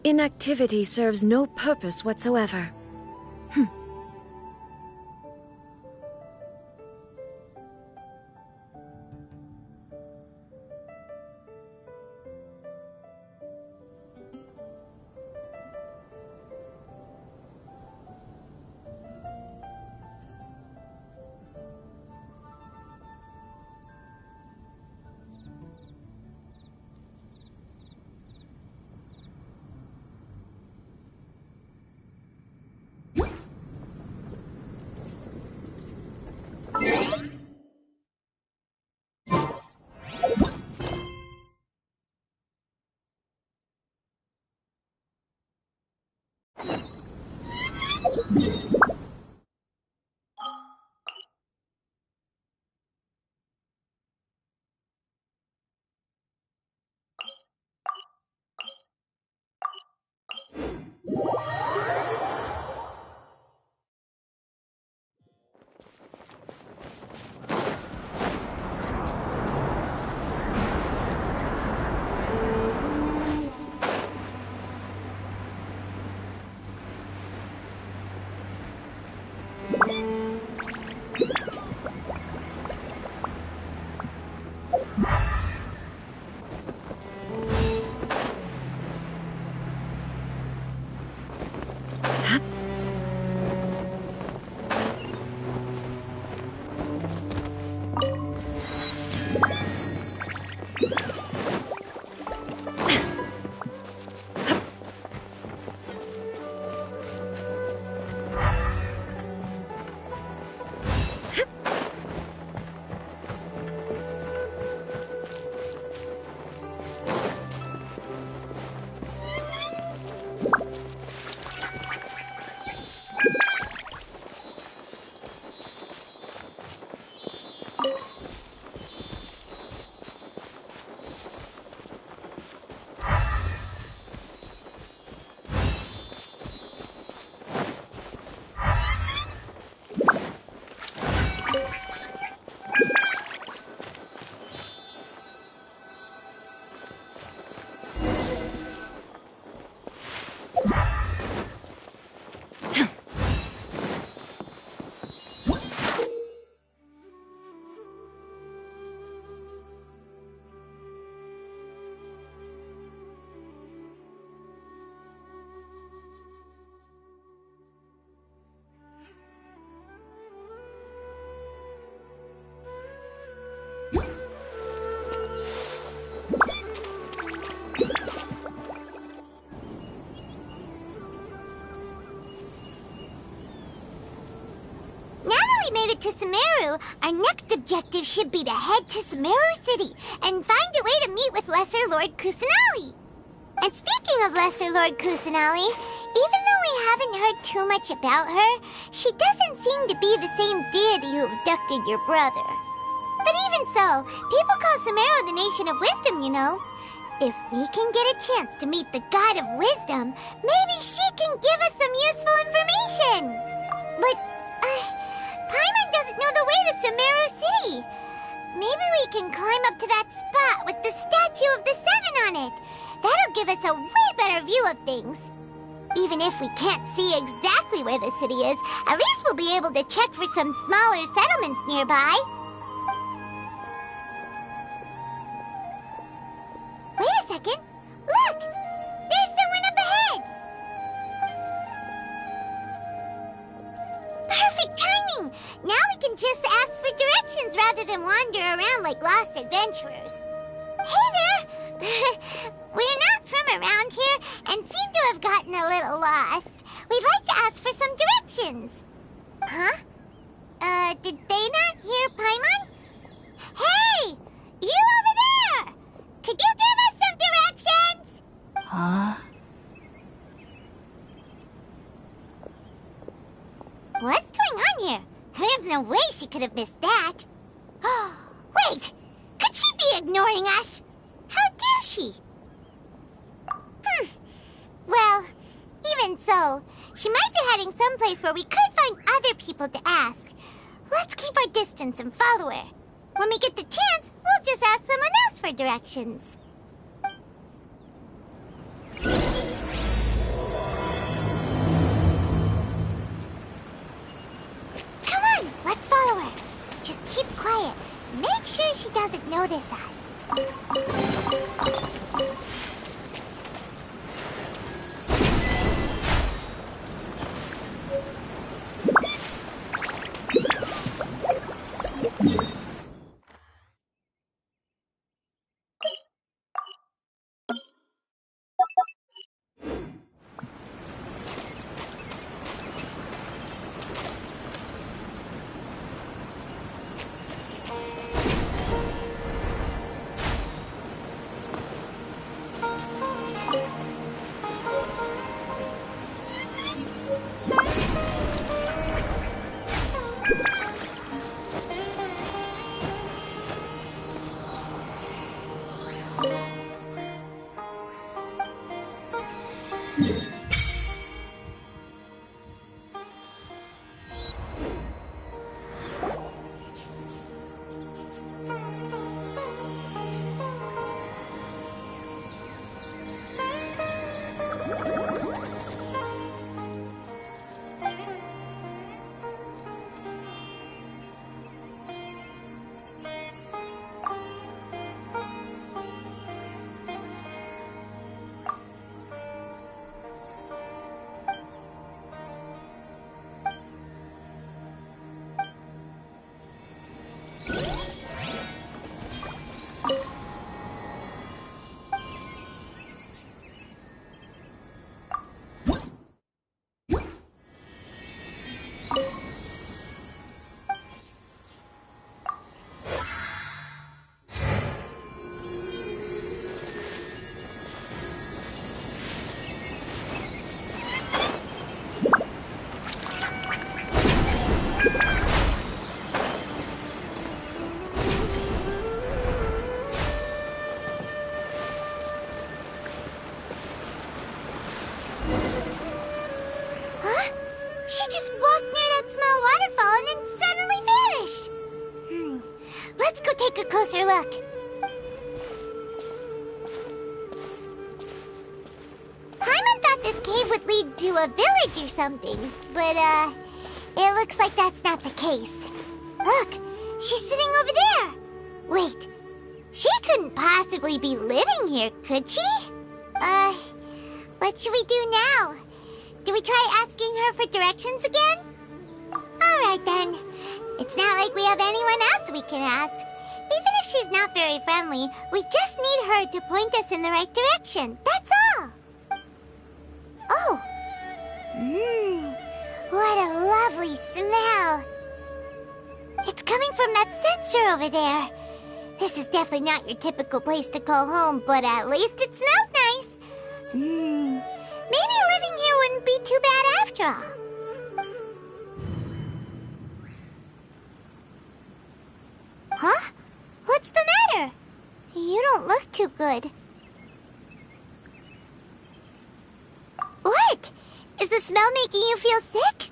Inactivity serves no purpose whatsoever. To Sumeru, our next objective should be to head to Sumeru City and find a way to meet with Lesser Lord Kusanali. And speaking of Lesser Lord Kusanali, even though we haven't heard too much about her, she doesn't seem to be the same deity who abducted your brother. But even so, people call Sumeru the Nation of Wisdom, you know. If we can get a chance to meet the God of Wisdom, maybe she can give us some useful information. But, Paimon doesn't know the way to Sumeru City. Maybe we can climb up to that spot with the statue of the Seven on it. That'll give us a way better view of things. Even if we can't see exactly where the city is, at least we'll be able to check for some smaller settlements nearby. Wait a second. Look! There's someone up ahead! Perfect timing! Now we can just ask for directions rather than wander around like lost adventurers. Hey there! We're not from around here and seem to have gotten a little lost. We'd like to ask for some directions. Huh? Did they not hear Paimon? Hey! You over there! Could you give us some directions? Huh? What's going on here? There's no way she could have missed that. Wait! Could she be ignoring us? How dare she? Well, even so, she might be heading someplace where we could find other people to ask. Let's keep our distance and follow her. When we get the chance, we'll just ask someone else for directions. notice us. She just walked near that small waterfall and then suddenly vanished. Let's go take a closer look. Paimon thought this cave would lead to a village or something, but, it looks like that's not the case. Look, she's sitting over there. Wait, she couldn't possibly be living here, could she? What should we do now? Do we try asking her for directions again? Alright then. It's not like we have anyone else we can ask. Even if she's not very friendly, we just need her to point us in the right direction. That's all. Oh. What a lovely smell. It's coming from that sensor over there. This is definitely not your typical place to call home, but at least it smells nice. Maybe living here wouldn't be too bad after all. Huh? What's the matter? You don't look too good. What? Is the smell making you feel sick?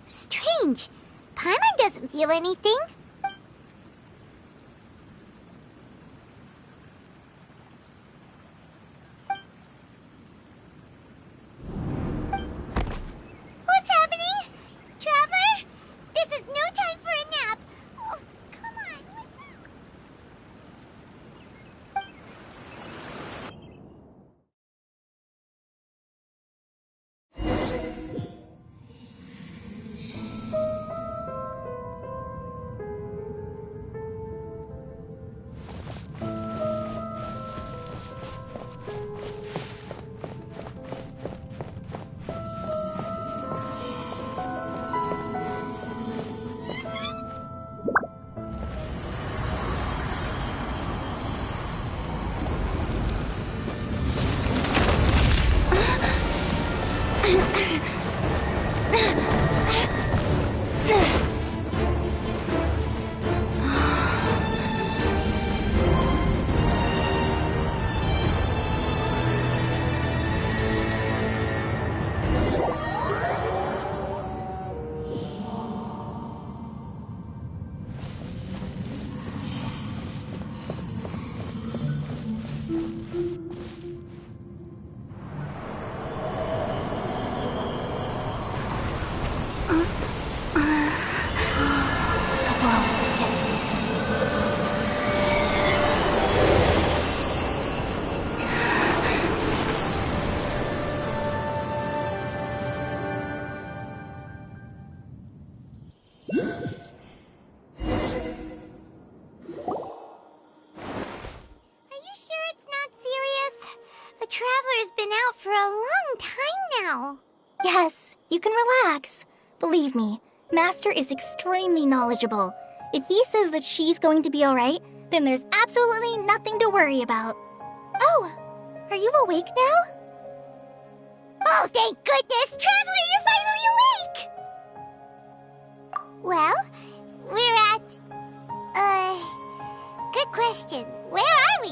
Strange. Paimon doesn't feel anything. What's happening? Traveler? This is no time for a nap. Oh, come on, wake up. The Traveler's been out for a long time now. Yes, you can relax. Believe me, Master is extremely knowledgeable. If he says that she's going to be alright, then there's absolutely nothing to worry about. Oh, are you awake now? Oh, thank goodness! Traveler, you're finally awake! Well, we're at... Good question. Where are we?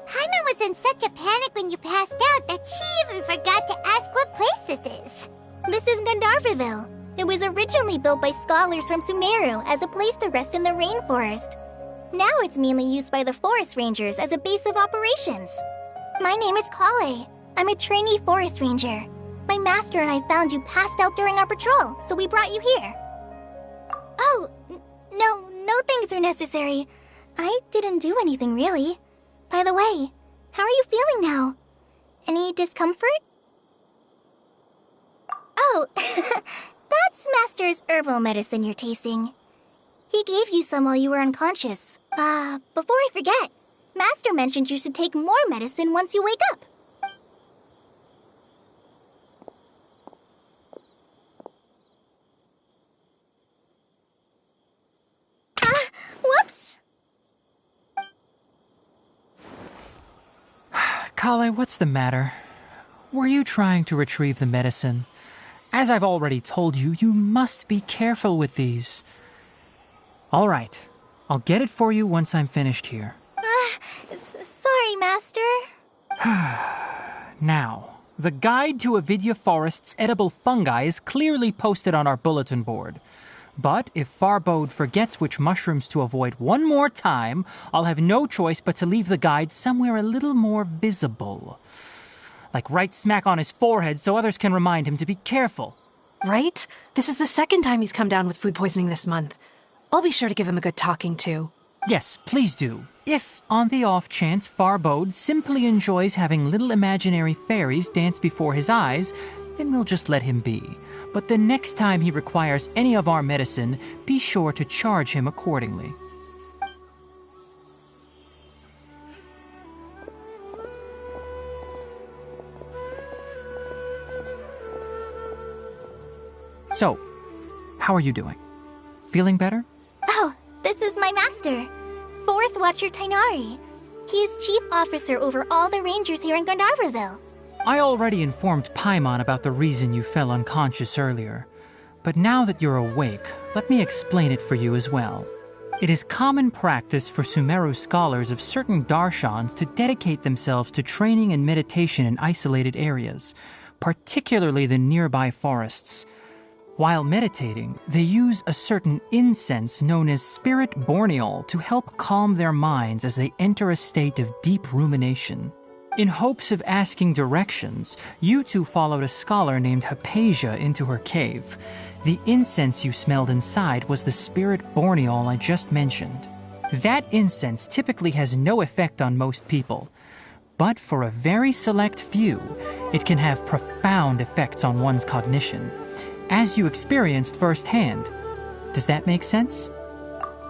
Paimon was in such a panic when you passed out that she even forgot to ask what place this is. This is Gandharvaville. It was originally built by scholars from Sumeru as a place to rest in the rainforest. Now it's mainly used by the forest rangers as a base of operations. My name is Kale. I'm a trainee forest ranger. My master and I found you passed out during our patrol, so we brought you here. Oh, no thanks are necessary. I didn't do anything really. By the way, how are you feeling now? Any discomfort? Oh, that's Master's herbal medicine you're tasting. He gave you some while you were unconscious. Before I forget, Master mentioned you should take more medicine once you wake up. Whoops! Kale, what's the matter? Were you trying to retrieve the medicine? As I've already told you, you must be careful with these. All right, I'll get it for you once I'm finished here. Sorry, Master. Now, the guide to Avidya Forest's edible fungi is clearly posted on our bulletin board. But if Farbode forgets which mushrooms to avoid one more time, I'll have no choice but to leave the guide somewhere a little more visible. Like right smack on his forehead so others can remind him to be careful. Right? This is the second time he's come down with food poisoning this month. I'll be sure to give him a good talking to. Yes, please do. If, on the off chance, Farbode simply enjoys having little imaginary fairies dance before his eyes, then we'll just let him be. But the next time he requires any of our medicine, be sure to charge him accordingly. So, how are you doing? Feeling better? Oh, this is my master, Forest Watcher Tainari. He is chief officer over all the rangers here in Gandharvaville. I already informed Paimon about the reason you fell unconscious earlier. But now that you're awake, let me explain it for you as well. It is common practice for Sumeru scholars of certain darshans to dedicate themselves to training and meditation in isolated areas, particularly the nearby forests. While meditating, they use a certain incense known as spirit borneol to help calm their minds as they enter a state of deep rumination. In hopes of asking directions, you two followed a scholar named Hypatia into her cave. The incense you smelled inside was the spirit borneol I just mentioned. That incense typically has no effect on most people, but for a very select few, it can have profound effects on one's cognition, as you experienced firsthand. Does that make sense?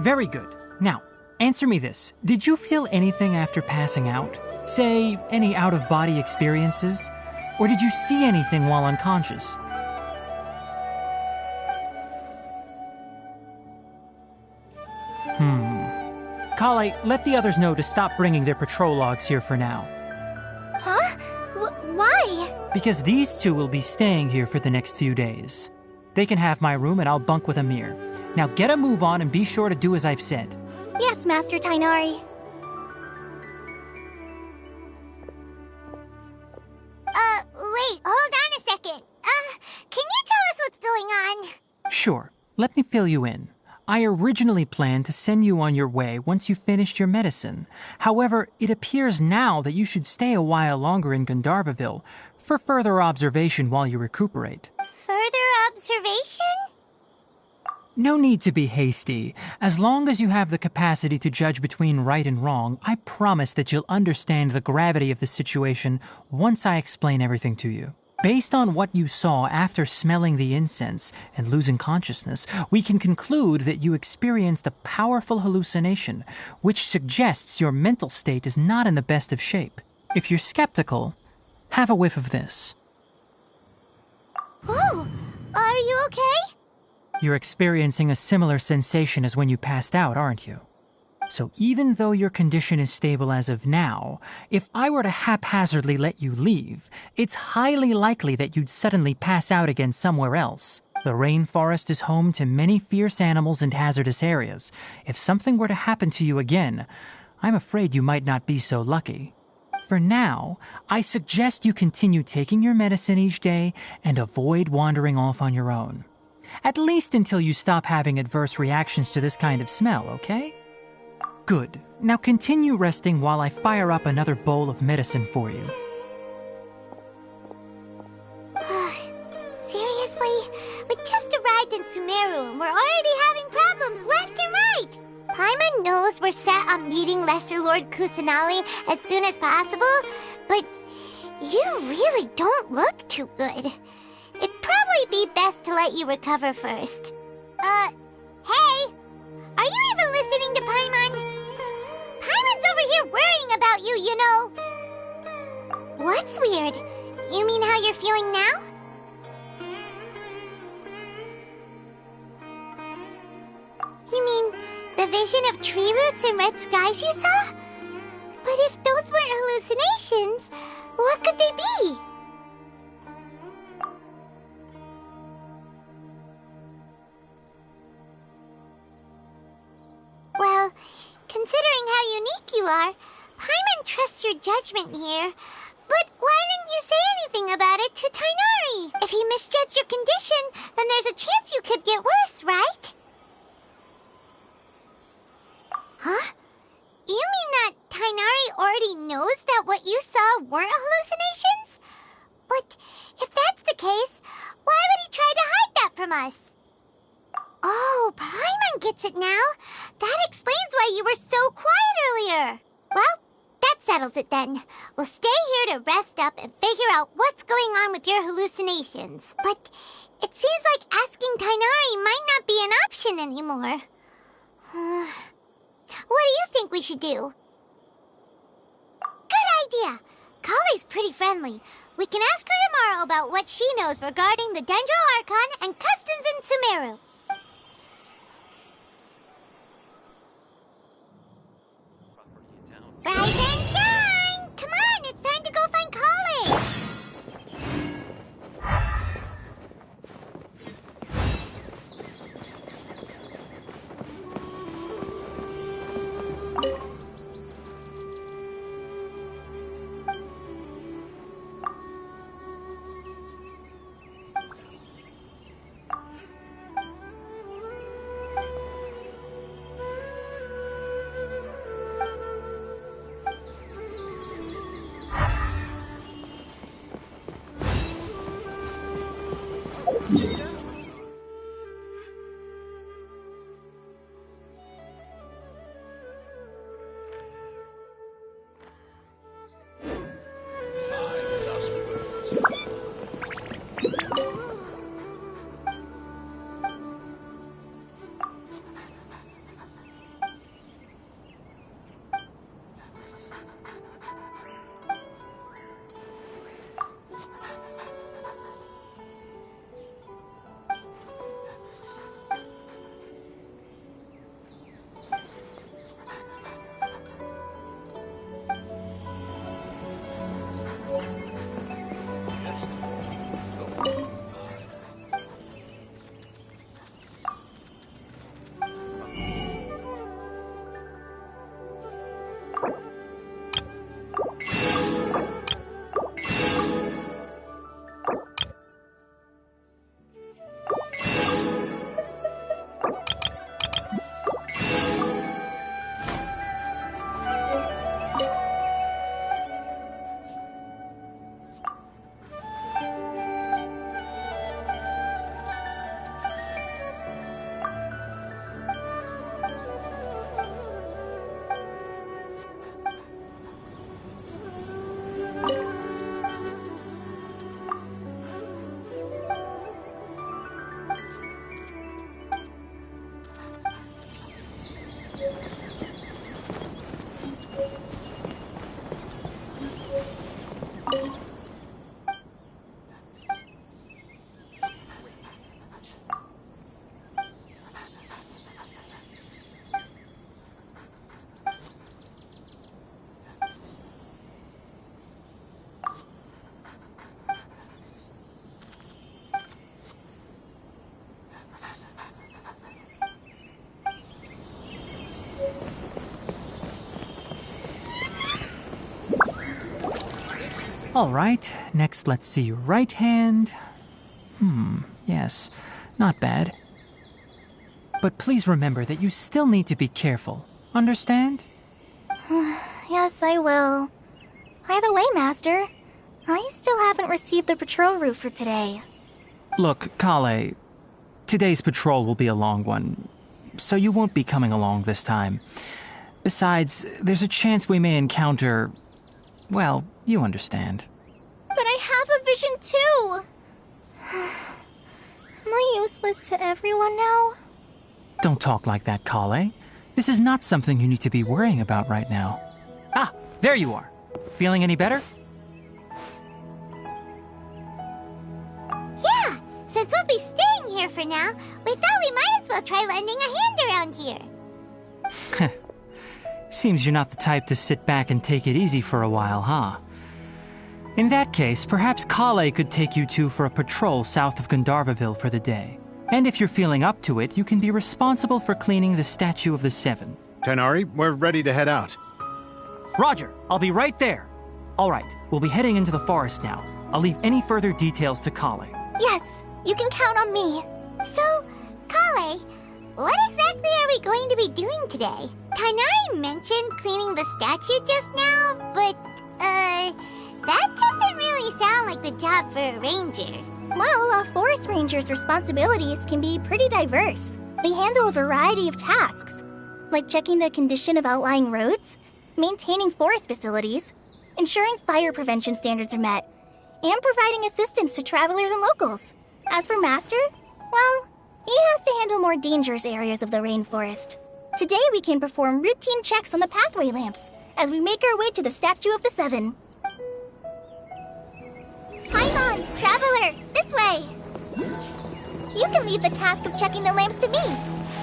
Very good. Now, answer me this. Did you feel anything after passing out? Say, any out-of-body experiences? Or did you see anything while unconscious? Kale, let the others know to stop bringing their patrol logs here for now. Huh? Why? Because these two will be staying here for the next few days. They can have my room and I'll bunk with Amir. Now get a move on and be sure to do as I've said. Yes, Master Tainari. Wait, hold on a second. Can you tell us what's going on? Sure, let me fill you in. I originally planned to send you on your way once you finished your medicine. However, it appears now that you should stay a while longer in Gandharvaville for further observation while you recuperate. Further observation? No need to be hasty. As long as you have the capacity to judge between right and wrong, I promise that you'll understand the gravity of the situation once I explain everything to you. Based on what you saw after smelling the incense and losing consciousness, we can conclude that you experienced a powerful hallucination, which suggests your mental state is not in the best of shape. If you're skeptical, have a whiff of this. Oh, are you okay? You're experiencing a similar sensation as when you passed out, aren't you? So even though your condition is stable as of now, if I were to haphazardly let you leave, it's highly likely that you'd suddenly pass out again somewhere else. The rainforest is home to many fierce animals and hazardous areas. If something were to happen to you again, I'm afraid you might not be so lucky. For now, I suggest you continue taking your medicine each day and avoid wandering off on your own. At least until you stop having adverse reactions to this kind of smell, okay? Good. Now continue resting while I fire up another bowl of medicine for you. Seriously? We just arrived in Sumeru and we're already having problems left and right! Paimon knows we're set on meeting Lesser Lord Kusanali as soon as possible, but you really don't look too good. It'd probably be best to let you recover first. Hey! Are you even listening to Paimon? Paimon's over here worrying about you, you know! What's weird? You mean how you're feeling now? You mean the vision of tree roots and red skies you saw? But if those weren't hallucinations, what could they be? Well, considering how unique you are, Paimon trusts your judgment here. But why didn't you say anything about it to Tainari? If he misjudged your condition, then there's a chance you could get worse, right? Huh? You mean that Tainari already knows that what you saw weren't hallucinations? But if that's the case, why would he try to hide that from us? Oh, Paimon gets it now. That explains why you were so quiet earlier. Well, that settles it then. We'll stay here to rest up and figure out what's going on with your hallucinations. But it seems like asking Tainari might not be an option anymore. What do you think we should do? Good idea. Kale's pretty friendly. We can ask her tomorrow about what she knows regarding the Dendro Archon and customs in Sumeru. Rise and shine! Come on, it's time to go find Kale! All right, next let's see your right hand. Yes, not bad. But please remember that you still need to be careful. Understand? Yes, I will. By the way, Master, I still haven't received the patrol route for today. Look, Kale, today's patrol will be a long one, so you won't be coming along this time. Besides, there's a chance we may encounter... well, you understand. But I have a vision too! Am I useless to everyone now? Don't talk like that, Kale. This is not something you need to be worrying about right now. Ah, there you are. Feeling any better? Yeah, since we'll be staying here for now, we thought we might as well try lending a hand around here. Seems you're not the type to sit back and take it easy for a while, huh? In that case, perhaps Kale could take you two for a patrol south of Gandharvaville for the day. And if you're feeling up to it, you can be responsible for cleaning the Statue of the Seven. Tighnari, we're ready to head out. Roger, I'll be right there. All right, we'll be heading into the forest now. I'll leave any further details to Kale. Yes, you can count on me. So, Kale, what exactly are we going to be doing today? Tighnari mentioned cleaning the statue just now, but, that doesn't really sound like the job for a ranger. Well, a forest ranger's responsibilities can be pretty diverse. They handle a variety of tasks, like checking the condition of outlying roads, maintaining forest facilities, ensuring fire prevention standards are met, and providing assistance to travelers and locals. As for Master, well, he has to handle more dangerous areas of the rainforest. Today we can perform routine checks on the pathway lamps as we make our way to the Statue of the Seven. Paimon, Traveler, this way! You can leave the task of checking the lamps to me.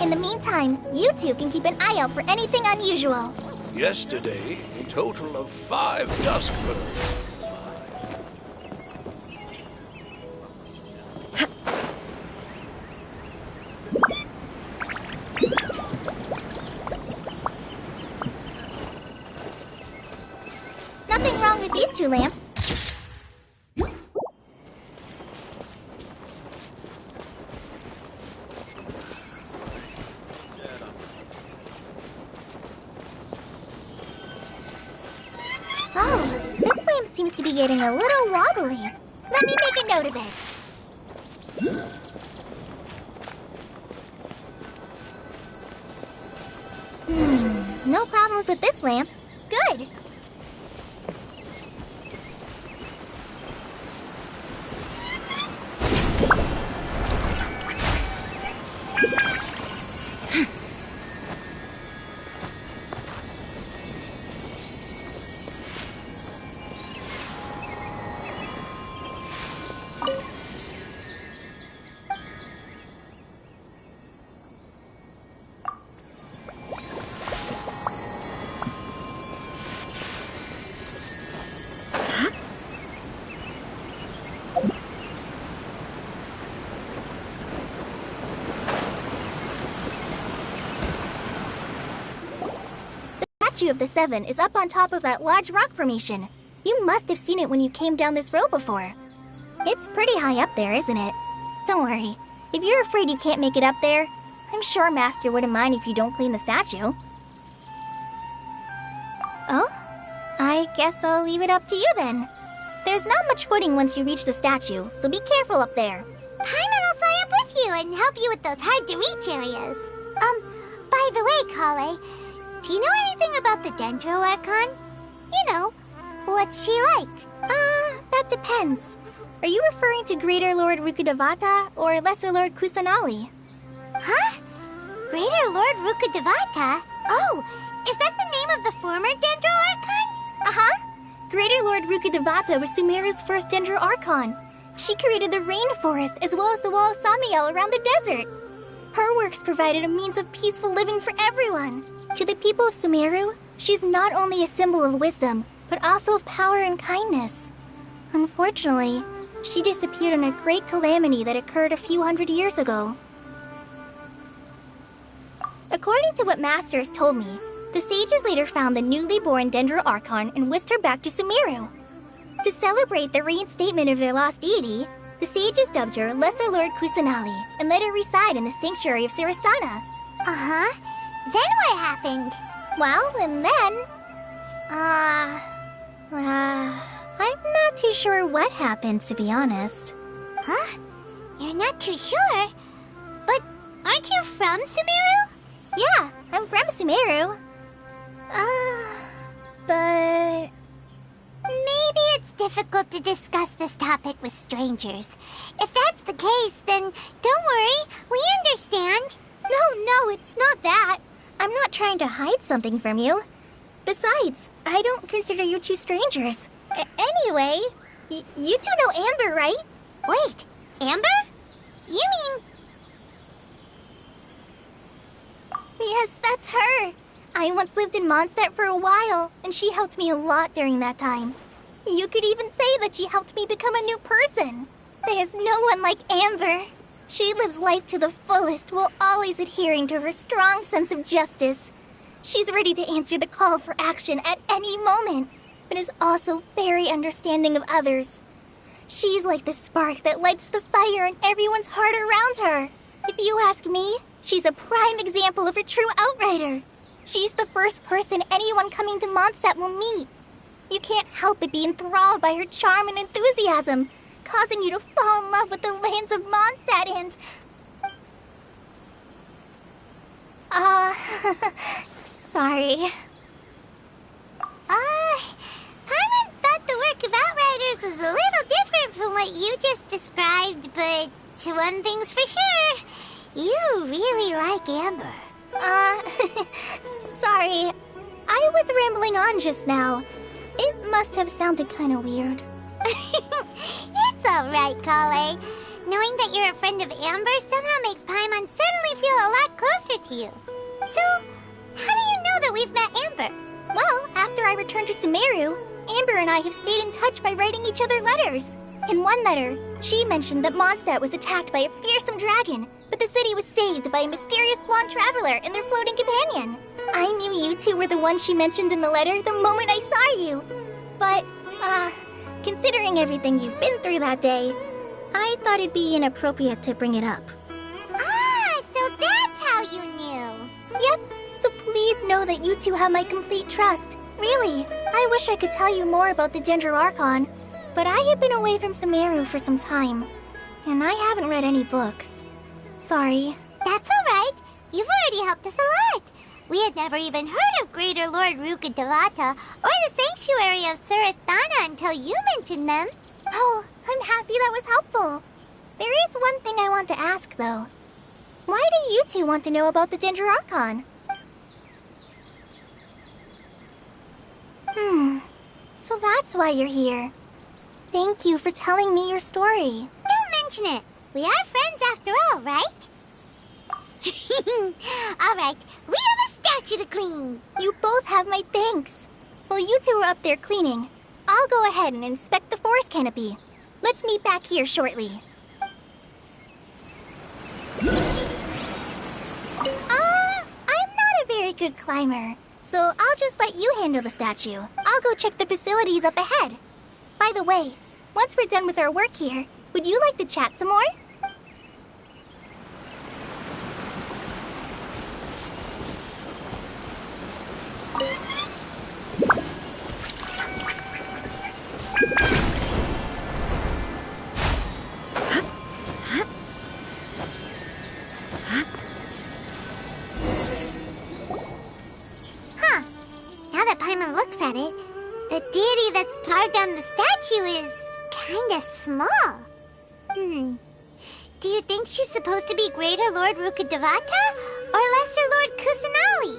In the meantime, you two can keep an eye out for anything unusual. Yesterday, a total of 5 duskbirds. Nothing wrong with these 2 lamps. Oh, this lamp seems to be getting a little wobbly. Let me make a note of it. No problems with this lamp. Good. The Statue of the Seven is up on top of that large rock formation. You must have seen it when you came down this road before. It's pretty high up there, isn't it? Don't worry. If you're afraid you can't make it up there, I'm sure Master wouldn't mind if you don't clean the statue. Oh? I guess I'll leave it up to you then. There's not much footing once you reach the statue, so be careful up there. Paimon will fly up with you and help you with those hard-to-reach areas. By the way, Kale, do you know anything about the Dendro Archon? You know, what's she like? That depends. Are you referring to Greater Lord Rukkhadevata or Lesser Lord Kusanali? Huh? Greater Lord Rukkhadevata? Oh, is that the name of the former Dendro Archon? Uh-huh. Greater Lord Rukkhadevata was Sumeru's first Dendro Archon. She created the rainforest as well as the wall of Samiel around the desert. Her works provided a means of peaceful living for everyone. To the people of Sumeru, she's not only a symbol of wisdom, but also of power and kindness. Unfortunately, she disappeared in a great calamity that occurred a few hundred years ago. According to what Master has told me, the sages later found the newly born Dendro Archon and whisked her back to Sumeru. To celebrate the reinstatement of their lost deity, the sages dubbed her Lesser Lord Kusanali and let her reside in the sanctuary of Sarastana. Uh-huh. Then what happened? Well, and then... I'm not too sure what happened, to be honest. Huh? You're not too sure? But aren't you from Sumeru? Yeah, I'm from Sumeru. But... Maybe it's difficult to discuss this topic with strangers. If that's the case, then don't worry, we understand. No, it's not that. I'm not trying to hide something from you. Besides, I don't consider you two strangers. Anyway, you two know Amber, right? Wait, Amber? You mean... Yes, that's her. I once lived in Mondstadt for a while, and she helped me a lot during that time. You could even say that she helped me become a new person. There's no one like Amber. She lives life to the fullest while always adhering to her strong sense of justice. She's ready to answer the call for action at any moment, but is also very understanding of others. She's like the spark that lights the fire in everyone's heart around her. If you ask me, she's a prime example of a true outrider. She's the first person anyone coming to Mondstadt will meet. You can't help but be enthralled by her charm and enthusiasm, causing you to fall in love with the lands of Mondstadt and... sorry. Paimon thought the work of Outriders was a little different from what you just described, but one thing's for sure, you really like Amber. Sorry. I was rambling on just now. It must have sounded kind of weird. It's alright, Kale. Knowing that you're a friend of Amber somehow makes Paimon suddenly feel a lot closer to you. So, how do you know that we've met Amber? Well, after I returned to Sumeru, Amber and I have stayed in touch by writing each other letters. In one letter, she mentioned that Mondstadt was attacked by a fearsome dragon, but the city was saved by a mysterious blonde traveler and their floating companion. I knew you two were the ones she mentioned in the letter the moment I saw you. But, considering everything you've been through that day, I thought it'd be inappropriate to bring it up. So that's how you knew. Yep, so please know that you two have my complete trust. Really, I wish I could tell you more about the Dendro Archon, but I have been away from Sumeru for some time, and I haven't read any books. Sorry. That's alright. You've already helped us a lot. We had never even heard of Greater Lord Rukkhadevata or the Sanctuary of Surasthana until you mentioned them. Oh, I'm happy that was helpful. There is one thing I want to ask, though. Why do you two want to know about the Dendro Archon? So that's why you're here. Thank you for telling me your story. Don't mention it. We are friends after all, right? Alright, we have a statue to clean. You both have my thanks. While you two are up there cleaning, I'll go ahead and inspect the forest canopy. Let's meet back here shortly. I'm not a very good climber, so I'll just let you handle the statue. I'll go check the facilities up ahead. By the way, once we're done with our work here, would you like to chat some more? Now that Paimon looks at it, the deity that's carved on the statue is kinda small. Do you think she's supposed to be Greater Lord Rukkhadevata or Lesser Lord Kusanali?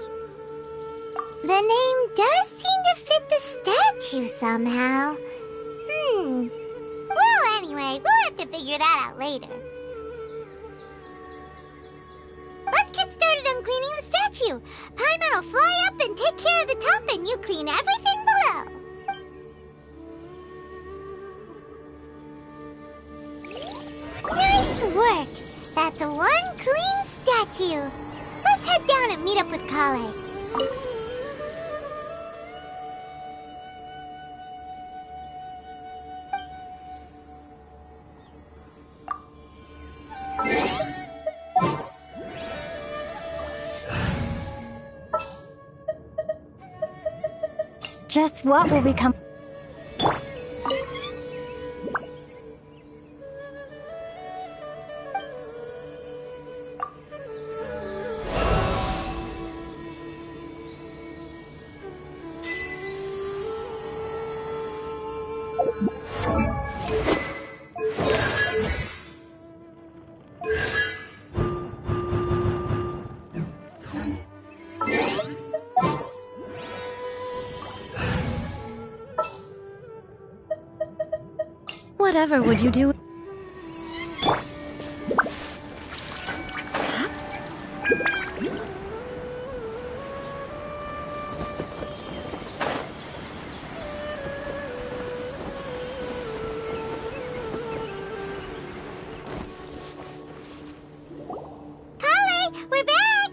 The name does seem to fit the statue somehow. Well, anyway, we'll have to figure that out later. Let's get started on cleaning the statue. Paimon will fly up and take care of the top, and you clean everything below. Nice work! That's one clean statue. Let's head down and meet up with Kale. Just what will become... Whatever would you do? We're back!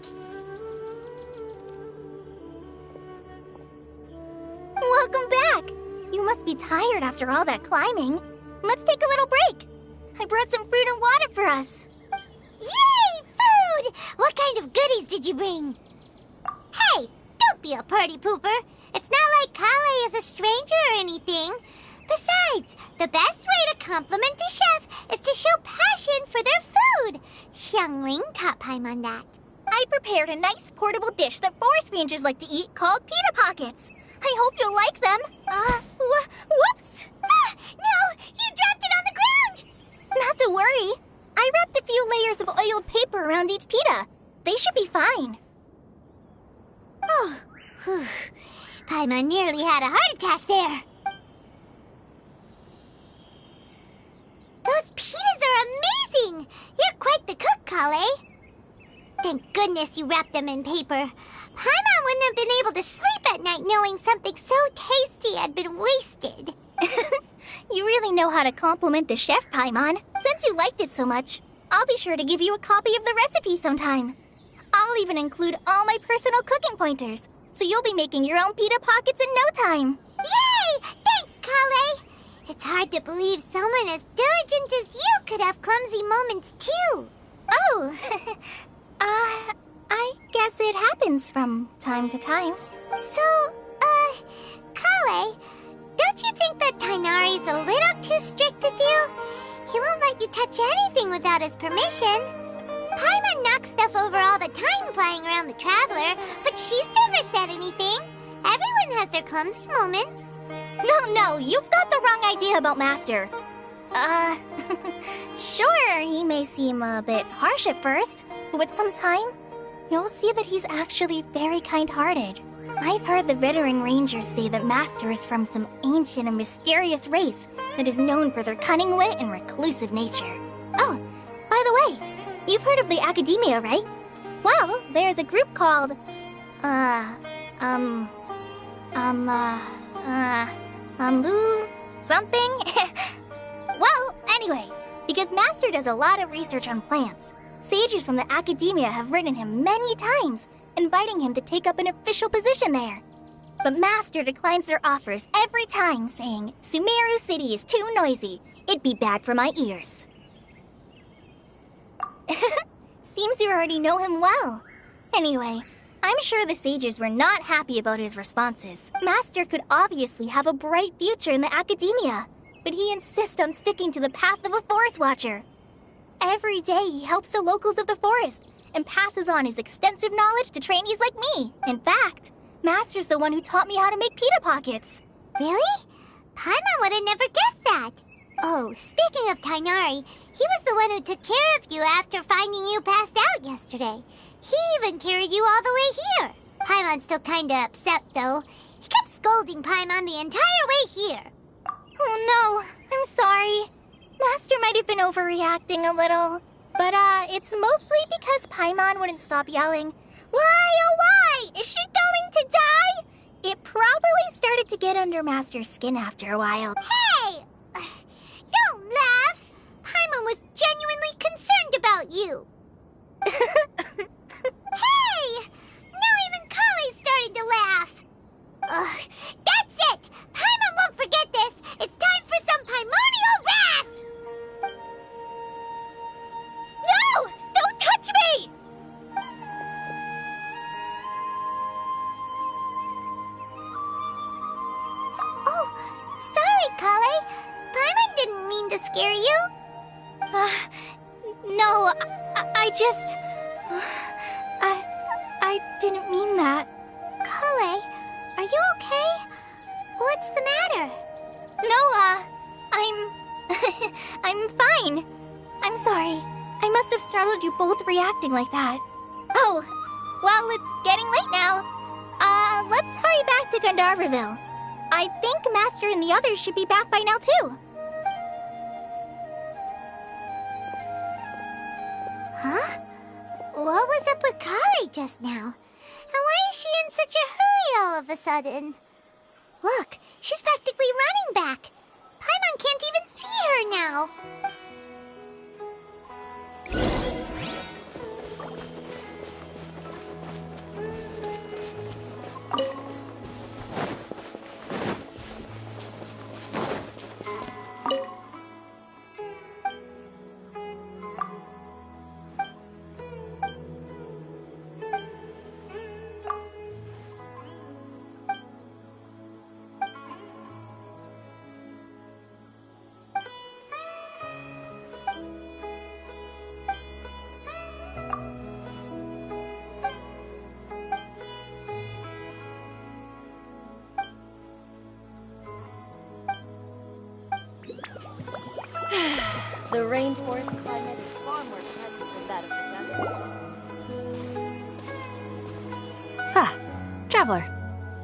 Welcome back! You must be tired after all that climbing. Let's take a little break. I brought some fruit and water for us. Yay! Food! What kind of goodies did you bring? Hey, don't be a party pooper. It's not like Kale is a stranger or anything. Besides, the best way to compliment a chef is to show passion for their food. Xiangling taught Paimon that. I prepared a nice portable dish that forest rangers like to eat called pita pockets. I hope you'll like them. Whoops! Ah, no! You dropped it on the ground! Not to worry. I wrapped a few layers of oiled paper around each pita. They should be fine. Oh, whew. Paimon nearly had a heart attack there. Those pitas are amazing! You're quite the cook, Kale. Thank goodness you wrapped them in paper. Paimon wouldn't have been able to sleep at night knowing something so tasty had been wasted. You really know how to compliment the chef, Paimon. Since you liked it so much, I'll be sure to give you a copy of the recipe sometime. I'll even include all my personal cooking pointers, so you'll be making your own pita pockets in no time. Yay! Thanks, Kale! It's hard to believe someone as diligent as you could have clumsy moments, too. Oh, I guess it happens from time to time. So, Kale, don't you think that Tainari's a little too strict with you? He won't let you touch anything without his permission. Paimon knocks stuff over all the time flying around the Traveler, but she's never said anything. Everyone has their clumsy moments. No, you've got the wrong idea about Master. Sure, he may seem a bit harsh at first, but with some time, you'll see that he's actually very kind-hearted. I've heard the veteran rangers say that Master is from some ancient and mysterious race that is known for their cunning wit and reclusive nature. Oh, by the way, you've heard of the Academia, right? Well, there's a group called, something? Well, anyway, because Master does a lot of research on plants, sages from the Academia have written him many times, inviting him to take up an official position there. But Master declines their offers every time, saying, Sumeru City is too noisy. It'd be bad for my ears. Seems you already know him well. Anyway, I'm sure the sages were not happy about his responses. Master could obviously have a bright future in the Academia, but he insists on sticking to the path of a forest watcher. Every day he helps the locals of the forest and passes on his extensive knowledge to trainees like me. In fact, Master's the one who taught me how to make pita pockets. Really? Paimon would have never guessed that. Oh, speaking of Tainari, he was the one who took care of you after finding you passed out yesterday. He even carried you all the way here. Paimon's still kinda upset, though. He kept scolding Paimon the entire way here. Oh no, I'm sorry. Master might have been overreacting a little. But, it's mostly because Paimon wouldn't stop yelling, Why, oh why? Is she going to die? It probably started to get under Master's skin after a while. Hey! Don't laugh! Paimon was genuinely concerned about you. Hey! Now even Kale's starting to laugh. Ugh, that's it! Paimon won't forget this! It's time for some Paimonial wrath! No! Don't touch me! scare you? No, I just... I didn't mean that. Kale, are you okay? What's the matter? No, I'm fine. I'm sorry. I must have startled you both reacting like that. Oh, well, it's getting late now. Let's hurry back to Gandharville. I think Master and the others should be back by now, too. Huh? What was up with Kale just now? And why is she in such a hurry all of a sudden? Look, she's practically running back. Paimon can't even see her now. The rainforest climate is far more pleasant than that of the desert. Ah, Traveler.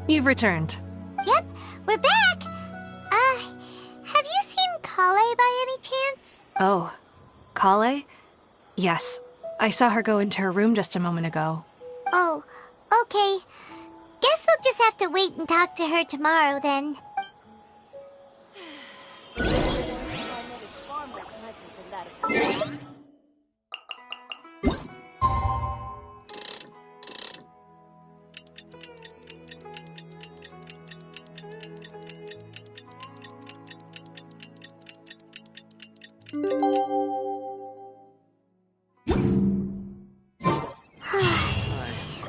You've returned. Yep, we're back. Have you seen Kale by any chance? Oh, Kale? Yes. I saw her go into her room just a moment ago. Oh, okay. Guess we'll just have to wait and talk to her tomorrow then. The rainforest climate is far more pleasant than that of the desert.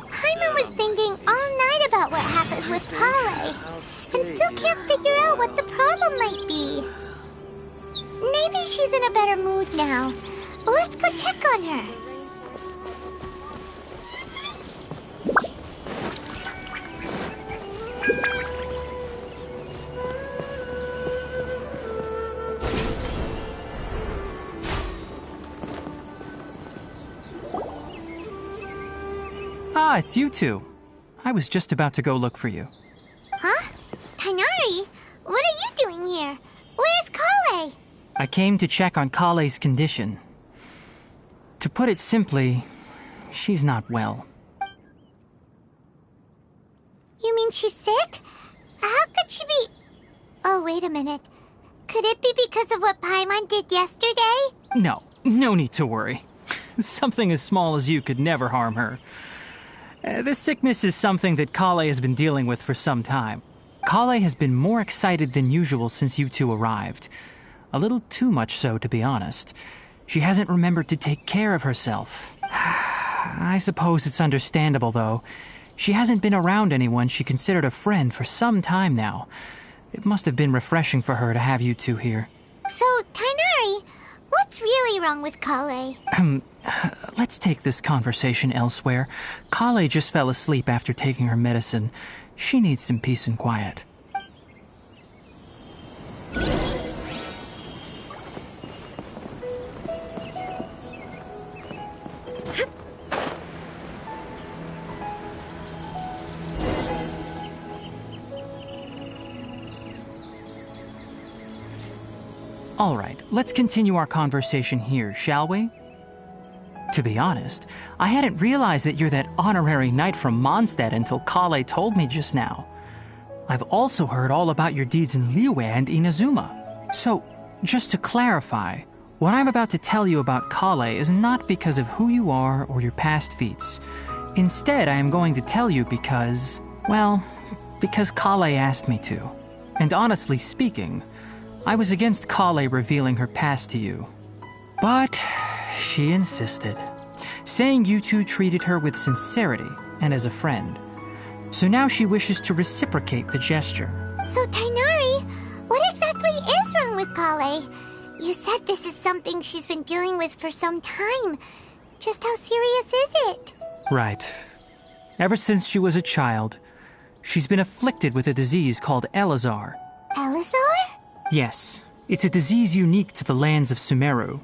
Paimon was thinking all night about what happened with Kale, and still can't figure out what the problem might be. Maybe she's in a better mood now. Let's go check on her. Ah, it's you two. I was just about to go look for you. Huh? Tighnari? What are you doing here? Where's Kale? I came to check on Kale's condition. To put it simply, she's not well. You mean she's sick? How could she be... Oh, wait a minute. Could it be because of what Paimon did yesterday? No need to worry. Something as small as you could never harm her. This sickness is something that Kale has been dealing with for some time. Kale has been more excited than usual since you two arrived. A little too much so, to be honest. She hasn't remembered to take care of herself. I suppose it's understandable, though. She hasn't been around anyone she considered a friend for some time now. It must have been refreshing for her to have you two here. So, Tighnari, what's really wrong with Kale? Let's take this conversation elsewhere. Kale just fell asleep after taking her medicine. She needs some peace and quiet. All right, let's continue our conversation here, shall we? To be honest, I hadn't realized that you're that honorary knight from Mondstadt until Kale told me just now. I've also heard all about your deeds in Liyue and Inazuma. So, just to clarify, what I'm about to tell you about Kale is not because of who you are or your past feats. Instead, I am going to tell you because, well, because Kale asked me to. And honestly speaking, I was against Kale revealing her past to you. But she insisted, saying you two treated her with sincerity and as a friend. So now she wishes to reciprocate the gesture. So, Tighnari, what exactly is wrong with Kale? You said this is something she's been dealing with for some time. Just how serious is it? Right. Ever since she was a child, she's been afflicted with a disease called Elazar. Elazar? Yes, it's a disease unique to the lands of Sumeru.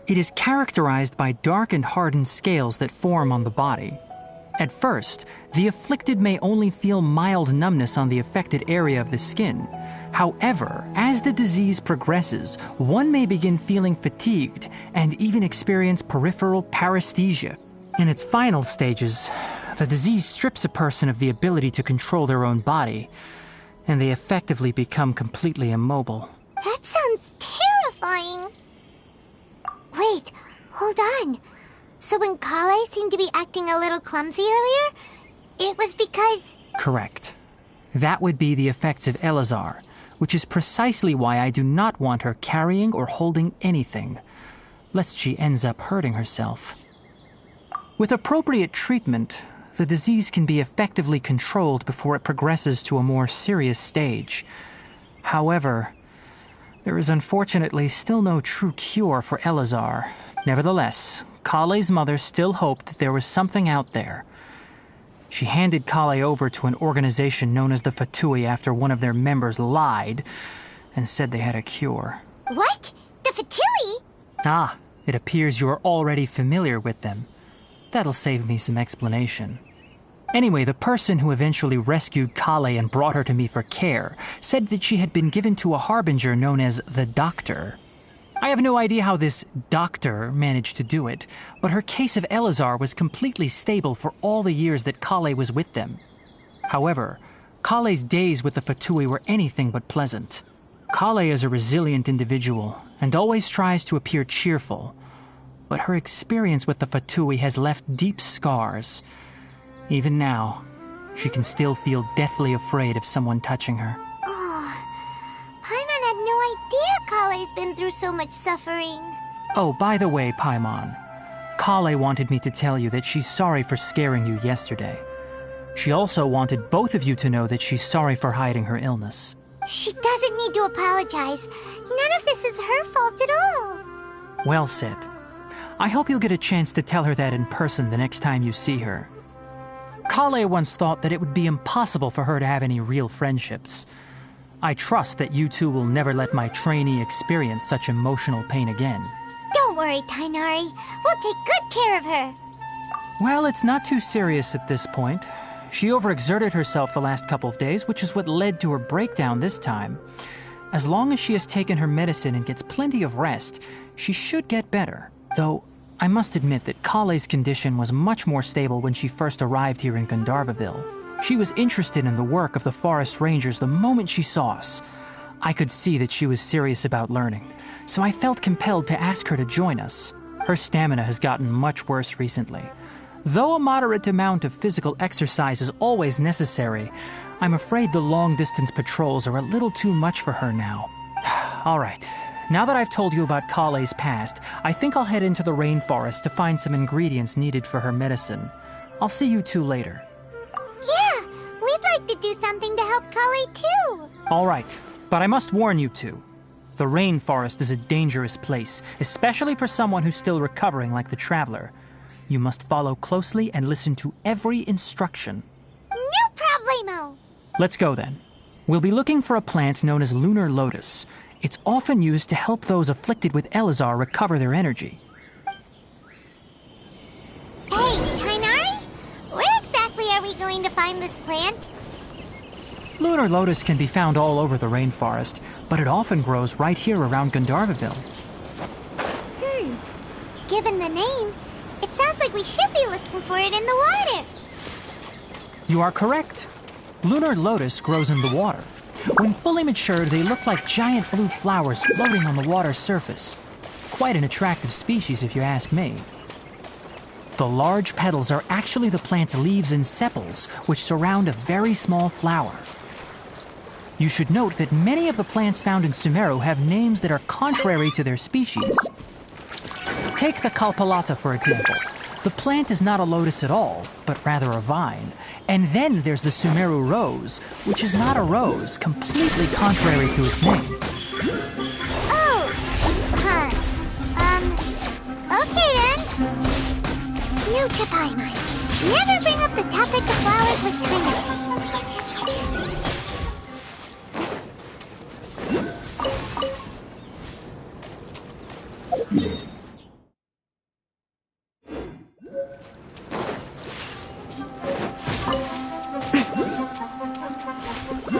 It is characterized by dark and hardened scales that form on the body. At first, the afflicted may only feel mild numbness on the affected area of the skin. However, as the disease progresses, one may begin feeling fatigued and even experience peripheral paresthesia. In its final stages, the disease strips a person of the ability to control their own body, and they effectively become completely immobile. That sounds terrifying. Wait, hold on. So when Kale seemed to be acting a little clumsy earlier, it was because... Correct. That would be the effects of Elazar, which is precisely why I do not want her carrying or holding anything, lest she ends up hurting herself. With appropriate treatment, the disease can be effectively controlled before it progresses to a more serious stage. However, there is unfortunately still no true cure for Elazar. Nevertheless, Kale's mother still hoped that there was something out there. She handed Kale over to an organization known as the Fatui after one of their members lied and said they had a cure. What? The Fatui? Ah, it appears you are already familiar with them. That'll save me some explanation. Anyway, the person who eventually rescued Kale and brought her to me for care said that she had been given to a harbinger known as the Doctor. I have no idea how this doctor managed to do it, but her case of Elazar was completely stable for all the years that Kale was with them. However, Kale's days with the Fatui were anything but pleasant. Kale is a resilient individual and always tries to appear cheerful, but her experience with the Fatui has left deep scars. Even now, she can still feel deathly afraid of someone touching her. Paimon had no idea Kale's been through so much suffering. Oh, by the way, Paimon, Kale wanted me to tell you that she's sorry for scaring you yesterday. She also wanted both of you to know that she's sorry for hiding her illness. She doesn't need to apologize. None of this is her fault at all. Well said. I hope you'll get a chance to tell her that in person the next time you see her. Kale once thought that it would be impossible for her to have any real friendships. I trust that you two will never let my trainee experience such emotional pain again. Don't worry, Tainari. We'll take good care of her. Well, it's not too serious at this point. She overexerted herself the last couple of days, which is what led to her breakdown this time. As long as she has taken her medicine and gets plenty of rest, she should get better. Though, I must admit that Kale's condition was much more stable when she first arrived here in Gandharvaville. She was interested in the work of the forest rangers the moment she saw us. I could see that she was serious about learning, so I felt compelled to ask her to join us. Her stamina has gotten much worse recently. Though a moderate amount of physical exercise is always necessary, I'm afraid the long-distance patrols are a little too much for her now. All right, now that I've told you about Kale's past, I think I'll head into the rainforest to find some ingredients needed for her medicine. I'll see you two later. Yeah, we'd like to do something to help Kale too. All right, but I must warn you two. The rainforest is a dangerous place, especially for someone who's still recovering like the Traveler. You must follow closely and listen to every instruction. No problemo. Let's go then. We'll be looking for a plant known as lunar lotus. It's often used to help those afflicted with Elazar recover their energy. Hey, Tainari? Where exactly are we going to find this plant? Lunar lotus can be found all over the rainforest, but it often grows right here around Gandharvaville. Given the name, it sounds like we should be looking for it in the water. You are correct. Lunar lotus grows in the water. When fully matured, they look like giant blue flowers floating on the water's surface. Quite an attractive species, if you ask me. The large petals are actually the plant's leaves and sepals, which surround a very small flower. You should note that many of the plants found in Sumeru have names that are contrary to their species. Take the Kalpalata, for example. The plant is not a lotus at all, but rather a vine. And then there's the Sumeru rose, which is not a rose, completely contrary to its name. Oh, Note to Paimon. Never bring up the topic of flowers with Tina.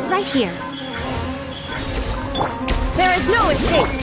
Right here. There is no escape!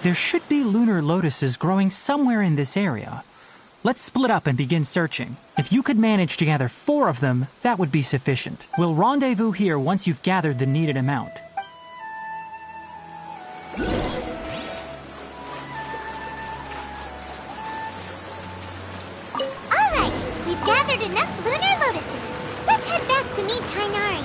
There should be lunar lotuses growing somewhere in this area. Let's split up and begin searching. If you could manage to gather 4 of them, that would be sufficient. We'll rendezvous here once you've gathered the needed amount. Alright, we've gathered enough lunar lotuses. Let's head back to meet Tainari.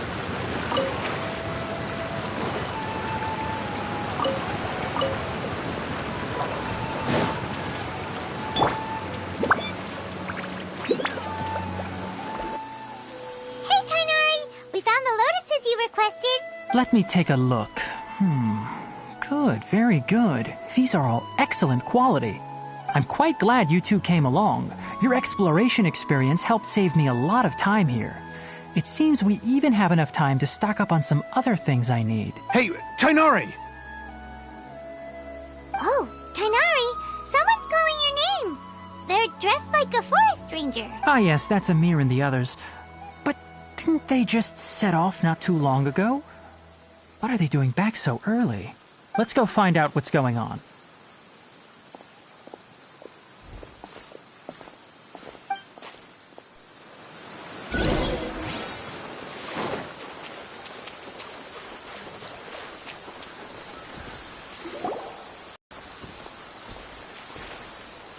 Hey Tainari, we found the lotuses you requested. Let me take a look. Good, very good. These are all excellent quality. I'm quite glad you two came along. Your exploration experience helped save me a lot of time here. It seems we even have enough time to stock up on some other things I need. Hey, Tainari! Oh, Tainari, someone's calling your name. They're dressed like a forest ranger. Ah yes, that's Amir and the others. But didn't they just set off not too long ago? What are they doing back so early? Let's go find out what's going on.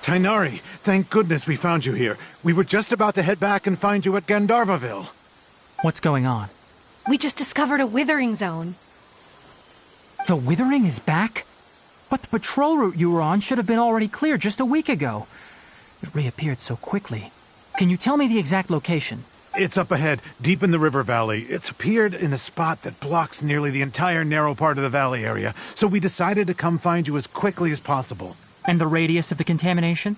Tainari, thank goodness we found you here. We were just about to head back and find you at Gandharvaville. What's going on? We just discovered a withering zone. The withering is back? But the patrol route you were on should have been already cleared just a week ago. It reappeared so quickly. Can you tell me the exact location? It's up ahead, deep in the river valley. It's appeared in a spot that blocks nearly the entire narrow part of the valley area, so we decided to come find you as quickly as possible. And the radius of the contamination?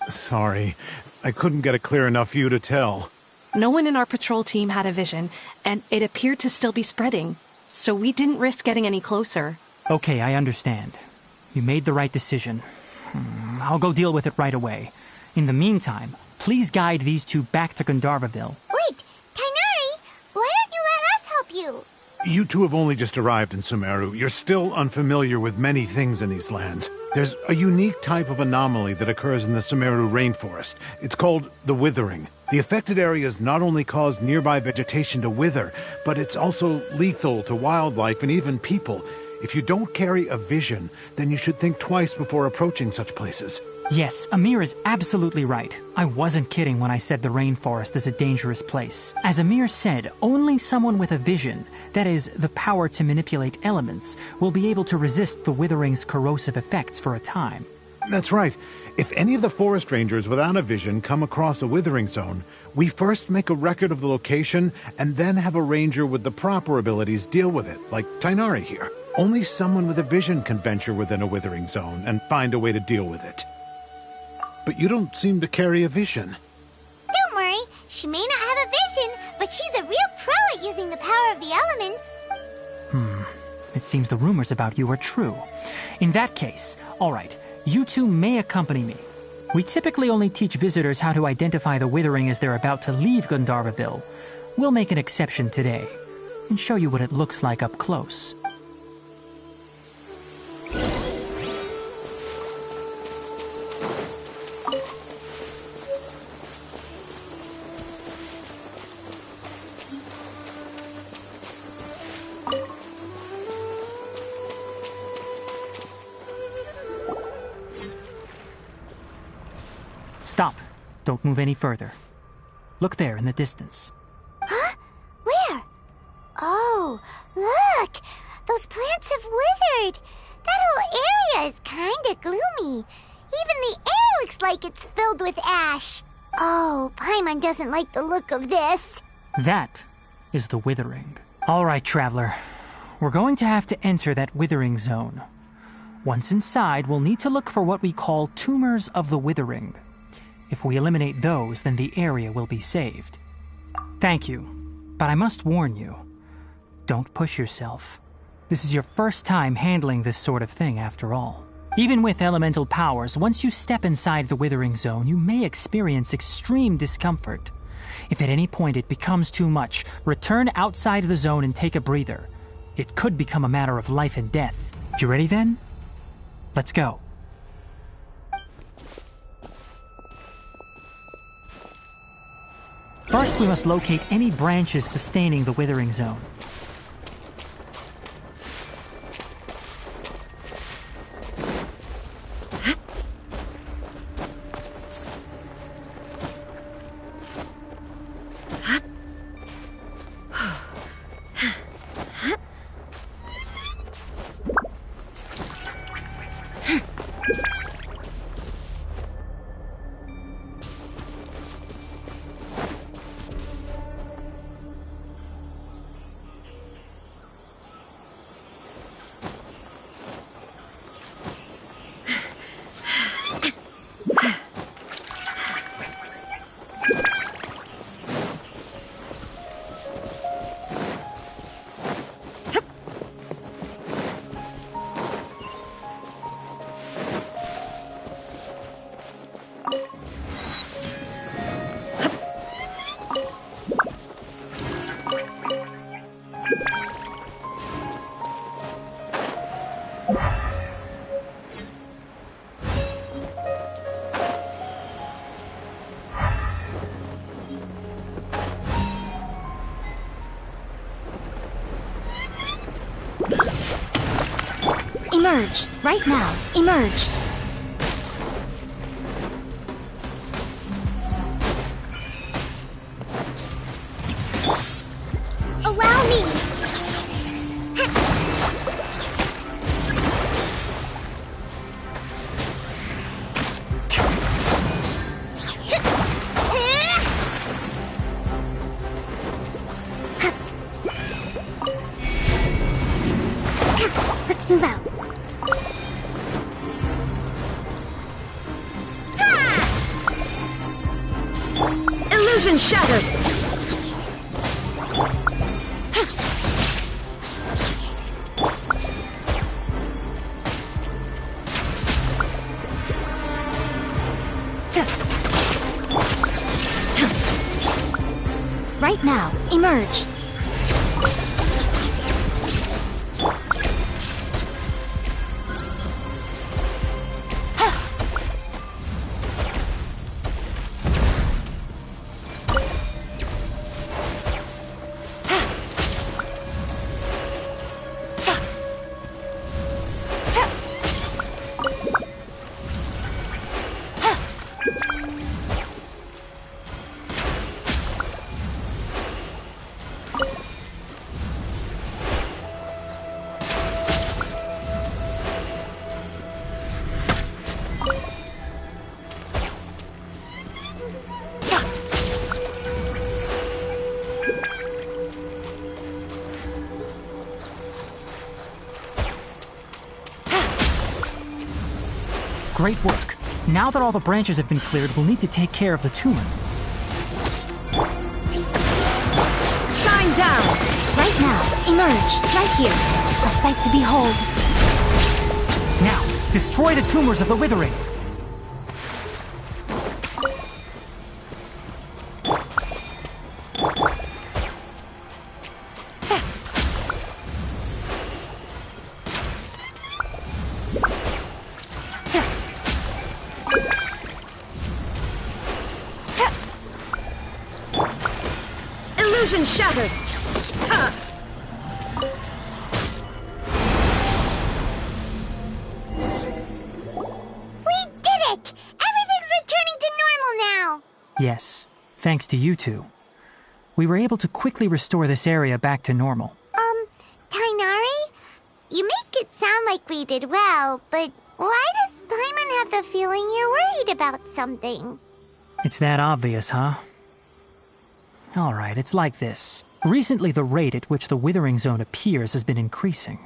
Sorry, I couldn't get a clear enough view to tell. No one in our patrol team had a vision, and it appeared to still be spreading. So we didn't risk getting any closer. Okay, I understand. You made the right decision. I'll go deal with it right away. In the meantime, please guide these two back to Gandharvaville. Wait, Tainari, why don't you let us help you? You two have only just arrived in Sumeru. You're still unfamiliar with many things in these lands. There's a unique type of anomaly that occurs in the Sumeru rainforest. It's called the withering. The affected areas not only cause nearby vegetation to wither, but it's also lethal to wildlife and even people. If you don't carry a vision, then you should think twice before approaching such places. Yes, Amir is absolutely right. I wasn't kidding when I said the rainforest is a dangerous place. As Amir said, only someone with a vision, that is, the power to manipulate elements, will be able to resist the withering's corrosive effects for a time. That's right. If any of the forest rangers without a vision come across a withering zone, we first make a record of the location and then have a ranger with the proper abilities deal with it, like Tainari here. Only someone with a vision can venture within a withering zone and find a way to deal with it. But you don't seem to carry a vision. Don't worry, she may not have a vision, but she's a real pro at using the power of the elements. It seems the rumors about you are true. In that case, all right, you two may accompany me. We typically only teach visitors how to identify the withering as they're about to leave Gandharvaville. We'll make an exception today and show you what it looks like up close. Stop. Don't move any further. Look there in the distance. Huh? Where? Oh, look! Those plants have withered! That whole area is kinda gloomy. Even the air looks like it's filled with ash. Oh, Paimon doesn't like the look of this. That is the withering. All right, traveler. We're going to have to enter that withering zone. Once inside, we'll need to look for what we call tumors of the withering. If we eliminate those, then the area will be saved. Thank you, but I must warn you, don't push yourself. This is your first time handling this sort of thing, after all. Even with elemental powers, once you step inside the withering zone, you may experience extreme discomfort. If at any point it becomes too much, return outside the zone and take a breather. It could become a matter of life and death. You ready then? Let's go. First, we must locate any branches sustaining the withering zone. Emerge! Right now! Emerge! Allow me! Let's move out. Illusion shattered! Right now, emerge. Great work. Now that all the branches have been cleared, we'll need to take care of the tumor. Shine down! Right now, emerge, right here. A sight to behold. Now, destroy the tumors of the withering. Illusion shattered! We did it! Everything's returning to normal now! Yes, thanks to you two. We were able to quickly restore this area back to normal. Tainari? You make it sound like we did well, but why does Paimon have the feeling you're worried about something? It's that obvious, huh? Alright, it's like this. Recently, the rate at which the withering zone appears has been increasing.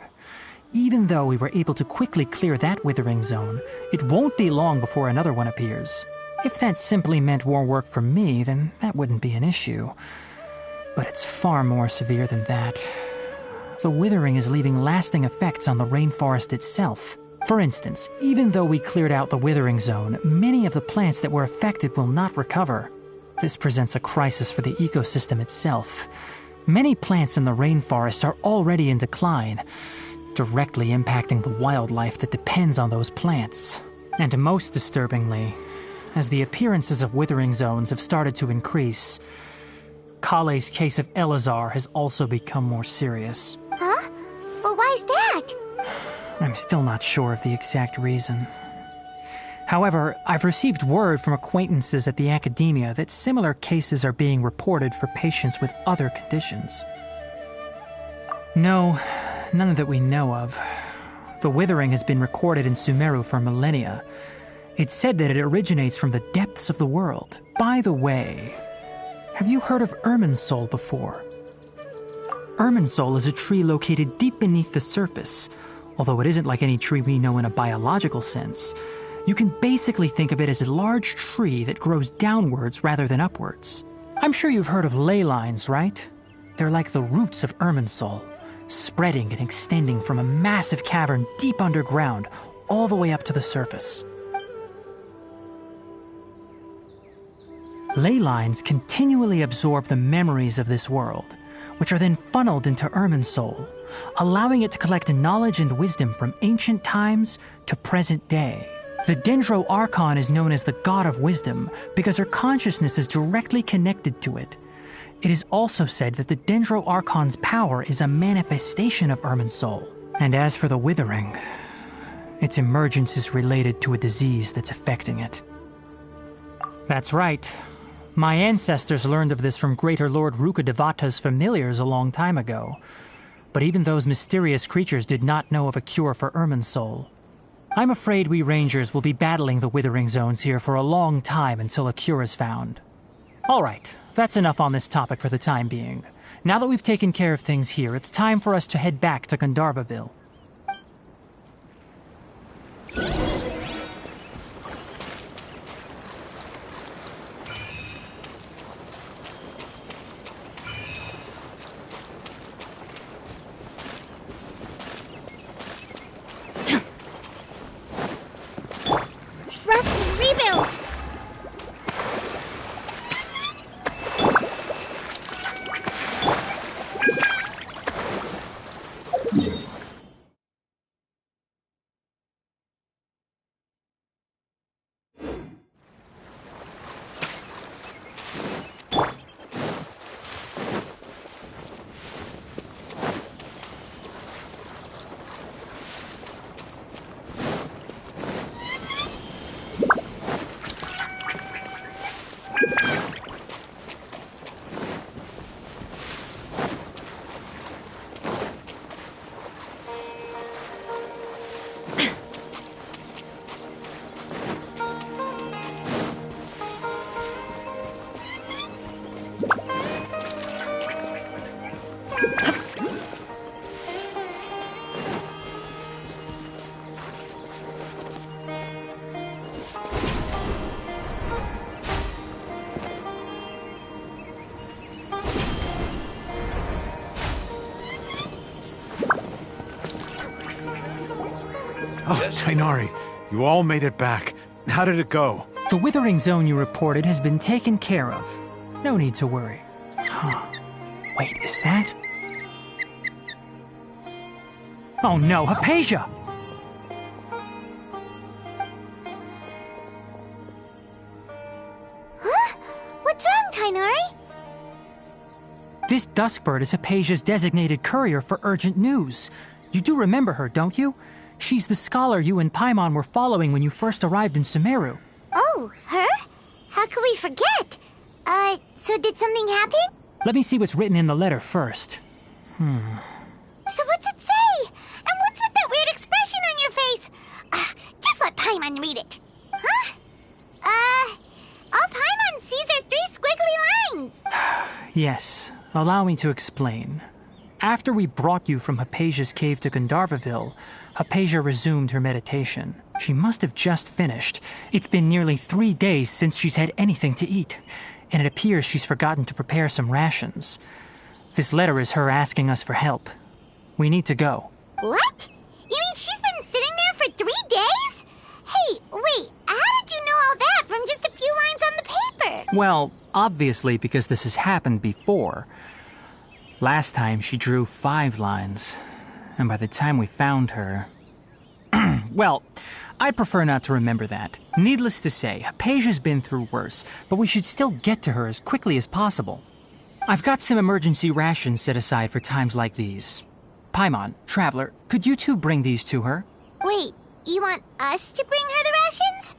Even though we were able to quickly clear that withering zone, it won't be long before another one appears. If that simply meant more work for me, then that wouldn't be an issue. But it's far more severe than that. The withering is leaving lasting effects on the rainforest itself. For instance, even though we cleared out the withering zone, many of the plants that were affected will not recover. This presents a crisis for the ecosystem itself. Many plants in the rainforest are already in decline, directly impacting the wildlife that depends on those plants. And most disturbingly, as the appearances of withering zones have started to increase, Kale's case of Elazar has also become more serious. Huh? Well, why's that? I'm still not sure of the exact reason. However, I've received word from acquaintances at the academia that similar cases are being reported for patients with other conditions. No, none that we know of. The withering has been recorded in Sumeru for millennia. It's said that it originates from the depths of the world. By the way, have you heard of Irminsul before? Irminsul is a tree located deep beneath the surface. Although it isn't like any tree we know in a biological sense, you can basically think of it as a large tree that grows downwards rather than upwards. I'm sure you've heard of ley lines, right? They're like the roots of Irminsul, spreading and extending from a massive cavern deep underground all the way up to the surface. Ley lines continually absorb the memories of this world, which are then funneled into Irminsul, allowing it to collect knowledge and wisdom from ancient times to present day. The Dendro Archon is known as the God of Wisdom because her consciousness is directly connected to it. It is also said that the Dendro Archon's power is a manifestation of Irminsul. And as for the Withering, its emergence is related to a disease that's affecting it. That's right. My ancestors learned of this from Greater Lord Rukadevata's familiars a long time ago. But even those mysterious creatures did not know of a cure for Irminsul. I'm afraid we Rangers will be battling the Withering Zones here for a long time until a cure is found. Alright, that's enough on this topic for the time being. Now that we've taken care of things here, it's time for us to head back to Gandharvaville. Tainari, you all made it back. How did it go? The withering zone you reported has been taken care of. No need to worry. Huh. Wait, is that? Oh no, Hypatia! Huh? What's wrong, Tainari? This Duskbird is Hypatia's designated courier for urgent news. You do remember her, don't you? She's the scholar you and Paimon were following when you first arrived in Sumeru. Oh, her? How could we forget? So did something happen? Let me see what's written in the letter first. So what's it say? And what's with that weird expression on your face? Just let Paimon read it. Huh? All Paimon sees are 3 squiggly lines. Yes, allow me to explain. After we brought you from Hypatia's cave to Gandharvaville, Hypatia resumed her meditation. She must have just finished. It's been nearly 3 days since she's had anything to eat, and it appears she's forgotten to prepare some rations. This letter is her asking us for help. We need to go. What? You mean she's been sitting there for 3 days? Hey, wait, how did you know all that from just a few lines on the paper? Well, obviously because this has happened before. Last time she drew 5 lines, and by the time we found her... Well, I'd prefer not to remember that. Needless to say, Hypatia's been through worse, but we should still get to her as quickly as possible. I've got some emergency rations set aside for times like these. Paimon, Traveler, could you two bring these to her? Wait, you want us to bring her the rations?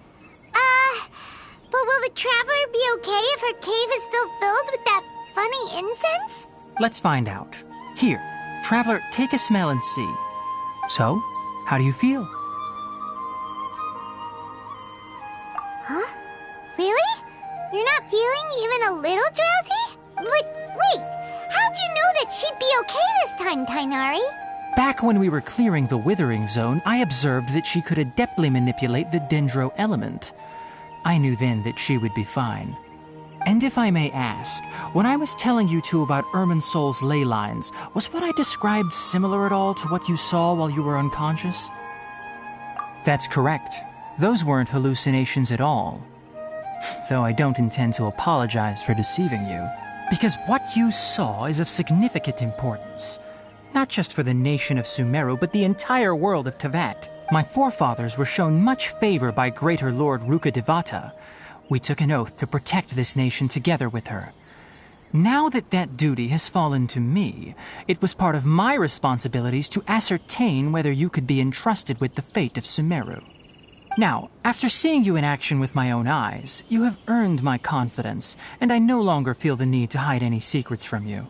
But will the Traveler be okay if her cave is still filled with that funny incense? Let's find out. Here, Traveler, take a smell and see. So, how do you feel? Huh? Really? You're not feeling even a little drowsy? But wait, how'd you know that she'd be okay this time, Tainari? Back when we were clearing the withering zone, I observed that she could adeptly manipulate the dendro element. I knew then that she would be fine. And if I may ask, when I was telling you two about Irminsol's ley lines, was what I described similar at all to what you saw while you were unconscious? That's correct. Those weren't hallucinations at all. Though I don't intend to apologize for deceiving you, because what you saw is of significant importance. Not just for the nation of Sumeru, but the entire world of Tevat. My forefathers were shown much favor by Greater Lord Rukkhadevata. We took an oath to protect this nation together with her. Now that that duty has fallen to me, it was part of my responsibilities to ascertain whether you could be entrusted with the fate of Sumeru. Now, after seeing you in action with my own eyes, you have earned my confidence, and I no longer feel the need to hide any secrets from you.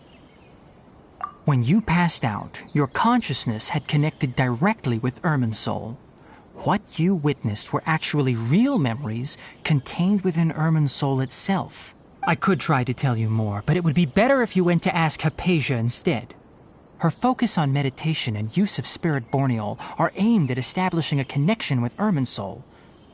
When you passed out, your consciousness had connected directly with Irminsol. What you witnessed were actually real memories contained within Irminsol itself. I could try to tell you more, but it would be better if you went to ask Hypatia instead. Her focus on meditation and use of Spirit Borneol are aimed at establishing a connection with Irminsol,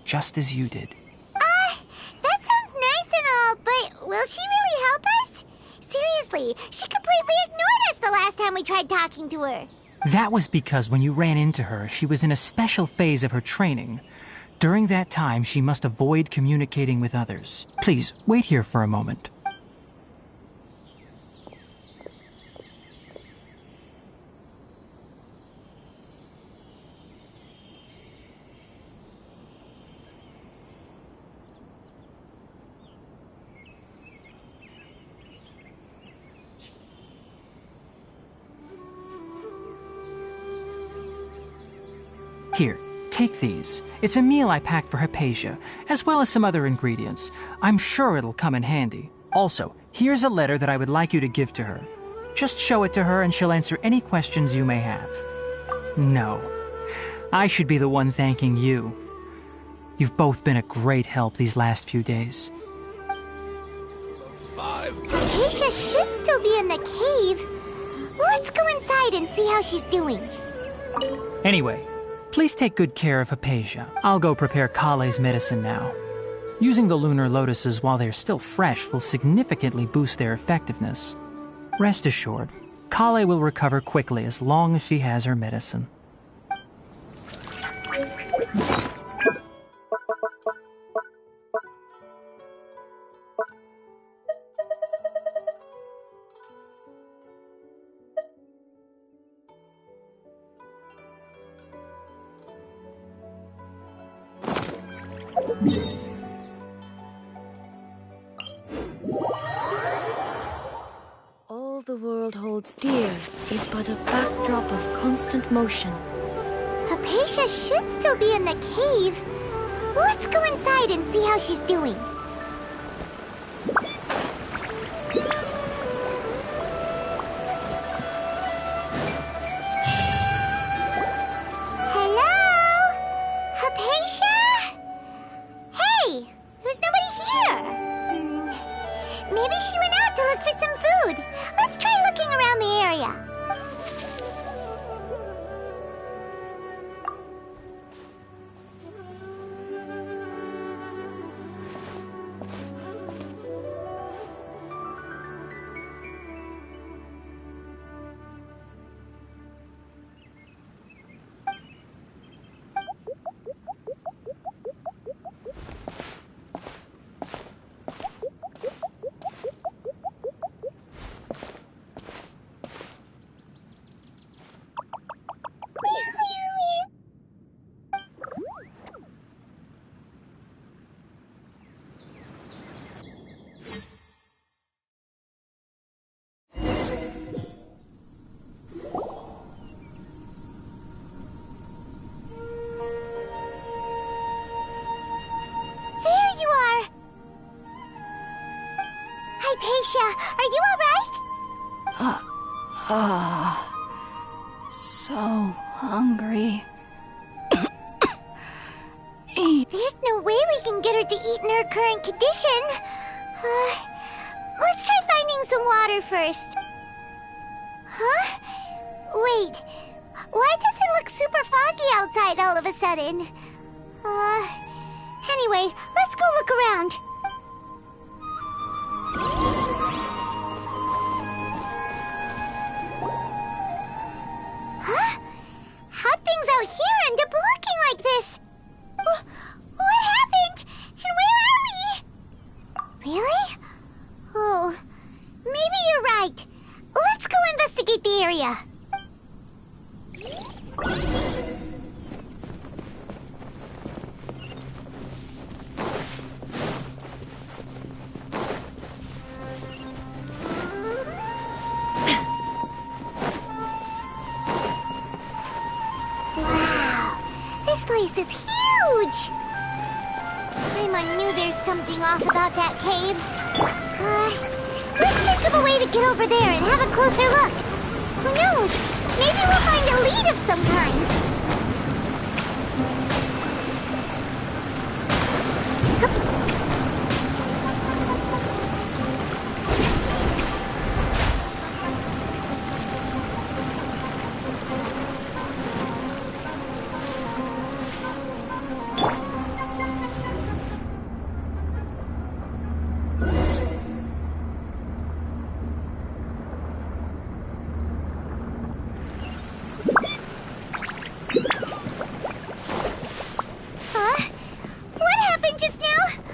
just as you did. That sounds nice and all, but will she really help us? Seriously, she completely ignored us the last time we tried talking to her. That was because when you ran into her, she was in a special phase of her training. During that time, she must avoid communicating with others. Please, wait here for a moment. Here, take these. It's a meal I packed for Hypatia, as well as some other ingredients. I'm sure it'll come in handy. Also, here's a letter that I would like you to give to her. Just show it to her and she'll answer any questions you may have. No, I should be the one thanking you. You've both been a great help these last few days. Hypatia should still be in the cave. Let's go inside and see how she's doing. Anyway, please take good care of Hypatia. I'll go prepare Kale's medicine now. Using the lunar lotuses while they're still fresh will significantly boost their effectiveness. Rest assured, Kale will recover quickly as long as she has her medicine. All the world holds dear is but a backdrop of constant motion. Hypatia should still be in the cave. Let's go inside and see how she's doing. Hello? Hypatia? Hey, there's nobody here. Maybe she went out to look for some food. Let's try looking around the area. Hypatia, are you alright? So hungry. There's no way we can get her to eat in her current condition. Let's try finding some water first. Huh? Wait, why does it look super foggy outside all of a sudden? Anyway, let's go look around. Huh? How'd things out here end up looking like this? What happened? And where are we? Really? Oh, maybe you're right. Let's go investigate the area. This place is huge! I knew there's something off about that cave. Let's think of a way to get over there and have a closer look. Who knows? Maybe we'll find a lead of some kind. What happened just now?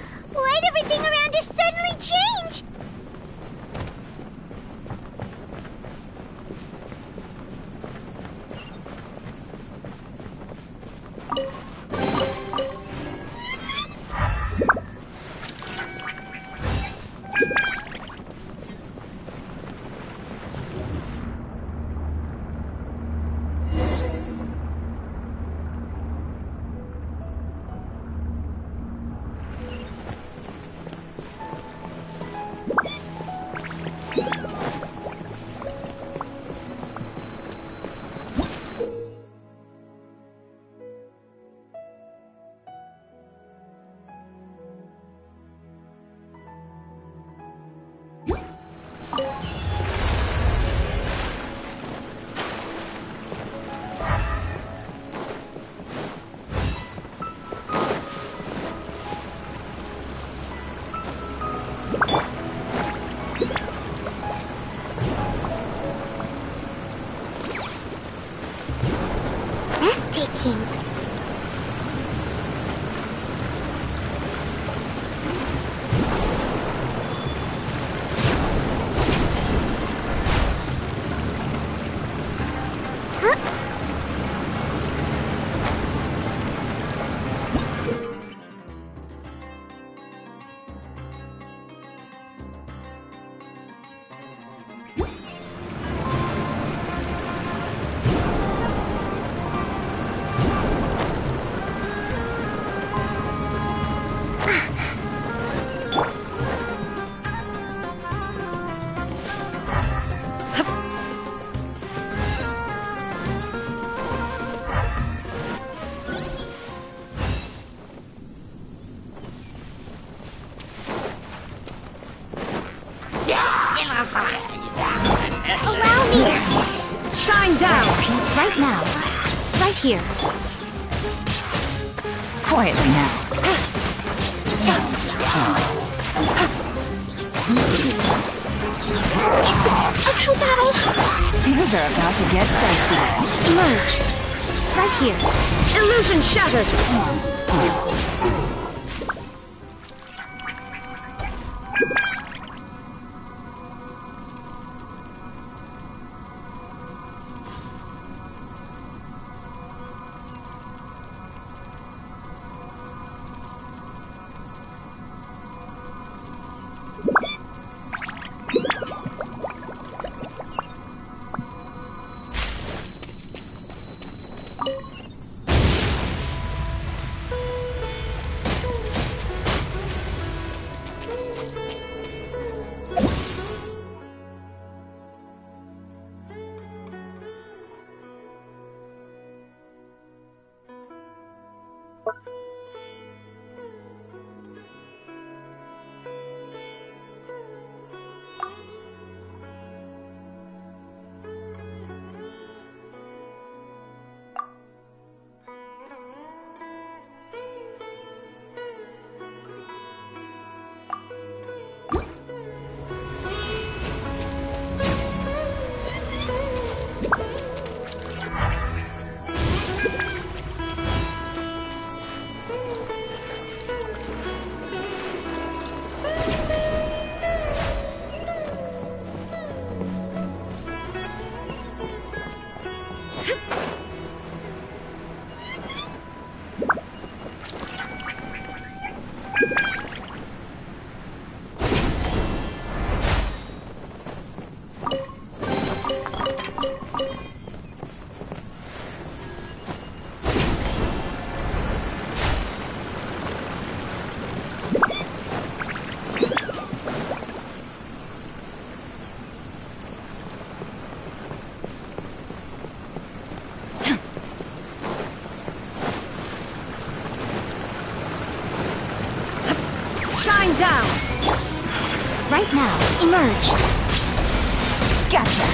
Allow me! Shine down! Right now. Right here. Quietly now. Uphill battle! Things are about to get dicey. Emerge. Right here. Illusion shattered! Shine down! Right now, emerge! Gotcha!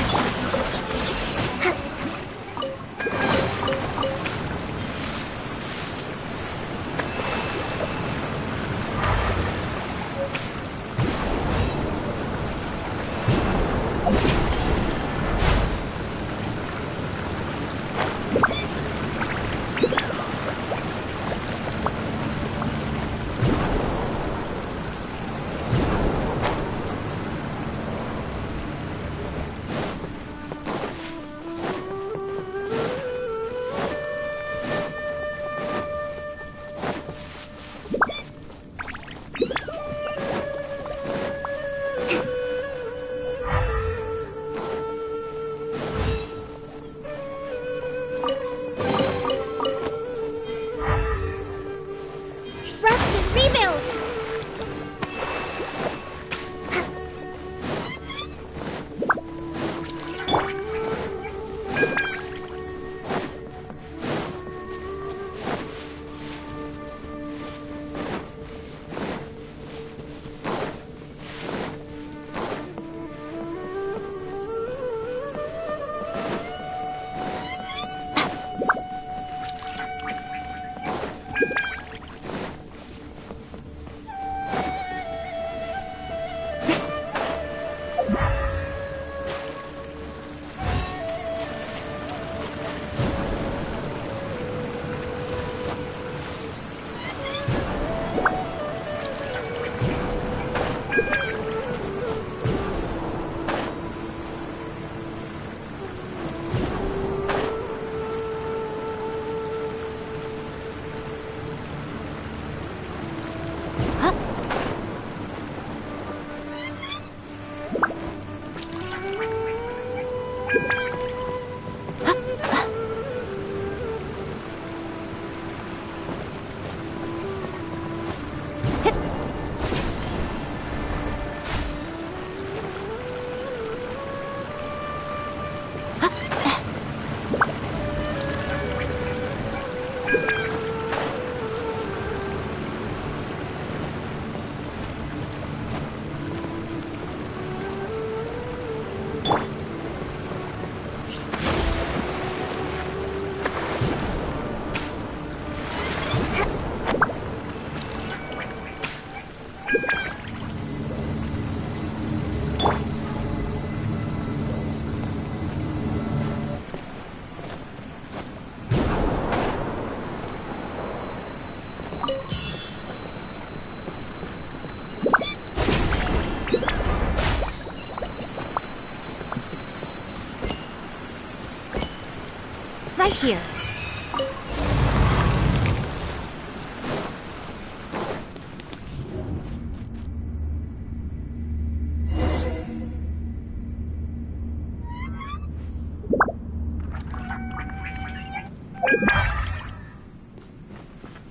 Right here.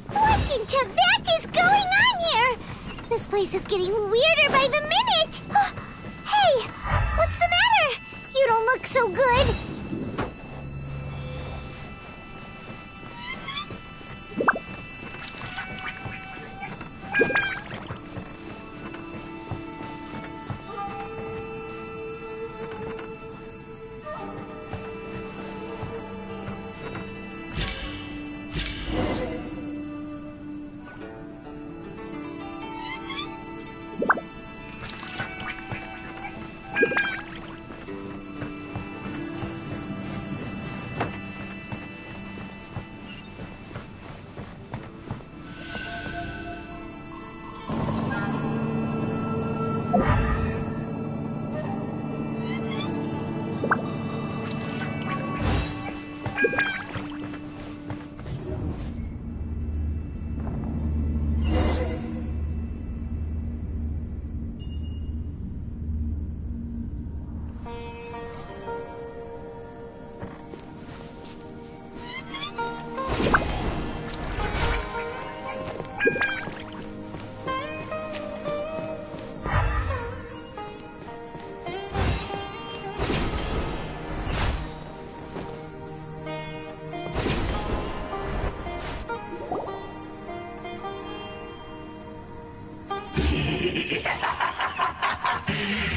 What in Tibet is going on here? This place is getting weirder by the minute. Hey, what's the matter? You don't look so good.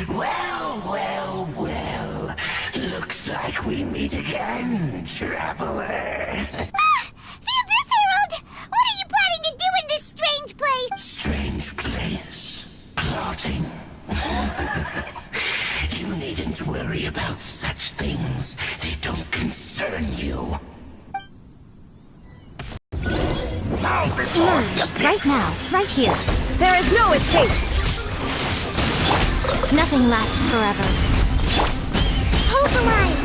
Well. Looks like we meet again, traveler. The Abyss Herald! What are you planning to do in this strange place? Strange place. Plotting. You needn't worry about such things. They don't concern you. Emerge. Right now. Right here. There is no escape. Nothing lasts forever. Hold the line!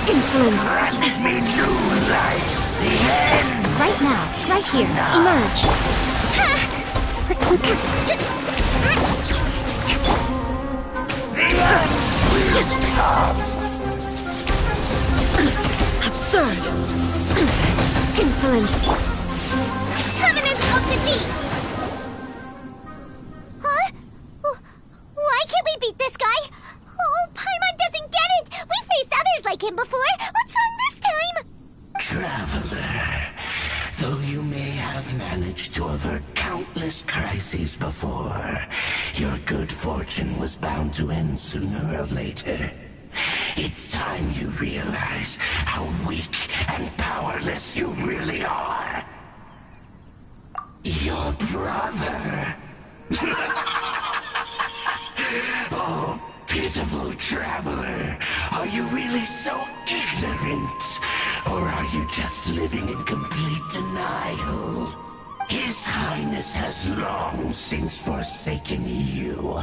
Insolent. Grant me new life. The end. Right now. Right here. Emerge. The end will come. Absurd. Insolent. Covenant of the Deep! Huh? Why can't we beat this guy? Oh, Paimon doesn't get it! We faced others like him before! What's wrong this time? Traveler, though you may have managed to avert countless crises before, your good fortune was bound to end sooner or later. It's time you realize how weak and powerless you really are. Your brother. Oh, pitiful traveler. Are you really so ignorant? Or are you just living in complete denial? His Highness has long since forsaken you.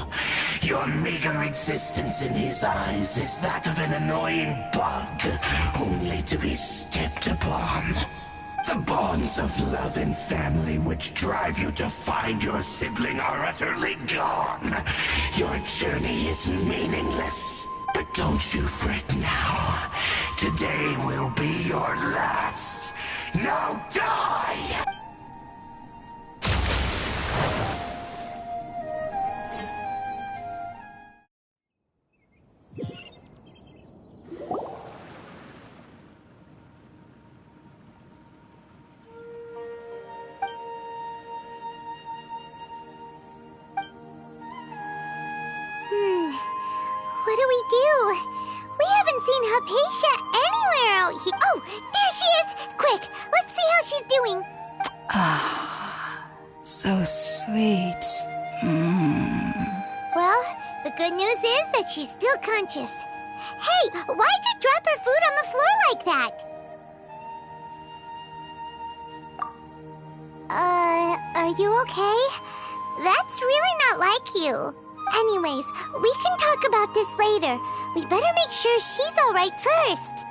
Your meager existence in his eyes is that of an annoying bug, only to be stepped upon. The bonds of love and family which drive you to find your sibling are utterly gone. Your journey is meaningless. But don't you fret now. Today will be your last. Now die! What do we do? We haven't seen Hypatia anywhere out here. Oh, there she is! Quick, let's see how she's doing. So sweet. Well, the good news is that she's still conscious. Hey, why'd you drop her food on the floor like that? Are you okay? That's really not like you. Anyways, we can talk about this later. We better make sure she's alright first.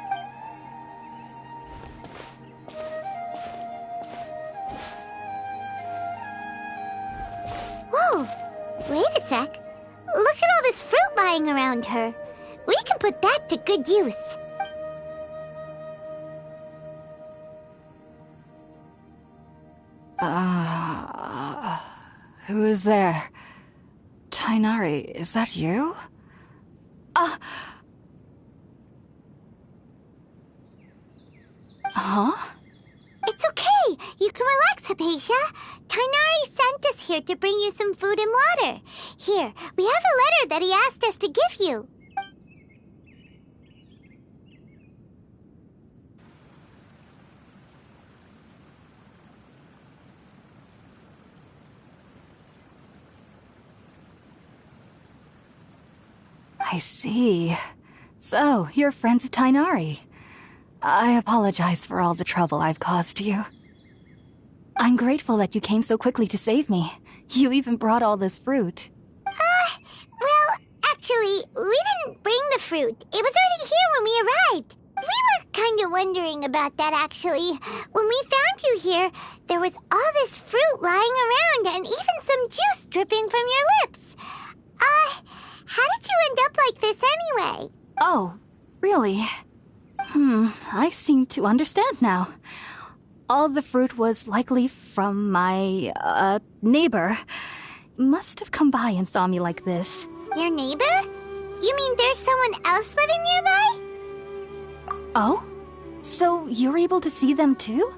Whoa! Wait a sec. Look at all this fruit lying around her. We can put that to good use. Who is there? Tainari, is that you? Huh? It's okay. You can relax, Hypatia. Tainari sent us here to bring you some food and water. Here, we have a letter that he asked us to give you. I see. So, you're friends of Tainari. I apologize for all the trouble I've caused you. I'm grateful that you came so quickly to save me. You even brought all this fruit. Well, actually, we didn't bring the fruit. It was already here when we arrived. We were kind of wondering about that, actually. When we found you here, there was all this fruit lying around and even some juice dripping from your lips. How did you end up like this anyway? Oh, really? I seem to understand now. All the fruit was likely from my, neighbor. Must have come by and saw me like this. Your neighbor? You mean there's someone else living nearby? Oh? So you're able to see them too?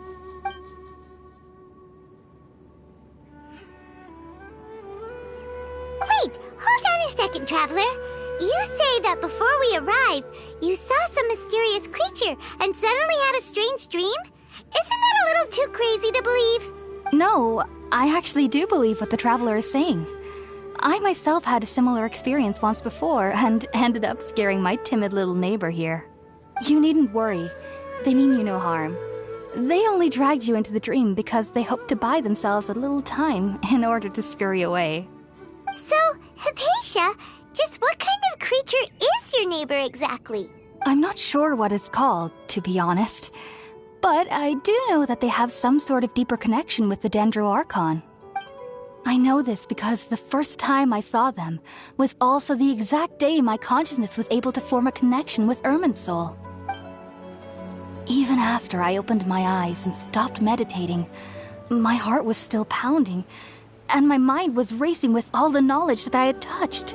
Wait, hold on a second, Traveler. You say that before we arrived, you saw some mysterious creature and suddenly had a strange dream? Isn't that a little too crazy to believe? No, I actually do believe what the Traveler is saying. I myself had a similar experience once before and ended up scaring my timid little neighbor here. You needn't worry. They mean you no harm. They only dragged you into the dream because they hoped to buy themselves a little time in order to scurry away. So, Hypatia, just what kind of creature is your neighbor exactly? I'm not sure what it's called, to be honest. But I do know that they have some sort of deeper connection with the Dendro Archon. I know this because the first time I saw them was also the exact day my consciousness was able to form a connection with Irminsul. Even after I opened my eyes and stopped meditating, my heart was still pounding, and my mind was racing with all the knowledge that I had touched.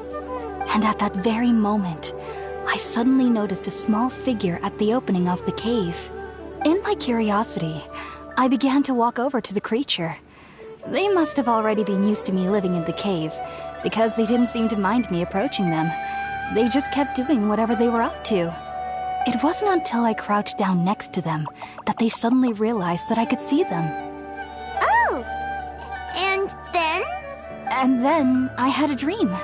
And at that very moment, I suddenly noticed a small figure at the opening of the cave. In my curiosity, I began to walk over to the creature. They must have already been used to me living in the cave, because they didn't seem to mind me approaching them. They just kept doing whatever they were up to. It wasn't until I crouched down next to them that they suddenly realized that I could see them. Oh! And then? And then I had a dream.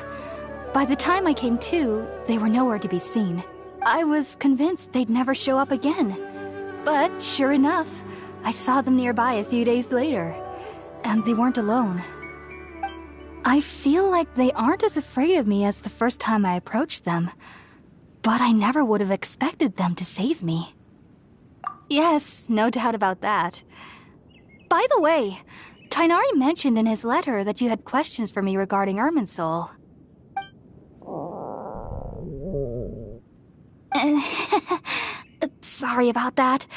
By the time I came to, they were nowhere to be seen. I was convinced they'd never show up again. But sure enough, I saw them nearby a few days later. And they weren't alone. I feel like they aren't as afraid of me as the first time I approached them. But I never would have expected them to save me. Yes, no doubt about that. By the way, Tainari mentioned in his letter that you had questions for me regarding Irminsul. Sorry about that.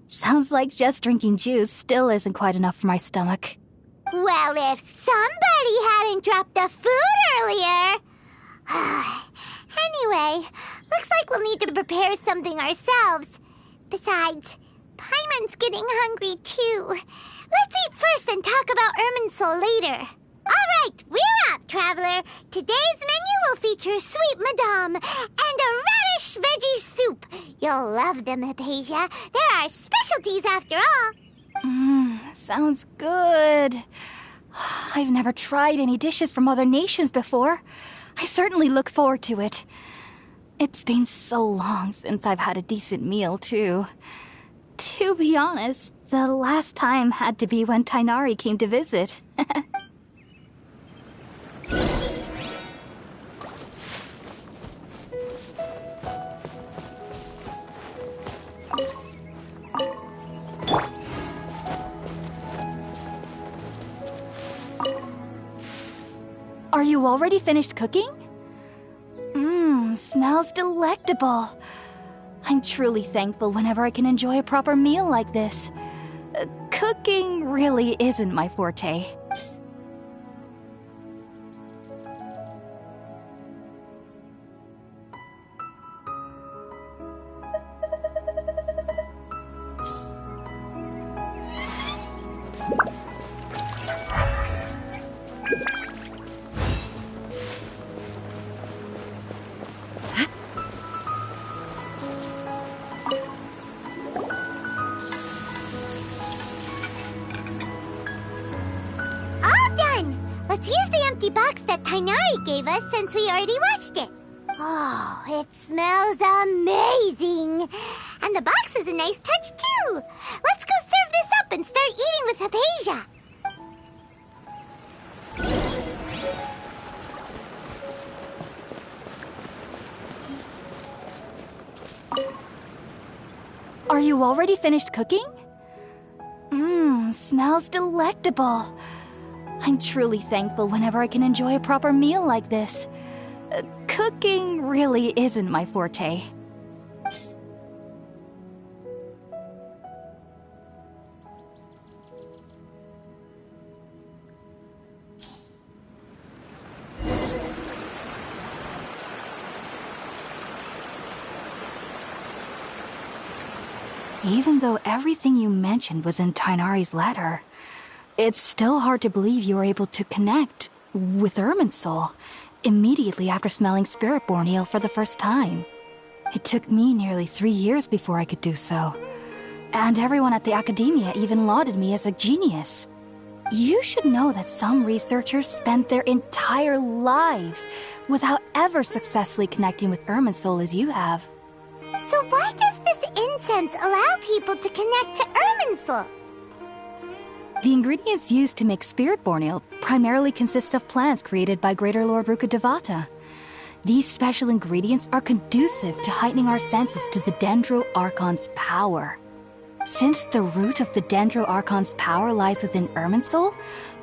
Sounds like just drinking juice still isn't quite enough for my stomach. Well, if somebody hadn't dropped the food earlier... Anyway, looks like we'll need to prepare something ourselves. Besides, Paimon's getting hungry too. Let's eat first and talk about Irminsul later. Alright, we're up, Traveler. Today's menu will feature Sweet Madame and a radish veggie soup. You'll love them, Hypatia. They're our specialties after all. Sounds good. I've never tried any dishes from other nations before. I certainly look forward to it. It's been so long since I've had a decent meal, too. To be honest, the last time had to be when Tainari came to visit. Are you already finished cooking? Smells delectable. I'm truly thankful whenever I can enjoy a proper meal like this. Cooking really isn't my forte. Let's use the empty box that Tainari gave us since we already watched it. Oh, it smells amazing. And the box is a nice touch, too. Let's go serve this up and start eating with Hypatia. Are you already finished cooking? Smells delectable. I'm truly thankful whenever I can enjoy a proper meal like this. Cooking really isn't my forte. Even though everything you mentioned was in Tainari's letter, it's still hard to believe you were able to connect with Irminsul immediately after smelling Spiritborn Ale for the first time. It took me nearly 3 years before I could do so. And everyone at the Academia even lauded me as a genius. You should know that some researchers spend their entire lives without ever successfully connecting with Irminsul as you have. So why does this incense allow people to connect to Irminsul? The ingredients used to make Spiritborn Ale primarily consist of plants created by Greater Lord Rukkhadevata. These special ingredients are conducive to heightening our senses to the Dendro Archon's power. Since the root of the Dendro Archon's power lies within Irminsul,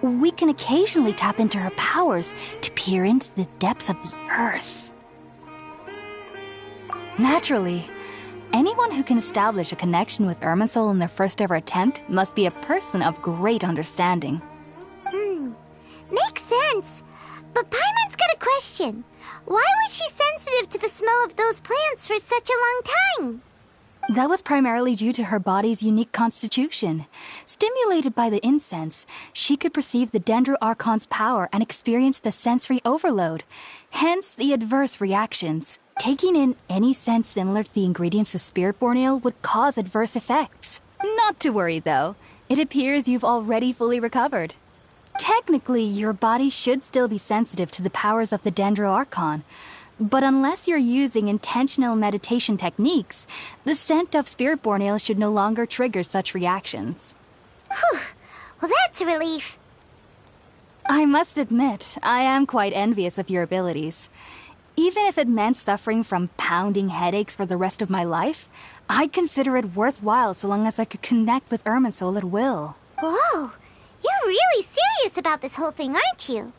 we can occasionally tap into her powers to peer into the depths of the earth. Naturally, anyone who can establish a connection with Irminsul in their first ever attempt must be a person of great understanding. Makes sense. But Paimon's got a question. Why was she sensitive to the smell of those plants for such a long time? That was primarily due to her body's unique constitution. Stimulated by the incense, she could perceive the Dendro Archon's power and experience the sensory overload, hence the adverse reactions. Taking in any scent similar to the ingredients of Spiritborn Ale would cause adverse effects. Not to worry, though. It appears you've already fully recovered. Technically, your body should still be sensitive to the powers of the Dendro Archon, but unless you're using intentional meditation techniques, the scent of Spiritborn Ale should no longer trigger such reactions. Whew. Well, that's a relief. I must admit, I am quite envious of your abilities. Even if it meant suffering from pounding headaches for the rest of my life, I'd consider it worthwhile so long as I could connect with Irminsul at will. Whoa! You're really serious about this whole thing, aren't you?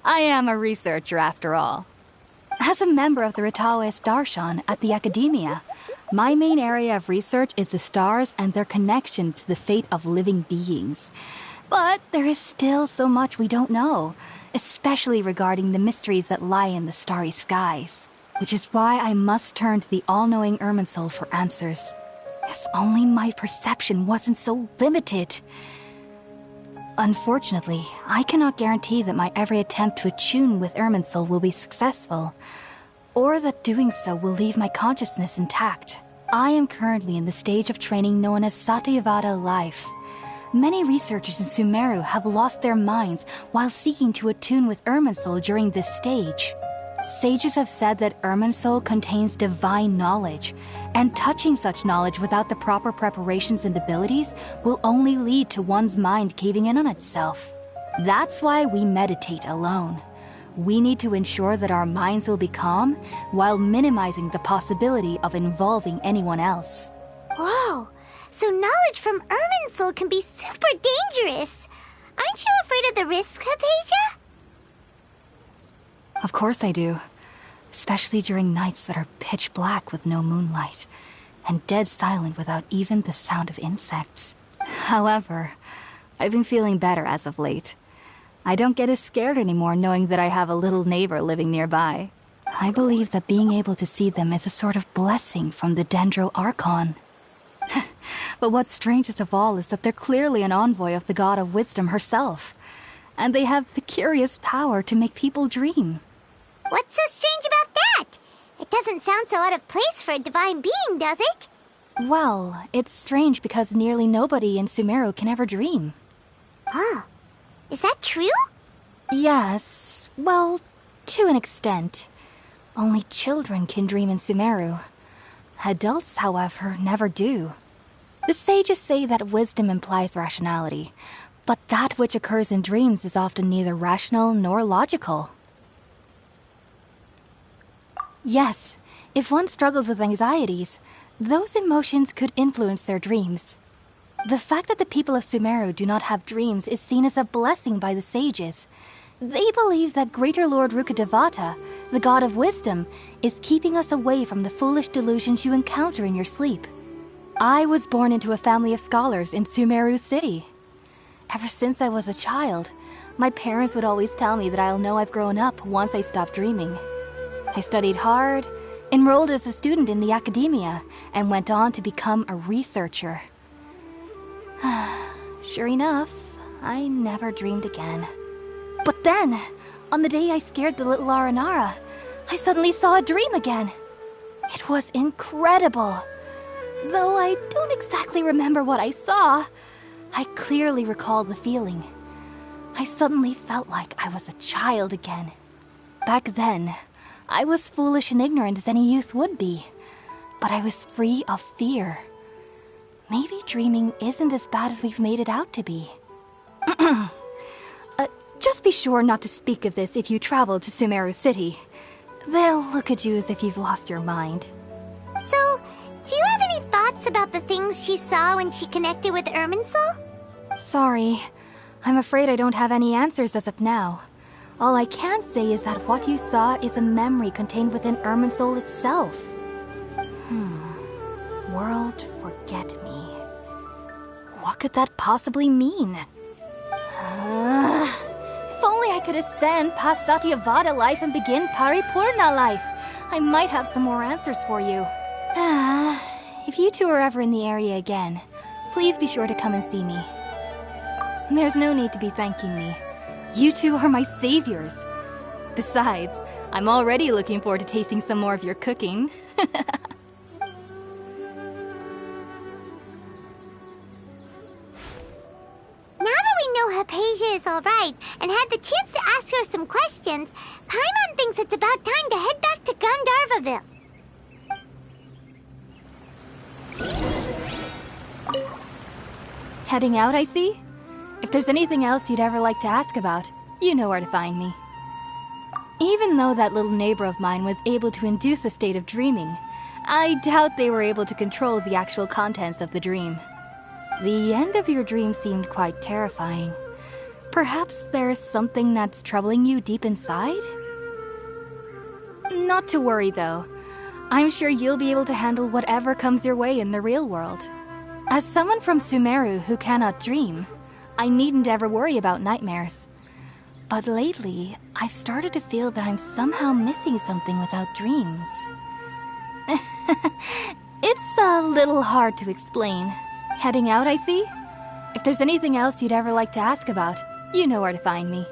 I am a researcher after all. As a member of the Ritaoist Darshan at the Academia, my main area of research is the stars and their connection to the fate of living beings. But there is still so much we don't know, especially regarding the mysteries that lie in the starry skies. Which is why I must turn to the all-knowing Irminsul for answers. If only my perception wasn't so limited. Unfortunately, I cannot guarantee that my every attempt to attune with Irminsul will be successful, or that doing so will leave my consciousness intact. I am currently in the stage of training known as Satyavada life. Many researchers in Sumeru have lost their minds while seeking to attune with Irminsul during this stage. Sages have said that Irminsul contains divine knowledge, and touching such knowledge without the proper preparations and abilities will only lead to one's mind caving in on itself. That's why we meditate alone. We need to ensure that our minds will be calm while minimizing the possibility of involving anyone else. Whoa! So knowledge from Irminsul can be super dangerous. I afraid of the risk, Hypatia? Of course I do. Especially during nights that are pitch black with no moonlight, and dead silent without even the sound of insects. However, I've been feeling better as of late. I don't get as scared anymore knowing that I have a little neighbor living nearby. I believe that being able to see them is a sort of blessing from the Dendro Archon. But what's strangest of all is that they're clearly an envoy of the God of Wisdom herself, and they have the curious power to make people dream. What's so strange about that? It doesn't sound so out of place for a divine being, does it? Well, it's strange because nearly nobody in Sumeru can ever dream. Oh, is that true? Yes, well, to an extent. Only children can dream in Sumeru. Adults, however, never do. The sages say that wisdom implies rationality, but that which occurs in dreams is often neither rational nor logical. Yes, if one struggles with anxieties, those emotions could influence their dreams. The fact that the people of Sumeru do not have dreams is seen as a blessing by the sages. They believe that Greater Lord Rukkhadevata, the God of Wisdom, is keeping us away from the foolish delusions you encounter in your sleep. I was born into a family of scholars in Sumeru City. Ever since I was a child, my parents would always tell me that I'll know I've grown up once I stop dreaming. I studied hard, enrolled as a student in the academia, and went on to become a researcher. Sure enough, I never dreamed again. But then, on the day I scared the little Aranara, I suddenly saw a dream again. It was incredible. Though I don't exactly remember what I saw, I clearly recall the feeling. I suddenly felt like I was a child again. Back then, I was foolish and ignorant as any youth would be, but I was free of fear. Maybe dreaming isn't as bad as we've made it out to be. Just be sure not to speak of this if you travel to Sumeru City. They'll look at you as if you've lost your mind. So, do you have any thoughts about the things she saw when she connected with Irminsul? Sorry. I'm afraid I don't have any answers as of now. All I can say is that what you saw is a memory contained within Irminsul itself. World forget me. What could that possibly mean? If only I could ascend past Satyavada life and begin Paripurna life, I might have some more answers for you. If you two are ever in the area again, please be sure to come and see me. There's no need to be thanking me. You two are my saviors. Besides, I'm already looking forward to tasting some more of your cooking. Now that we know Hypatia is alright and had the chance to ask her some questions, Paimon thinks it's about time to head back to Gandharvaville. Heading out, I see? If there's anything else you'd ever like to ask about, you know where to find me. Even though that little neighbor of mine was able to induce a state of dreaming, I doubt they were able to control the actual contents of the dream. The end of your dream seemed quite terrifying. Perhaps there's something that's troubling you deep inside? Not to worry, though. I'm sure you'll be able to handle whatever comes your way in the real world. As someone from Sumeru who cannot dream, I needn't ever worry about nightmares. But lately, I've started to feel that I'm somehow missing something without dreams. It's a little hard to explain. Heading out, I see? If there's anything else you'd ever like to ask about, you know where to find me.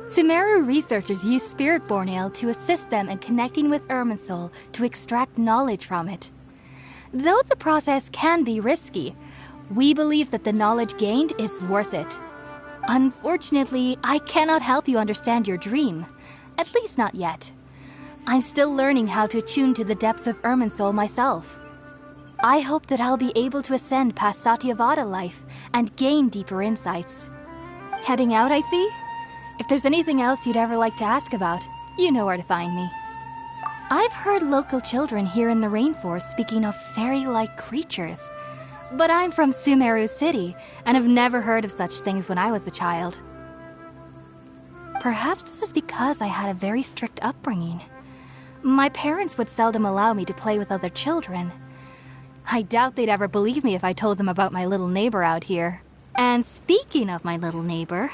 Sumeru researchers use Spirit-Born Ale to assist them in connecting with Irminsul to extract knowledge from it. Though the process can be risky, we believe that the knowledge gained is worth it. Unfortunately, I cannot help you understand your dream. At least not yet. I'm still learning how to attune to the depths of Irminsul myself. I hope that I'll be able to ascend past Satyavada life and gain deeper insights. Heading out, I see? If there's anything else you'd ever like to ask about, you know where to find me. I've heard local children here in the rainforest speaking of fairy-like creatures. But I'm from Sumeru City, and have never heard of such things when I was a child. Perhaps this is because I had a very strict upbringing. My parents would seldom allow me to play with other children. I doubt they'd ever believe me if I told them about my little neighbor out here. And speaking of my little neighbor,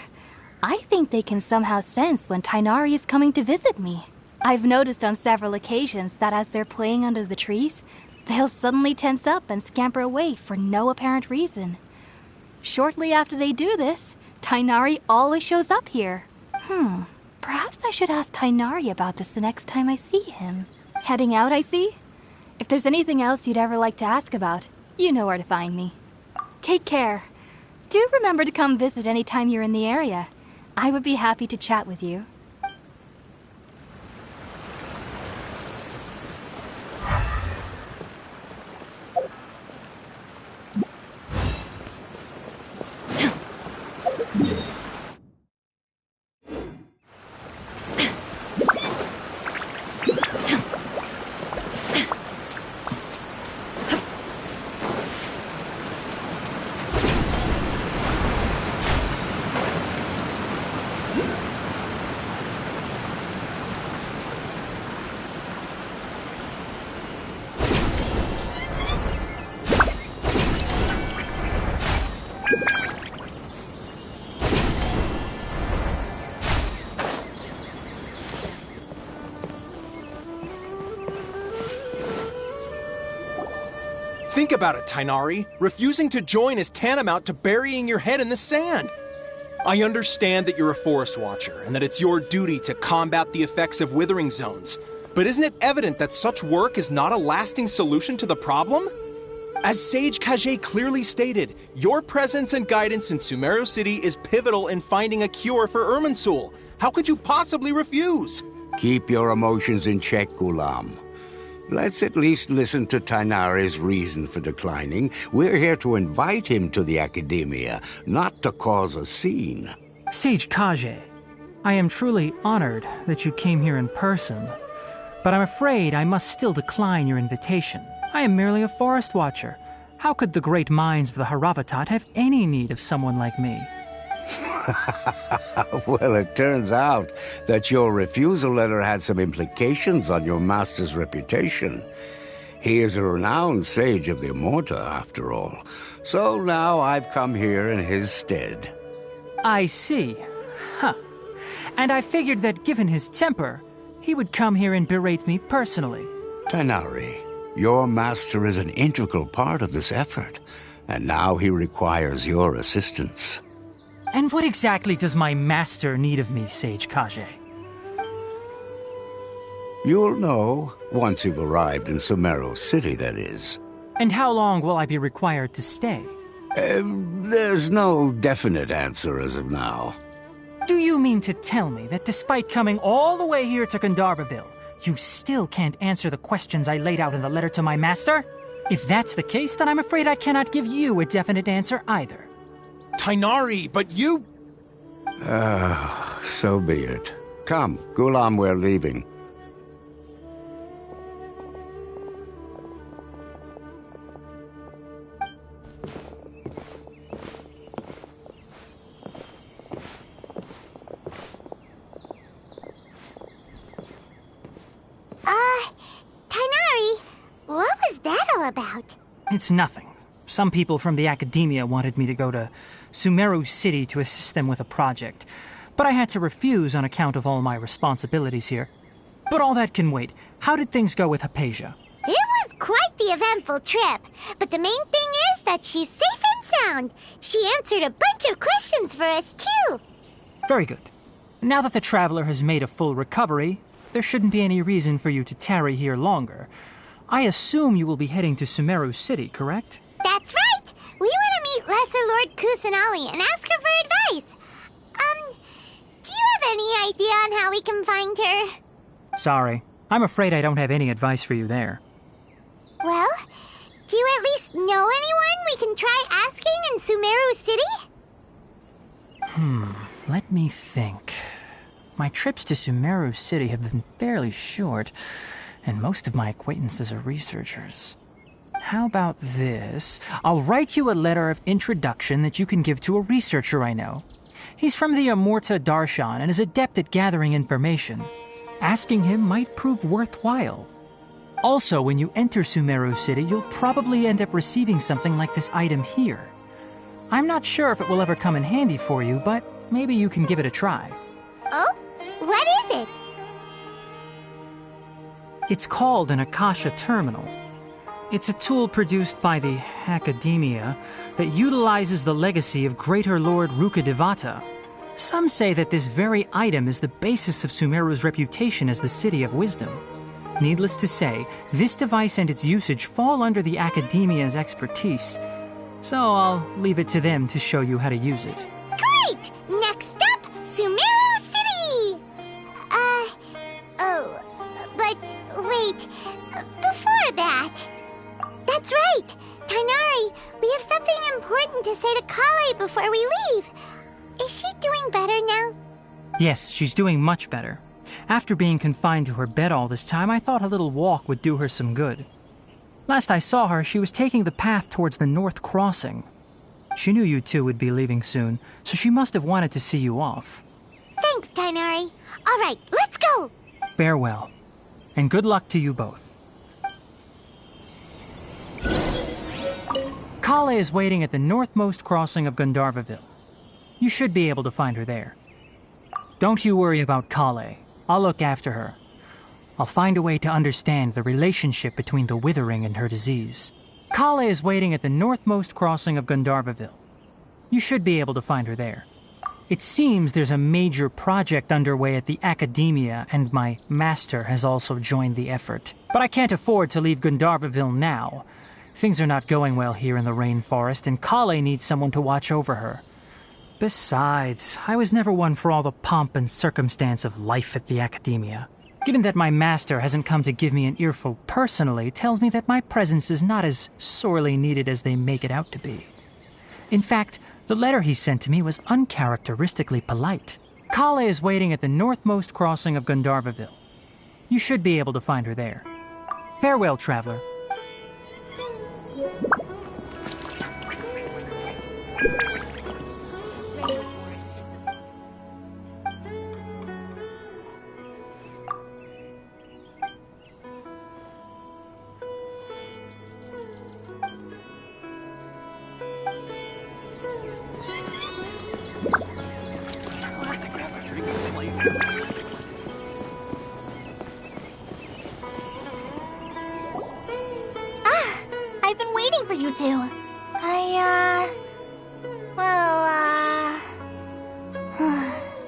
I think they can somehow sense when Tighnari is coming to visit me. I've noticed on several occasions that as they're playing under the trees, they'll suddenly tense up and scamper away for no apparent reason. Shortly after they do this, Tighnari always shows up here. Perhaps I should ask Tighnari about this the next time I see him. Heading out, I see? If there's anything else you'd ever like to ask about, you know where to find me. Take care. Do remember to come visit any time you're in the area. I would be happy to chat with you. Think about it, Tighnari. Refusing to join is tantamount to burying your head in the sand. I understand that you're a forest watcher, and that it's your duty to combat the effects of withering zones. But isn't it evident that such work is not a lasting solution to the problem? As Sage Kage clearly stated, your presence and guidance in Sumeru City is pivotal in finding a cure for Irminsul. How could you possibly refuse? Keep your emotions in check, Ghulam. Let's at least listen to Tighnari's reason for declining. We're here to invite him to the Academia, not to cause a scene. Sage Kage, I am truly honored that you came here in person, but I'm afraid I must still decline your invitation. I am merely a forest watcher. How could the great minds of the Haravatat have any need of someone like me? Well, it turns out that your refusal letter had some implications on your master's reputation. He is a renowned sage of the Immorta, after all. So now I've come here in his stead. I see. Huh. And I figured that given his temper, he would come here and berate me personally. Tighnari, your master is an integral part of this effort, and now he requires your assistance. And what exactly does my master need of me, Sage Kage? You'll know once you've arrived in Sumeru City, that is. And how long will I be required to stay? There's no definite answer as of now. Do you mean to tell me that despite coming all the way here to Gandharvaville, you still can't answer the questions I laid out in the letter to my master? If that's the case, then I'm afraid I cannot give you a definite answer either. Tighnari, but you... So be it. Come, Ghulam, we're leaving. Tighnari, what was that all about? It's nothing. Some people from the Academia wanted me to go to Sumeru City to assist them with a project, but I had to refuse on account of all my responsibilities here. But all that can wait. How did things go with Hypatia? It was quite the eventful trip, but the main thing is that she's safe and sound. She answered a bunch of questions for us, too. Very good. Now that the traveler has made a full recovery, there shouldn't be any reason for you to tarry here longer. I assume you will be heading to Sumeru City, correct? That's right! We want to meet Lesser Lord Kusanali and ask her for advice. Do you have any idea on how we can find her? Sorry. I'm afraid I don't have any advice for you there. Well, do you at least know anyone we can try asking in Sumeru City? Let me think. My trips to Sumeru City have been fairly short, and most of my acquaintances are researchers. how about this? I'll write you a letter of introduction that you can give to a researcher I know. He's from the Amurta Darshan and is adept at gathering information. Asking him might prove worthwhile. Also, when you enter Sumeru City, you'll probably end up receiving something like this item here. I'm not sure if it will ever come in handy for you, but maybe you can give it a try. Oh? What is it? It's called an Akasha Terminal. It's a tool produced by the Academia that utilizes the legacy of Greater Lord Rukkhadevata. Some say that this very item is the basis of Sumeru's reputation as the City of Wisdom. Needless to say, this device and its usage fall under the Academia's expertise, so I'll leave it to them to show you how to use it. Great! Next up, Sumeru City! But wait, before that... That's right! Tainari, we have something important to say to Kale before we leave. Is she doing better now? Yes, she's doing much better. After being confined to her bed all this time, I thought a little walk would do her some good. Last I saw her, she was taking the path towards the North Crossing. She knew you two would be leaving soon, so she must have wanted to see you off. Thanks, Tainari. All right, let's go! Farewell, and good luck to you both. Kale is waiting at the northmost crossing of Gandharvaville. You should be able to find her there. Don't you worry about Kale. I'll look after her. I'll find a way to understand the relationship between the withering and her disease. Kale is waiting at the northmost crossing of Gandharvaville. You should be able to find her there. It seems there's a major project underway at the Academia, and my master has also joined the effort. But I can't afford to leave Gandharvaville now. Things are not going well here in the rainforest, and Kale needs someone to watch over her. Besides, I was never one for all the pomp and circumstance of life at the Academia. Given that my master hasn't come to give me an earful personally, tells me that my presence is not as sorely needed as they make it out to be. In fact, the letter he sent to me was uncharacteristically polite. Kale is waiting at the northmost crossing of Gandharvaville. You should be able to find her there. Farewell, traveler. I've been waiting for you two.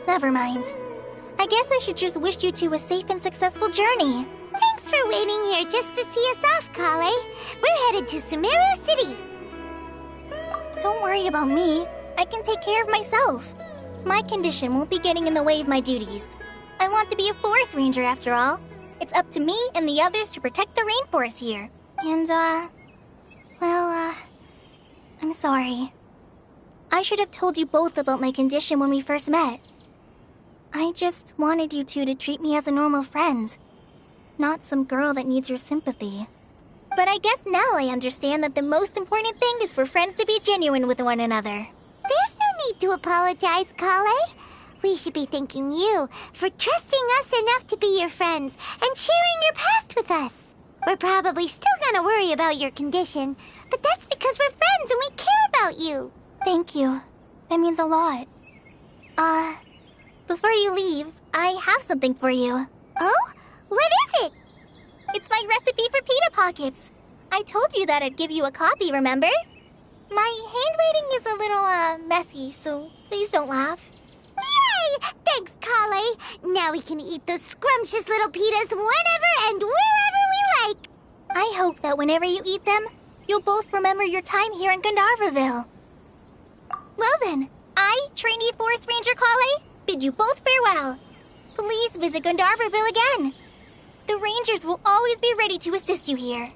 Never mind. I guess I should just wish you two a safe and successful journey. Thanks for waiting here just to see us off, Kale. We're headed to Sumeru City. Don't worry about me. I can take care of myself. My condition won't be getting in the way of my duties. I want to be a forest ranger after all. It's up to me and the others to protect the rainforest here. And, I'm sorry. I should have told you both about my condition when we first met. I just wanted you two to treat me as a normal friend, not some girl that needs your sympathy. But I guess now I understand that the most important thing is for friends to be genuine with one another. There's no need to apologize, Kale. We should be thanking you for trusting us enough to be your friends and sharing your past with us. We're probably still gonna worry about your condition, but that's because we're friends and we care about you. Thank you. That means a lot. Before you leave, I have something for you. Oh? What is it? It's my recipe for pita pockets. I told you that I'd give you a copy, remember? My handwriting is a little, messy, so please don't laugh. Yay! Thanks, Kale. Now we can eat those scrumptious little pitas whenever and wherever we like. I hope that whenever you eat them, you'll both remember your time here in Gandharvaville. Well then, I, trainee Forest Ranger Kale, bid you both farewell. Please visit Gandharvaville again. The Rangers will always be ready to assist you here.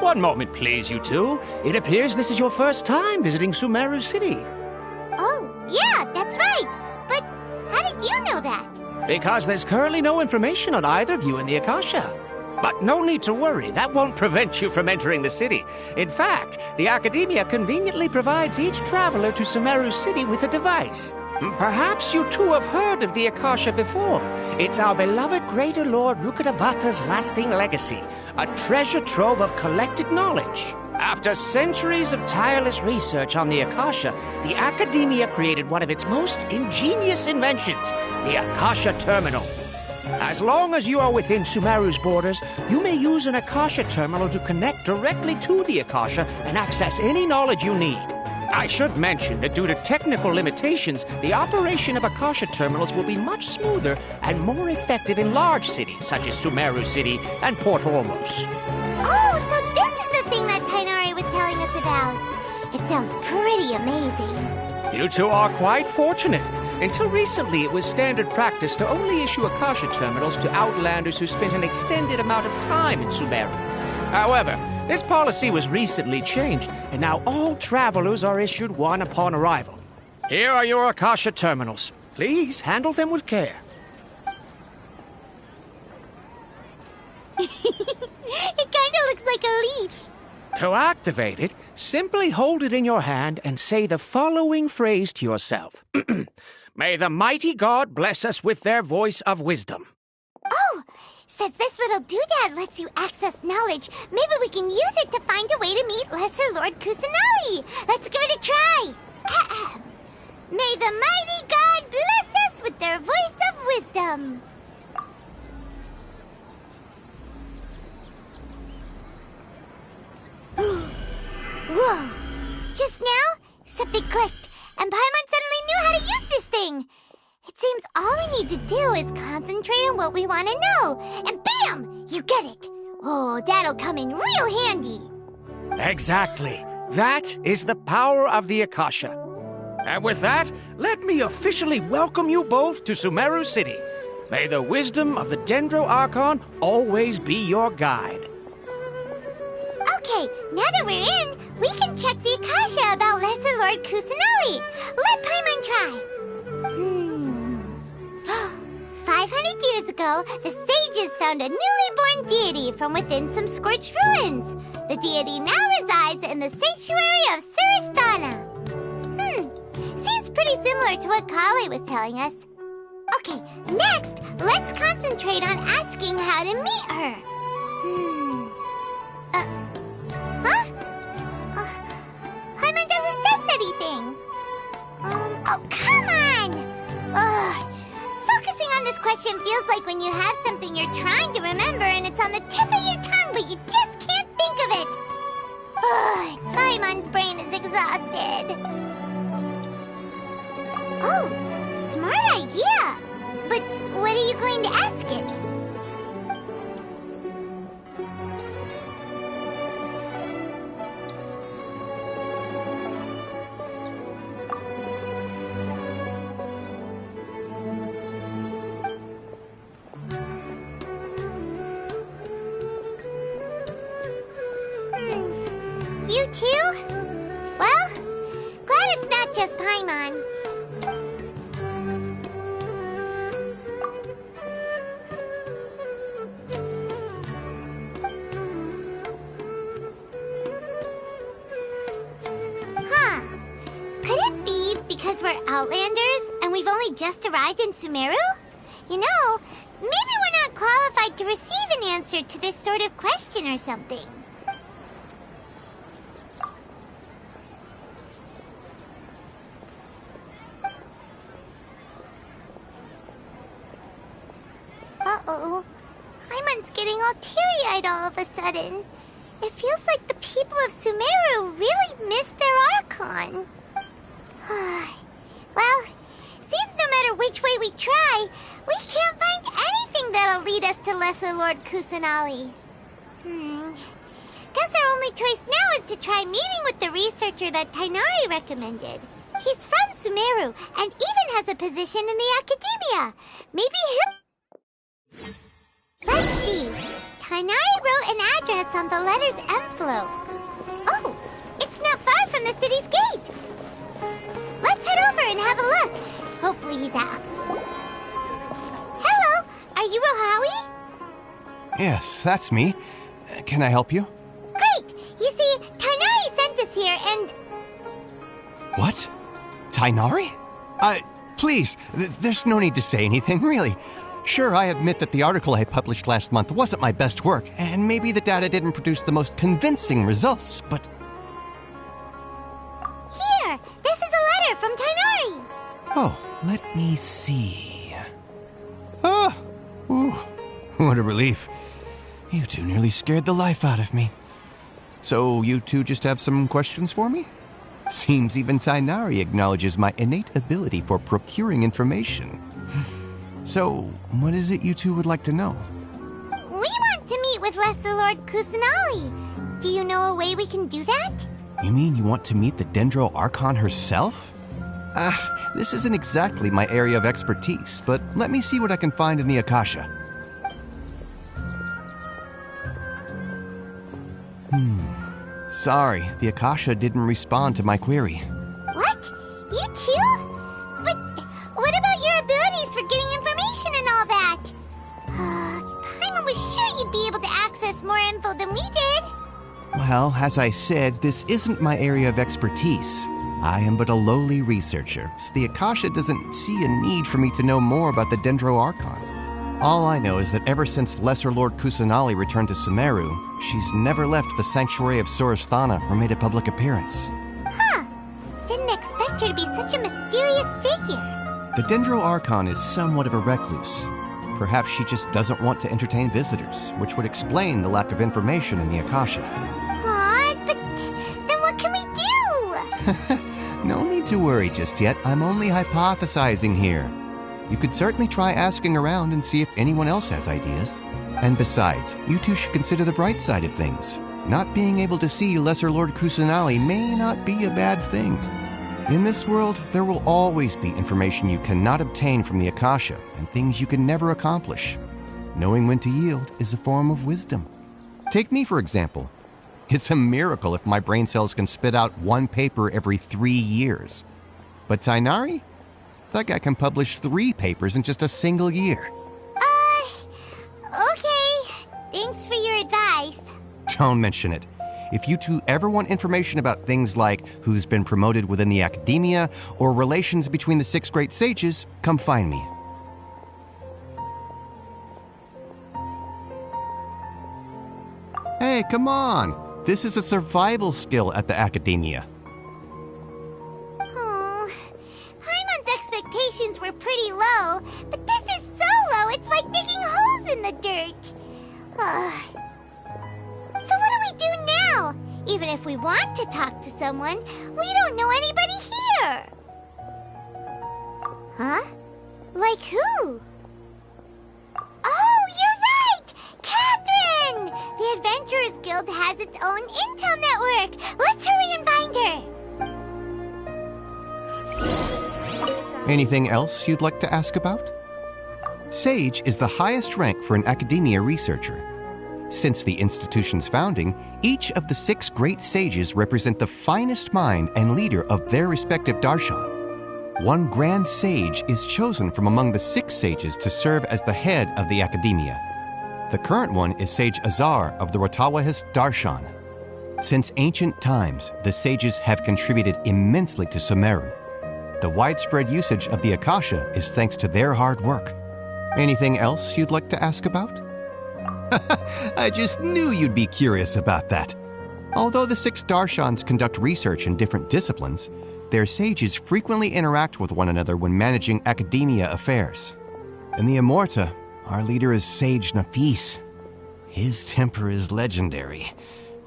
One moment, please, you two. It appears this is your first time visiting Sumeru City. Oh, yeah, that's right. But how did you know that? Because there's currently no information on either of you in the Akasha. But no need to worry, that won't prevent you from entering the city. In fact, the Academia conveniently provides each traveler to Sumeru City with a device. Perhaps you too have heard of the Akasha before. It's our beloved Greater Lord Rukkhadevata's lasting legacy, a treasure trove of collected knowledge. After centuries of tireless research on the Akasha, the Academia created one of its most ingenious inventions, the Akasha Terminal. As long as you are within Sumeru's borders, you may use an Akasha terminal to connect directly to the Akasha and access any knowledge you need. I should mention that due to technical limitations, the operation of Akasha terminals will be much smoother and more effective in large cities such as Sumeru City and Port Ormos. Oh, so this is the thing that Tainari was telling us about. It sounds pretty amazing. You two are quite fortunate. Until recently, it was standard practice to only issue Akasha terminals to outlanders who spent an extended amount of time in Sumeru. However, this policy was recently changed, and now all travelers are issued one upon arrival. Here are your Akasha terminals. Please handle them with care. It kinda looks like a leaf. To activate it, simply hold it in your hand and say the following phrase to yourself. May the mighty God bless us with their voice of wisdom. Oh, since this little doodad lets you access knowledge, maybe we can use it to find a way to meet Lesser Lord Kusanali. Let's give it a try. May the mighty God bless us with their voice of wisdom. Whoa! Just now, something clicked, and Paimon suddenly knew how to use this thing. It seems all we need to do is concentrate on what we want to know, and bam! You get it. Oh, that'll come in real handy. Exactly. That is the power of the Akasha. And with that, let me officially welcome you both to Sumeru City. May the wisdom of the Dendro Archon always be your guide. Okay, now that we're in, we can check the Akasha about Lesser Lord Kusanali. Let Paimon try. 500 years ago, the sages found a newly born deity from within some scorched ruins. The deity now resides in the sanctuary of Suristana. Seems pretty similar to what Kali was telling us. Okay, next, let's concentrate on asking how to meet her. Paimon doesn't sense anything. Oh, come on! Ugh. Focusing on this question feels like when you have something you're trying to remember and it's on the tip of your tongue, but you just can't think of it. Ugh, Paimon's brain is exhausted. Oh, smart idea. But what are you going to ask it? You too? Well, glad it's not just Paimon. Huh. Could it be because we're Outlanders and we've only just arrived in Sumeru? You know, maybe we're not qualified to receive an answer to this sort of question or something. Uh-oh. Paimon's getting all teary-eyed all of a sudden. It feels like the people of Sumeru really missed their Archon. Well, seems no matter which way we try, we can't find anything that'll lead us to Lesser Lord Kusanali. Guess our only choice now is to try meeting with the researcher that Tainari recommended. He's from Sumeru and even has a position in the Academia. Maybe he'll... Let's see. Tighnari wrote an address on the letter's envelope. Oh, it's not far from the city's gate. Let's head over and have a look. Hopefully he's out. Hello, are you Rohawi? Yes, that's me. Can I help you? Great! You see, Tighnari sent us here and... What? Tighnari? Please, there's no need to say anything, really. Sure, I admit that the article I published last month wasn't my best work, and maybe the data didn't produce the most convincing results, but... Here! This is a letter from Tighnari! Oh, let me see... Oh! Ooh, what a relief. You two nearly scared the life out of me. So, you two just have some questions for me? Seems even Tighnari acknowledges my innate ability for procuring information. So, what is it you two would like to know? We want to meet with Lesser Lord Kusanali. Do you know a way we can do that? You mean you want to meet the Dendro Archon herself? This isn't exactly my area of expertise, but let me see what I can find in the Akasha. Sorry, the Akasha didn't respond to my query. What? You too? But what about your abilities for getting information and all that? Paimon was sure you'd be able to access more info than we did. Well, as I said, this isn't my area of expertise. I am but a lowly researcher, so the Akasha doesn't see a need for me to know more about the Dendro Archon. All I know is that ever since Lesser Lord Kusanali returned to Sumeru, she's never left the Sanctuary of Sorasthana or made a public appearance. Huh. Didn't expect her to be such a mysterious figure. The Dendro Archon is somewhat of a recluse. Perhaps she just doesn't want to entertain visitors, which would explain the lack of information in the Akasha. But then what can we do? No need to worry just yet. I'm only hypothesizing here. You could certainly try asking around and see if anyone else has ideas. And besides, you two should consider the bright side of things. Not being able to see Lesser Lord Kusanali may not be a bad thing. In this world, there will always be information you cannot obtain from the Akasha and things you can never accomplish. Knowing when to yield is a form of wisdom. Take me, for example. It's a miracle if my brain cells can spit out one paper every 3 years. But Tighnari? That guy can publish 3 papers in just a single year. Okay. Thanks for your advice. Don't mention it. If you two ever want information about things like who's been promoted within the academia or relations between the 6 great sages, come find me. Hey, come on. This is a survival skill at the academia. Expectations were pretty low, but this is so low, it's like digging holes in the dirt. So what do we do now? Even if we want to talk to someone, we don't know anybody here. Huh? Like who? Oh, you're right! Catherine! The Adventurers Guild has its own intel network. Let's hurry and find her. Anything else you'd like to ask about? Sage is the highest rank for an academia researcher. Since the institution's founding, each of the 6 great sages represent the finest mind and leader of their respective darshan. One grand sage is chosen from among the 6 sages to serve as the head of the academia. The current one is Sage Azar of the Rotawahist darshan. Since ancient times, the sages have contributed immensely to Sumeru. The widespread usage of the Akasha is thanks to their hard work. Anything else you'd like to ask about? I just knew you'd be curious about that. Although the 6 darshans conduct research in different disciplines, their sages frequently interact with one another when managing academia affairs. In the Immorta, our leader is Sage Nafis. His temper is legendary.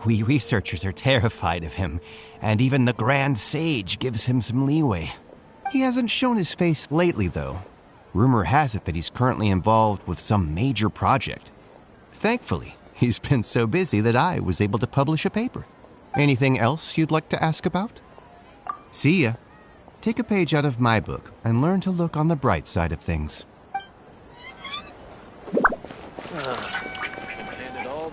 We researchers are terrified of him, and even the Grand Sage gives him some leeway. He hasn't shown his face lately, though. Rumor has it that he's currently involved with some major project. Thankfully, he's been so busy that I was able to publish a paper. Anything else you'd like to ask about? See ya. Take a page out of my book and learn to look on the bright side of things. And it all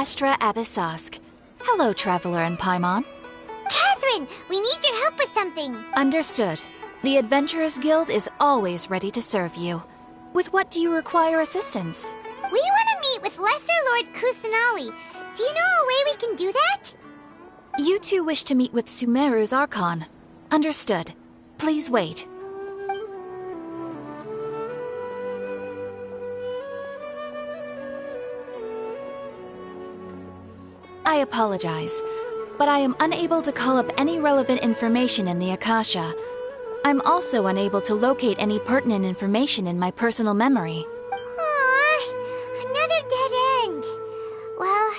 Astra Abyssosk. Hello, Traveler and Paimon. Catherine, we need your help with something. Understood. The Adventurers Guild is always ready to serve you. With what do you require assistance? We want to meet with Lesser Lord Kusanali. Do you know a way we can do that? You two wish to meet with Sumeru's Archon. Understood. Please wait. I apologize, but I am unable to call up any relevant information in the Akasha. I'm also unable to locate any pertinent information in my personal memory. Aww, another dead end. Well,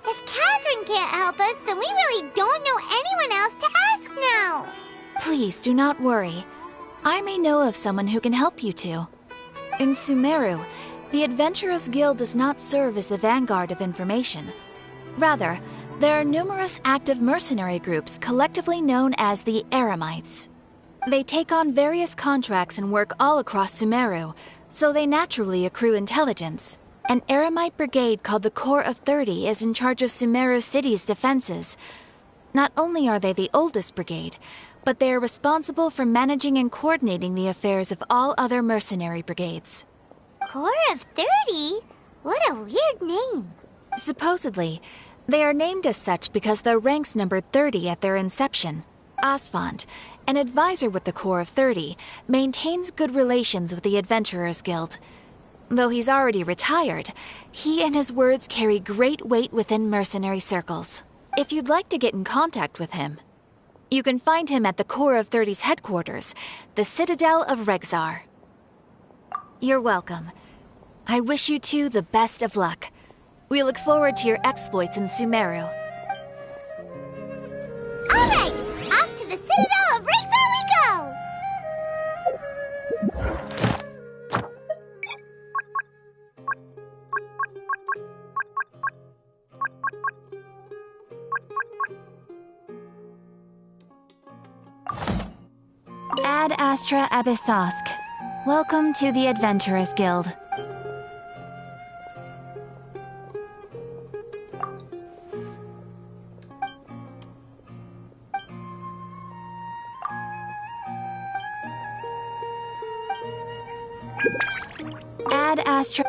if Catherine can't help us, then we really don't know anyone else to ask now. Please do not worry. I may know of someone who can help you two. In Sumeru, the Adventurers Guild does not serve as the vanguard of information. Rather, there are numerous active mercenary groups collectively known as the Eremites. They take on various contracts and work all across Sumeru, so they naturally accrue intelligence. An Eremite brigade called the Corps of 30 is in charge of Sumeru City's defenses. Not only are they the oldest brigade, but they are responsible for managing and coordinating the affairs of all other mercenary brigades. Corps of 30? What a weird name. Supposedly, they are named as such because their ranks numbered 30 at their inception. Asfand, an advisor with the Corps of 30, maintains good relations with the Adventurers Guild. Though he's already retired, he and his words carry great weight within mercenary circles. If you'd like to get in contact with him, you can find him at the Corps of 30's headquarters, the Citadel of Rexar. You're welcome. I wish you two the best of luck. We look forward to your exploits in Sumeru. All right, off to the Citadel of Rexar we go! Ad Astra Abyssosk. Welcome to the Adventurers Guild. Ad Astra...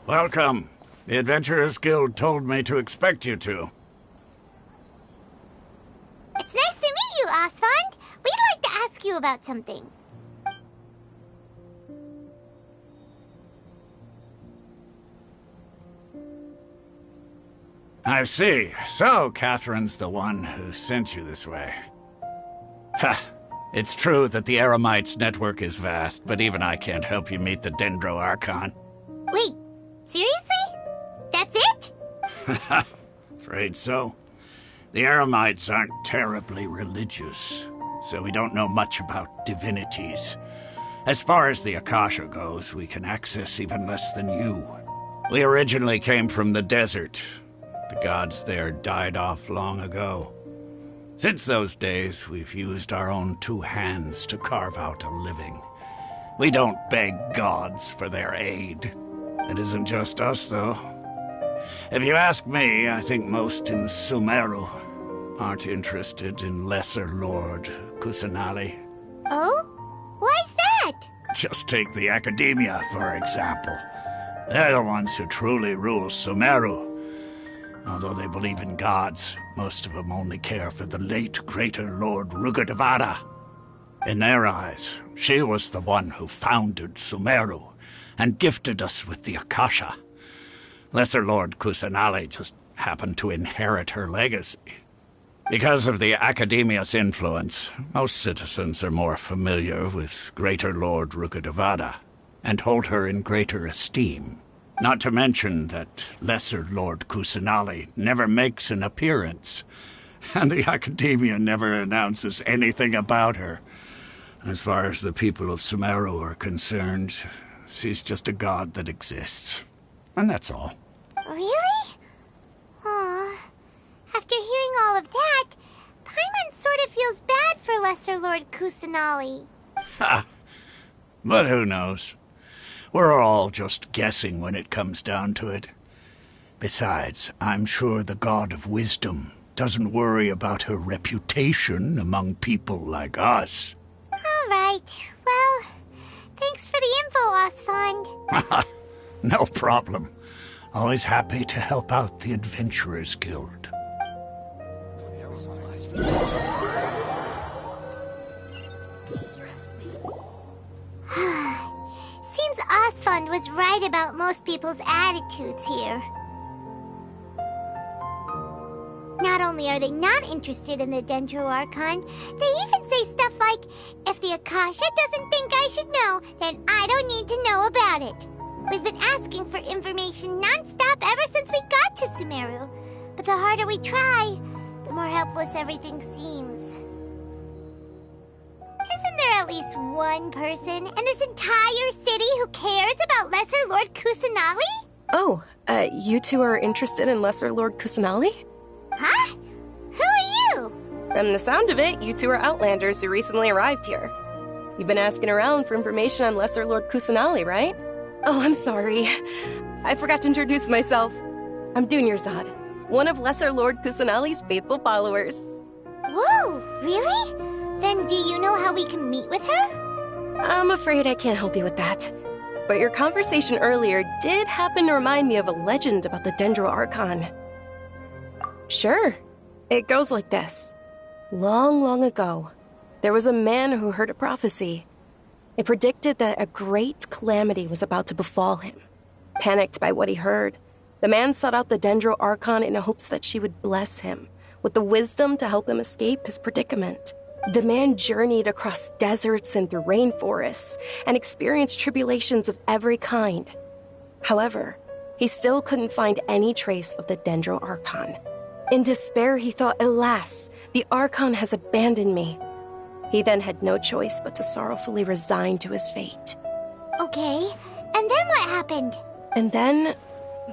Welcome. The Adventurers Guild told me to expect you two. It's nice to meet you, Asfand. We'd like to ask you about something. I see. So, Catherine's the one who sent you this way. Ha! It's true that the Eremites' network is vast, but even I can't help you meet the Dendro Archon. Wait, seriously? That's it? Afraid so. The Eremites aren't terribly religious, so we don't know much about divinities. As far as the Akasha goes, we can access even less than you. We originally came from the desert. The gods there died off long ago. Since those days, we've used our own two hands to carve out a living. We don't beg gods for their aid. It isn't just us, though. If you ask me, I think most in Sumeru aren't interested in Lesser Lord Kusanali. Oh? Why's that? Just take the Academia, for example. They're the ones who truly rule Sumeru. Although they believe in gods, most of them only care for the late Greater Lord Rugadavada. In their eyes, she was the one who founded Sumeru and gifted us with the Akasha. Lesser Lord Kusanali just happened to inherit her legacy. Because of the Academia's influence, most citizens are more familiar with Greater Lord Rugadavada and hold her in greater esteem. Not to mention that Lesser Lord Kusanali never makes an appearance, and the Academia never announces anything about her. As far as the people of Sumeru are concerned, she's just a god that exists. And that's all. Really? Aw. After hearing all of that, Paimon sort of feels bad for Lesser Lord Kusanali. Ha! But who knows? We're all just guessing when it comes down to it. Besides, I'm sure the God of Wisdom doesn't worry about her reputation among people like us. All right. Well, thanks for the info, Osfond. No problem. Always happy to help out the Adventurers Guild. Seems Osfond was right about most people's attitudes here. Not only are they not interested in the Dendro Archon, they even say stuff like, if the Akasha doesn't think I should know, then I don't need to know about it. We've been asking for information non-stop ever since we got to Sumeru. But the harder we try, the more helpless everything seems. Isn't there at least one person in this entire city who cares about Lesser Lord Kusanali? Oh, you two are interested in Lesser Lord Kusanali? Huh? Who are you? From the sound of it, you two are Outlanders who recently arrived here. You've been asking around for information on Lesser Lord Kusanali, right? Oh, I'm sorry. I forgot to introduce myself. I'm Dunyarzad, one of Lesser Lord Kusanali's faithful followers. Whoa, really? Then do you know how we can meet with her? I'm afraid I can't help you with that. But your conversation earlier did happen to remind me of a legend about the Dendro Archon. Sure. It goes like this. Long, long ago, there was a man who heard a prophecy. It predicted that a great calamity was about to befall him. Panicked by what he heard, the man sought out the Dendro Archon in hopes that she would bless him with the wisdom to help him escape his predicament. The man journeyed across deserts and through rainforests and experienced tribulations of every kind. However, he still couldn't find any trace of the Dendro Archon. In despair, he thought, alas, the Archon has abandoned me. He then had no choice but to sorrowfully resign to his fate. Okay, and then what happened? And then,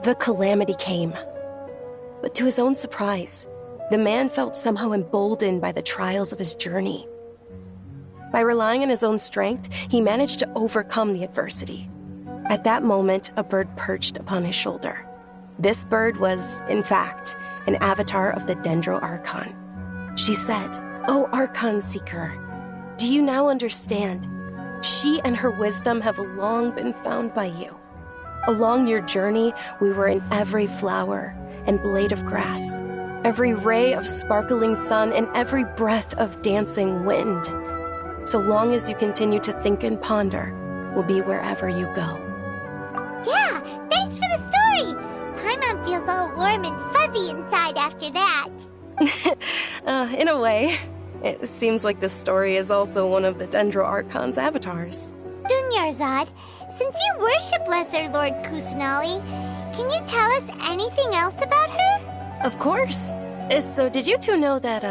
the calamity came. But to his own surprise, the man felt somehow emboldened by the trials of his journey. By relying on his own strength, he managed to overcome the adversity. At that moment, a bird perched upon his shoulder. This bird was, in fact, an avatar of the Dendro Archon. She said, "O Archon Seeker, do you now understand? She and her wisdom have long been found by you. Along your journey, we were in every flower and blade of grass, every ray of sparkling sun, and every breath of dancing wind. So long as you continue to think and ponder, we'll be wherever you go." Yeah, thanks for the story! Paimon feels all warm and fuzzy inside after that. In a way. It seems like this story is also one of the Dendro Archon's avatars. Dunyarzad, since you worship Lesser Lord Kusanali, can you tell us anything else about her? Of course. So did you two know that,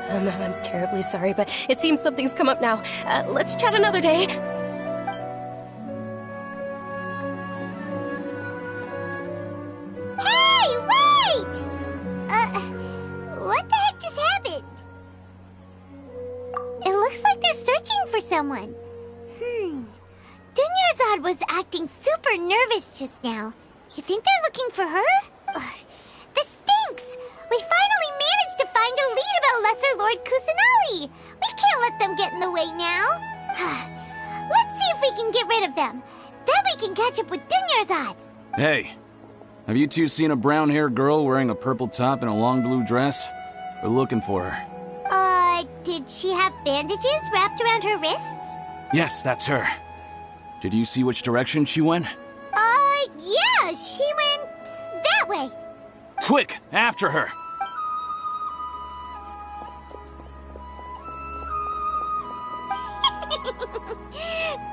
I'm terribly sorry, but it seems something's come up now. Let's chat another day. Hey, wait! What the heck just happened? It looks like they're searching for something. someone. Dunyarzad was acting super nervous just now. You think they're looking for her? Ugh, this stinks! We finally managed to find a lead about Lesser Lord Kusanali! We can't let them get in the way now! Let's see if we can get rid of them. Then we can catch up with Dunyarzad! Hey, have you two seen a brown-haired girl wearing a purple top and a long blue dress? We're looking for her. Did she have bandages wrapped around her wrists? Yes, that's her. Did you see which direction she went? Yeah, she went that way. Quick, after her!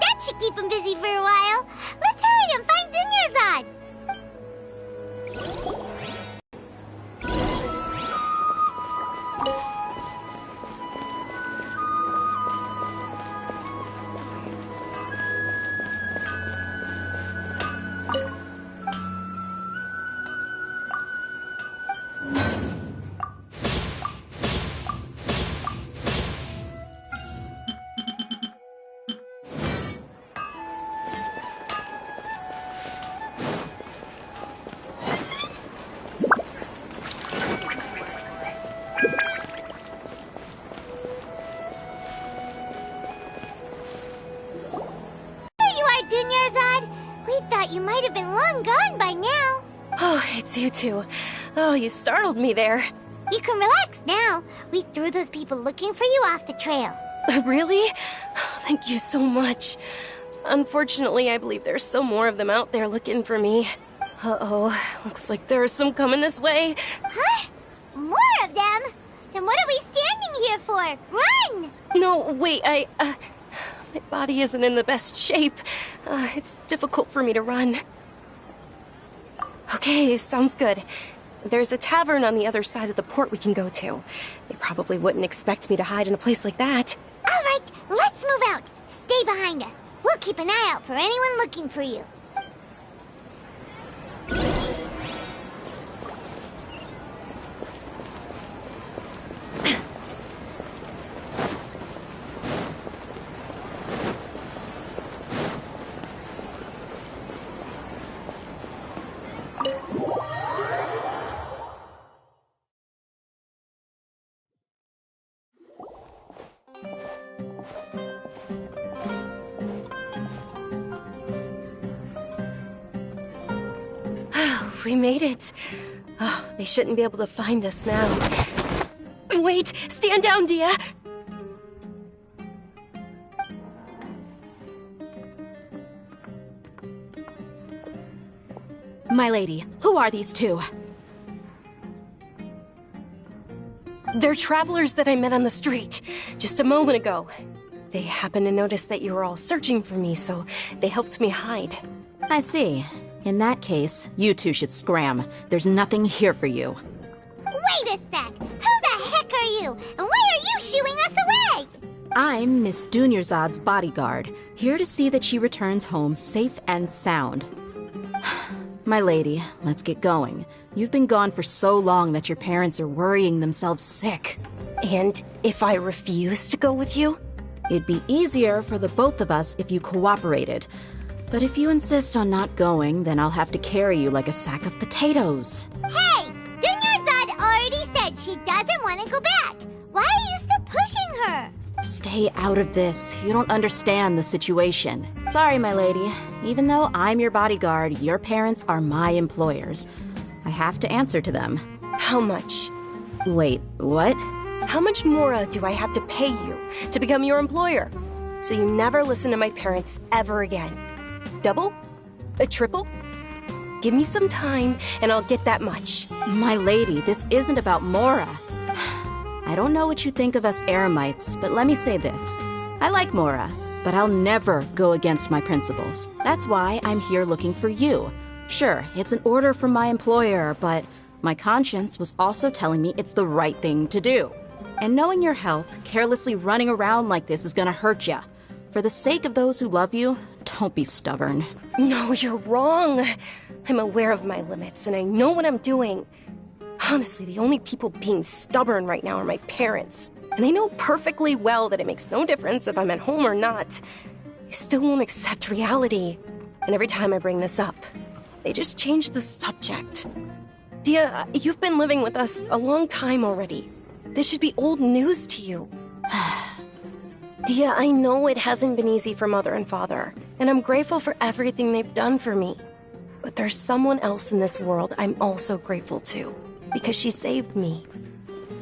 That should keep him busy for a while. Let's hurry and find Dunyarzad. We thought you might have been long gone by now. Oh, it's you two. Oh, you startled me there. You can relax now. We threw those people looking for you off the trail. Really? Thank you so much. Unfortunately, I believe there's still more of them out there looking for me. Uh-oh, looks like there's some coming this way. Huh? More of them? Then what are we standing here for? Run! No, wait, my body isn't in the best shape. It's difficult for me to run. Okay, sounds good. There's a tavern on the other side of the port we can go to. They probably wouldn't expect me to hide in a place like that. All right, let's move out. Stay behind us. We'll keep an eye out for anyone looking for you. We made it. Oh, they shouldn't be able to find us now. Wait! Stand down, Dia! My lady, who are these two? They're travelers that I met on the street just a moment ago. They happened to notice that you were all searching for me, so they helped me hide. I see. In that case, you two should scram. There's nothing here for you. Wait a sec! Who the heck are you? And why are you shooing us away? I'm Miss Dunyarzad's bodyguard, here to see that she returns home safe and sound. My lady, let's get going. You've been gone for so long that your parents are worrying themselves sick. And if I refuse to go with you? It'd be easier for the both of us if you cooperated. But if you insist on not going, then I'll have to carry you like a sack of potatoes. Hey! Dunyarzad already said she doesn't want to go back. Why are you still pushing her? Stay out of this. You don't understand the situation. Sorry, my lady. Even though I'm your bodyguard, your parents are my employers. I have to answer to them. How much? Wait, what? How much more do I have to pay you to become your employer? So you never listen to my parents ever again. Double? A triple? Give me some time, and I'll get that much. My lady, this isn't about Mora. I don't know what you think of us Eremites, but let me say this. I like Mora, but I'll never go against my principles. That's why I'm here looking for you. Sure, it's an order from my employer, but my conscience was also telling me it's the right thing to do. And knowing your health, carelessly running around like this is gonna hurt ya. For the sake of those who love you, don't be stubborn. No, you're wrong. I'm aware of my limits, and I know what I'm doing. Honestly, the only people being stubborn right now are my parents. And they know perfectly well that it makes no difference if I'm at home or not. They still won't accept reality. And every time I bring this up, they just change the subject. Dia, you've been living with us a long time already. This should be old news to you. Dia, I know it hasn't been easy for Mother and Father, and I'm grateful for everything they've done for me. But there's someone else in this world I'm also grateful to, because she saved me.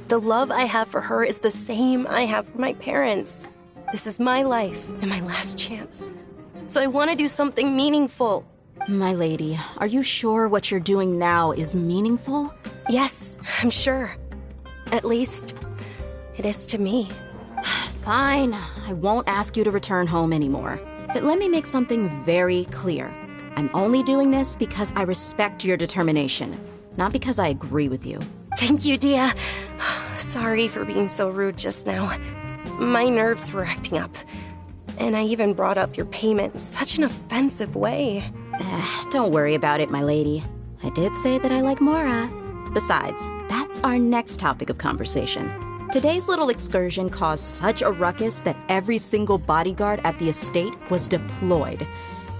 The love I have for her is the same I have for my parents. This is my life and my last chance. So I want to do something meaningful. My lady, are you sure what you're doing now is meaningful? Yes, I'm sure. At least, it is to me. Fine, I won't ask you to return home anymore. But let me make something very clear. I'm only doing this because I respect your determination, not because I agree with you. Thank you, Dia. Sorry for being so rude just now. My nerves were acting up. And I even brought up your payment in such an offensive way. Don't worry about it, my lady. I did say that I like Mora. Besides, that's our next topic of conversation. Today's little excursion caused such a ruckus that every single bodyguard at the estate was deployed.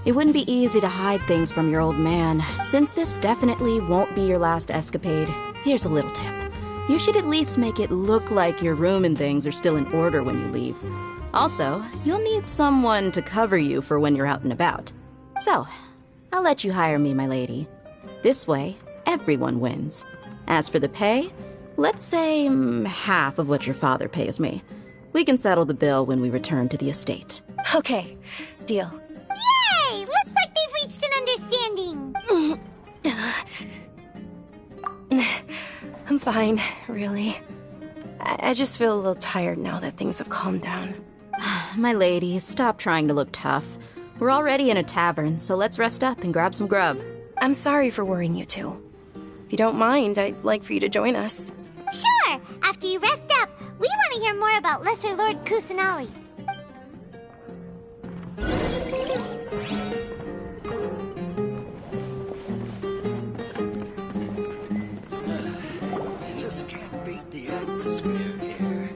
It wouldn't be easy to hide things from your old man. Since this definitely won't be your last escapade, here's a little tip. You should at least make it look like your room and things are still in order when you leave. Also, you'll need someone to cover you for when you're out and about. So, I'll let you hire me, my lady. This way, everyone wins. As for the pay, let's say half of what your father pays me. We can settle the bill when we return to the estate. Okay, deal. Yay! Looks like they've reached an understanding. I'm fine, really. I just feel a little tired now that things have calmed down. My lady, stop trying to look tough. We're already in a tavern, so let's rest up and grab some grub. I'm sorry for worrying you two. If you don't mind, I'd like for you to join us. Sure! After you rest up, we want to hear more about Lesser Lord Kusanali. You just can't beat the atmosphere here.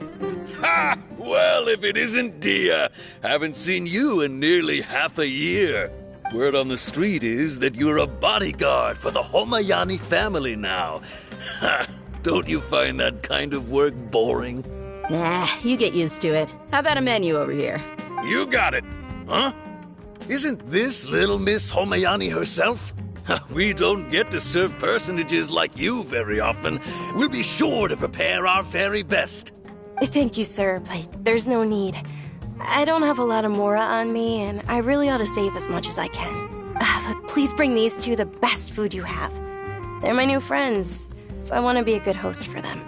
Ha! Well, if it isn't Dia. Haven't seen you in nearly half a year. Word on the street is that you're a bodyguard for the Homayani family now. Ha! Don't you find that kind of work boring? Nah, you get used to it. How about a menu over here? You got it. Huh? Isn't this little Miss Homayani herself? We don't get to serve personages like you very often. We'll be sure to prepare our very best. Thank you, sir, but there's no need. I don't have a lot of Mora on me, and I really ought to save as much as I can. But please bring these two the best food you have. They're my new friends, so I want to be a good host for them.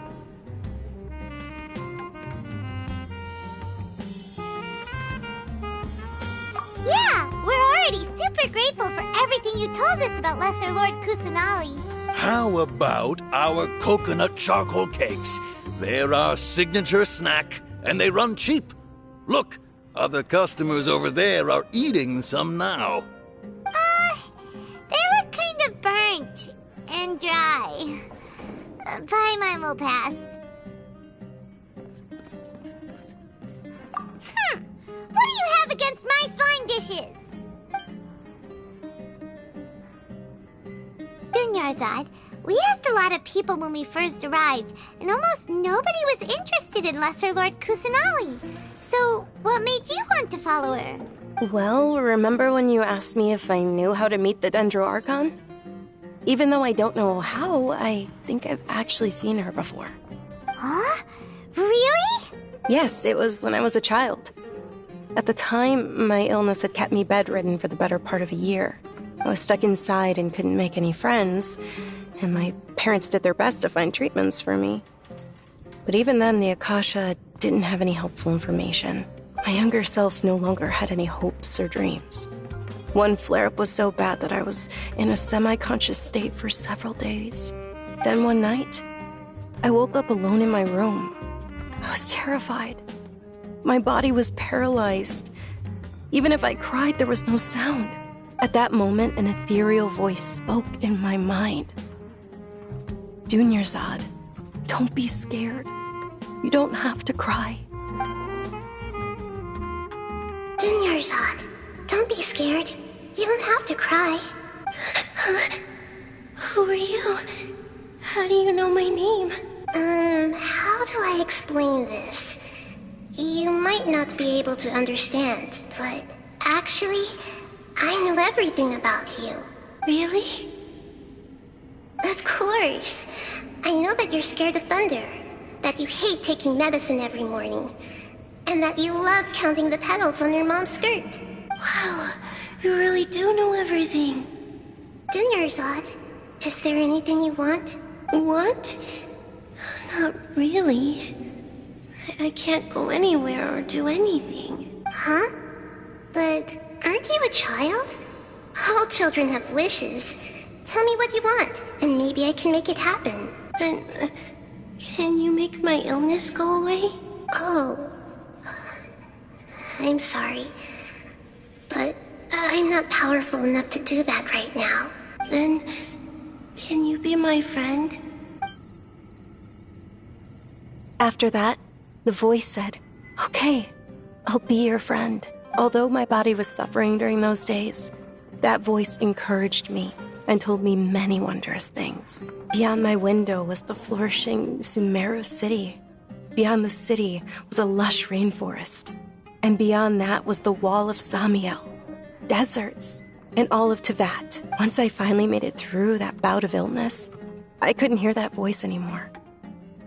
Yeah, we're already super grateful for everything you told us about Lesser Lord Kusanali. How about our coconut charcoal cakes? They're our signature snack, and they run cheap. Look, other customers over there are eating some now. They look kind of burnt and dry. Paimon will pass. What do you have against my slime dishes? Dunyarzad, we asked a lot of people when we first arrived, and almost nobody was interested in Lesser Lord Kusanali. So, what made you want to follow her? Well, remember when you asked me if I knew how to meet the Dendro Archon? Even though I don't know how, I think I've actually seen her before. Huh? Really? Yes, it was when I was a child. At the time, my illness had kept me bedridden for the better part of a year. I was stuck inside and couldn't make any friends, and my parents did their best to find treatments for me. But even then, the Akasha didn't have any helpful information. My younger self no longer had any hopes or dreams. One flare-up was so bad that I was in a semi-conscious state for several days. Then one night, I woke up alone in my room. I was terrified. My body was paralyzed. Even if I cried, there was no sound. At that moment, an ethereal voice spoke in my mind. Dunyarzad, don't be scared. You don't have to cry. Dunyarzad, don't be scared. You don't have to cry. Who are you? How do you know my name? How do I explain this? You might not be able to understand, but actually, I know everything about you. Really? Of course. I know that you're scared of thunder, that you hate taking medicine every morning, and that you love counting the petals on your mom's skirt. Wow, you really do know everything. Dunyarzad, is there anything you want? Want? Not really. I can't go anywhere or do anything. Huh? But aren't you a child? All children have wishes. Tell me what you want, and maybe I can make it happen. And can you make my illness go away? Oh. I'm sorry. But I'm not powerful enough to do that right now. Then, can you be my friend? After that, the voice said, "Okay, I'll be your friend." Although my body was suffering during those days, that voice encouraged me and told me many wondrous things. Beyond my window was the flourishing Sumeru city. Beyond the city was a lush rainforest. And beyond that was the wall of Samiel, deserts, and all of Teyvat. Once I finally made it through that bout of illness, I couldn't hear that voice anymore.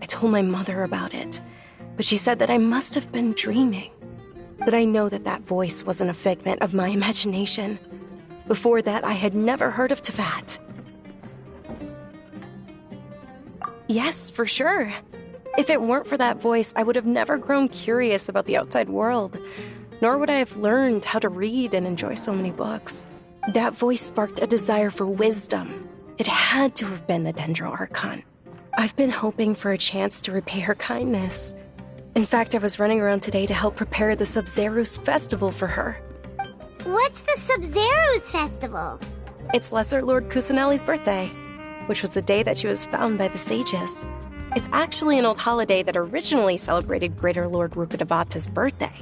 I told my mother about it, but she said that I must have been dreaming. But I know that that voice wasn't a figment of my imagination. Before that, I had never heard of Teyvat. Yes, for sure. If it weren't for that voice, I would have never grown curious about the outside world, nor would I have learned how to read and enjoy so many books. That voice sparked a desire for wisdom. It had to have been the Dendro Archon. I've been hoping for a chance to repay her kindness. In fact, I was running around today to help prepare the Sub-Zerus festival for her. What's the Sub-Zerus festival? It's Lesser Lord Kusanali's birthday, which was the day that she was found by the sages. It's actually an old holiday that originally celebrated Greater Lord Rukkhadevata's birthday.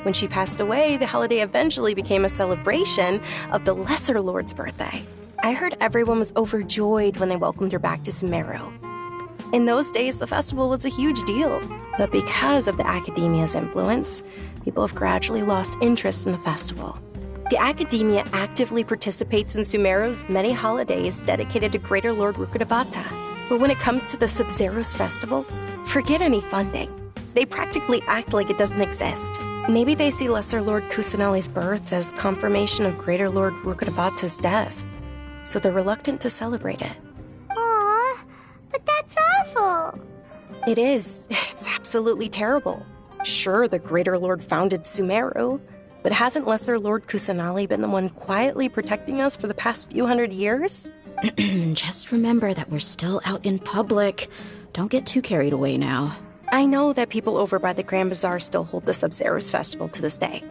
When she passed away, the holiday eventually became a celebration of the Lesser Lord's birthday. I heard everyone was overjoyed when they welcomed her back to Sumeru. In those days, the festival was a huge deal, but because of the Academia's influence, people have gradually lost interest in the festival. The Academia actively participates in Sumeru's many holidays dedicated to Greater Lord Rukkhadevata. But when it comes to the Sub-Zerus festival, forget any funding. They practically act like it doesn't exist. Maybe they see Lesser Lord Kusanali's birth as confirmation of Greater Lord Rukkhadevata's death, so they're reluctant to celebrate it. Aww, but that's awful. It is. It's absolutely terrible. Sure, the Greater Lord founded Sumeru, but hasn't Lesser Lord Kusanali been the one quietly protecting us for the past few hundred years? Just remember that we're still out in public. Don't get too carried away now. I know that people over by the Grand Bazaar still hold the Sub-Zerus festival to this day.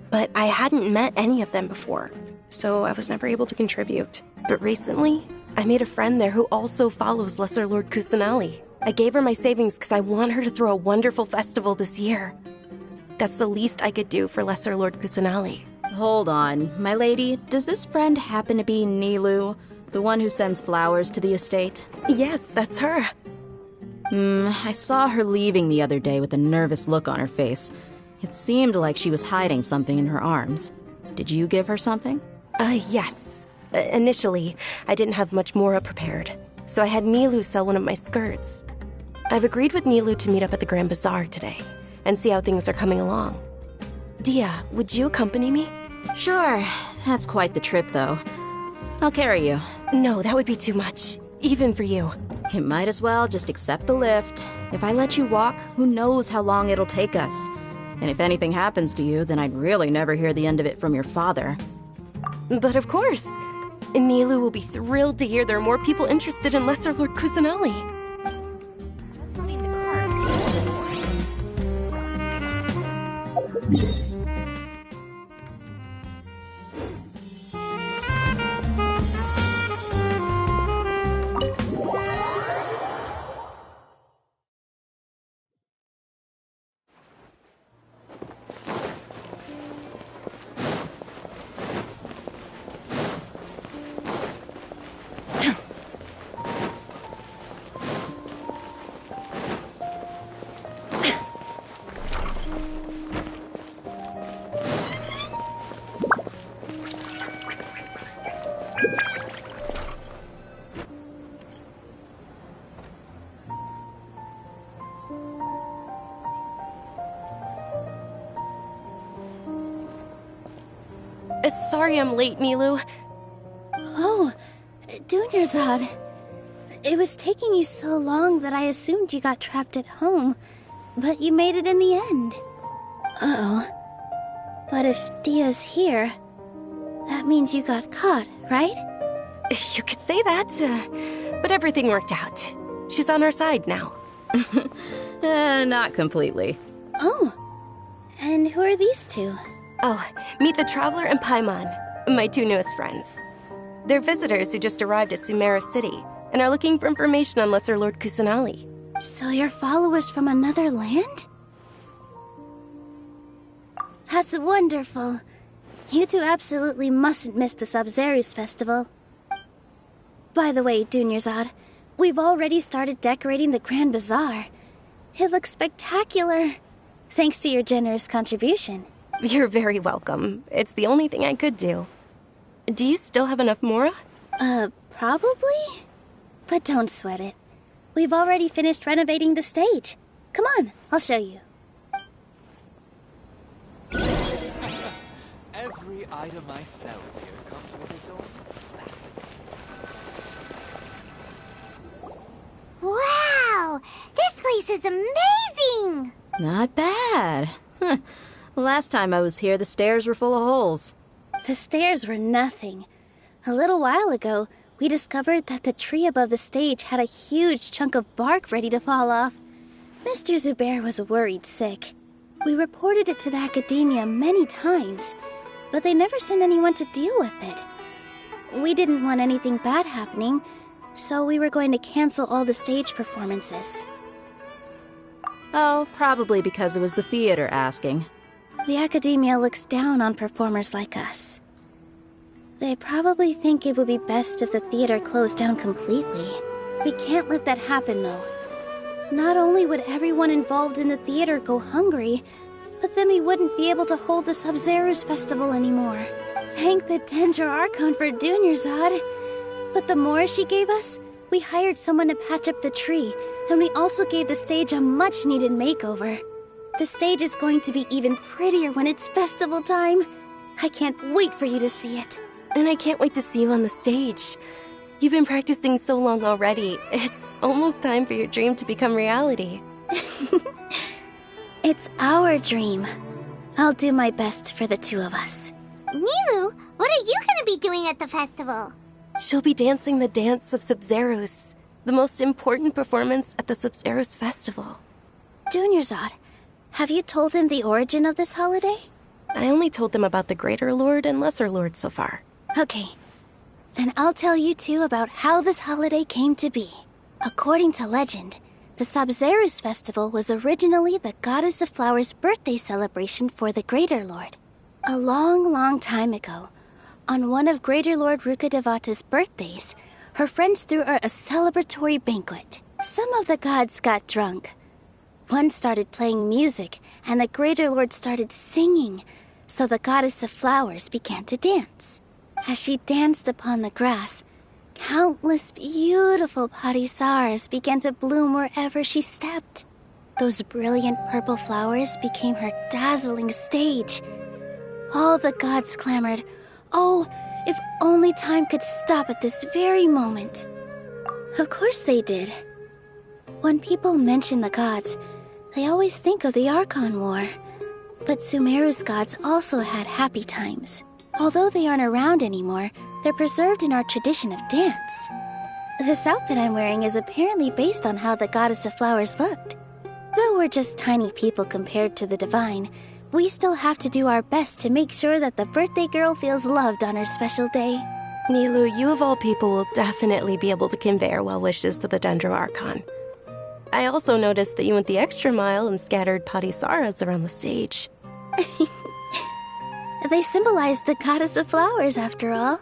But I hadn't met any of them before, so I was never able to contribute. But recently, I made a friend there who also follows Lesser Lord Kusanali. I gave her my savings because I want her to throw a wonderful festival this year. That's the least I could do for Lesser Lord Kusanali. Hold on, my lady. Does this friend happen to be Nilu, the one who sends flowers to the estate? Yes, that's her. I saw her leaving the other day with a nervous look on her face. It seemed like she was hiding something in her arms. Did you give her something? Yes. Initially, I didn't have much more prepared, so I had Nilu sell one of my skirts. I've agreed with Nilu to meet up at the Grand Bazaar today and see how things are coming along. Dia, would you accompany me? Sure. That's quite the trip, though. I'll carry you. No, that would be too much, even for you. You might as well just accept the lift. If I let you walk, who knows how long it'll take us. And if anything happens to you, then I'd really never hear the end of it from your father. But of course. Nilu will be thrilled to hear there are more people interested in Lesser Lord Kusanali. sorry I'm late, Nilu. Oh, Dunyarzad. It was taking you so long that I assumed you got trapped at home, but you made it in the end. Uh-oh. But if Dia's here, that means you got caught, right? You could say that, but everything worked out. She's on our side now. Not completely. Oh, and who are these two? Oh, meet the Traveler and Paimon, my two newest friends. They're visitors who just arrived at Sumeru City and are looking for information on Lesser Lord Kusanali. So you're followers from another land? That's wonderful. You two absolutely mustn't miss the Sabzeruz festival. By the way, Dunyarzad, we've already started decorating the Grand Bazaar. It looks spectacular, thanks to your generous contribution. You're very welcome. It's the only thing I could do. Do you still have enough Mora? Probably? But don't sweat it. We've already finished renovating the stage. Come on, I'll show you. Every item I sell here comes with its own Wow! This place is amazing! Not bad. Last time I was here, the stairs were full of holes. The stairs were nothing. A little while ago, we discovered that the tree above the stage had a huge chunk of bark ready to fall off. Mr. Zubair was worried sick. We reported it to the academia many times, but they never sent anyone to deal with it. We didn't want anything bad happening, so we were going to cancel all the stage performances. Oh, probably because it was the theater asking. The academia looks down on performers like us. They probably think it would be best if the theater closed down completely. We can't let that happen, though. Not only would everyone involved in the theater go hungry, but then we wouldn't be able to hold the Sabzeruz festival anymore. Thank the Dendro Archon for Dunyarzad. But the more she gave us, we hired someone to patch up the tree, and we also gave the stage a much-needed makeover. The stage is going to be even prettier when it's festival time. I can't wait for you to see it. And I can't wait to see you on the stage. You've been practicing so long already. It's almost time for your dream to become reality. It's our dream. I'll do my best for the two of us. Nilu, what are you gonna be doing at the festival? She'll be dancing the dance of Sabzeruz, the most important performance at the Sabzeruz festival. Dunyarzad, have you told him the origin of this holiday? I only told them about the Greater Lord and Lesser Lord so far. Okay. Then I'll tell you two about how this holiday came to be. According to legend, the Sabzeruz festival was originally the Goddess of Flowers' birthday celebration for the Greater Lord. A long, long time ago, on one of Greater Lord Rukkhadevata's birthdays, her friends threw her a celebratory banquet. Some of the gods got drunk. One started playing music, and the Greater Lord started singing, so the Goddess of Flowers began to dance. As she danced upon the grass, countless beautiful parisaras began to bloom wherever she stepped. Those brilliant purple flowers became her dazzling stage. All the gods clamored, "Oh, if only time could stop at this very moment." Of course they did. When people mention the gods, they always think of the Archon War. But Sumeru's gods also had happy times. Although they aren't around anymore, they're preserved in our tradition of dance. This outfit I'm wearing is apparently based on how the Goddess of Flowers looked. Though we're just tiny people compared to the divine, we still have to do our best to make sure that the birthday girl feels loved on her special day. Nilu, you of all people will definitely be able to convey our well wishes to the Dendro Archon. I also noticed that you went the extra mile and scattered parisaras around the stage. They symbolize the Goddess of Flowers, after all.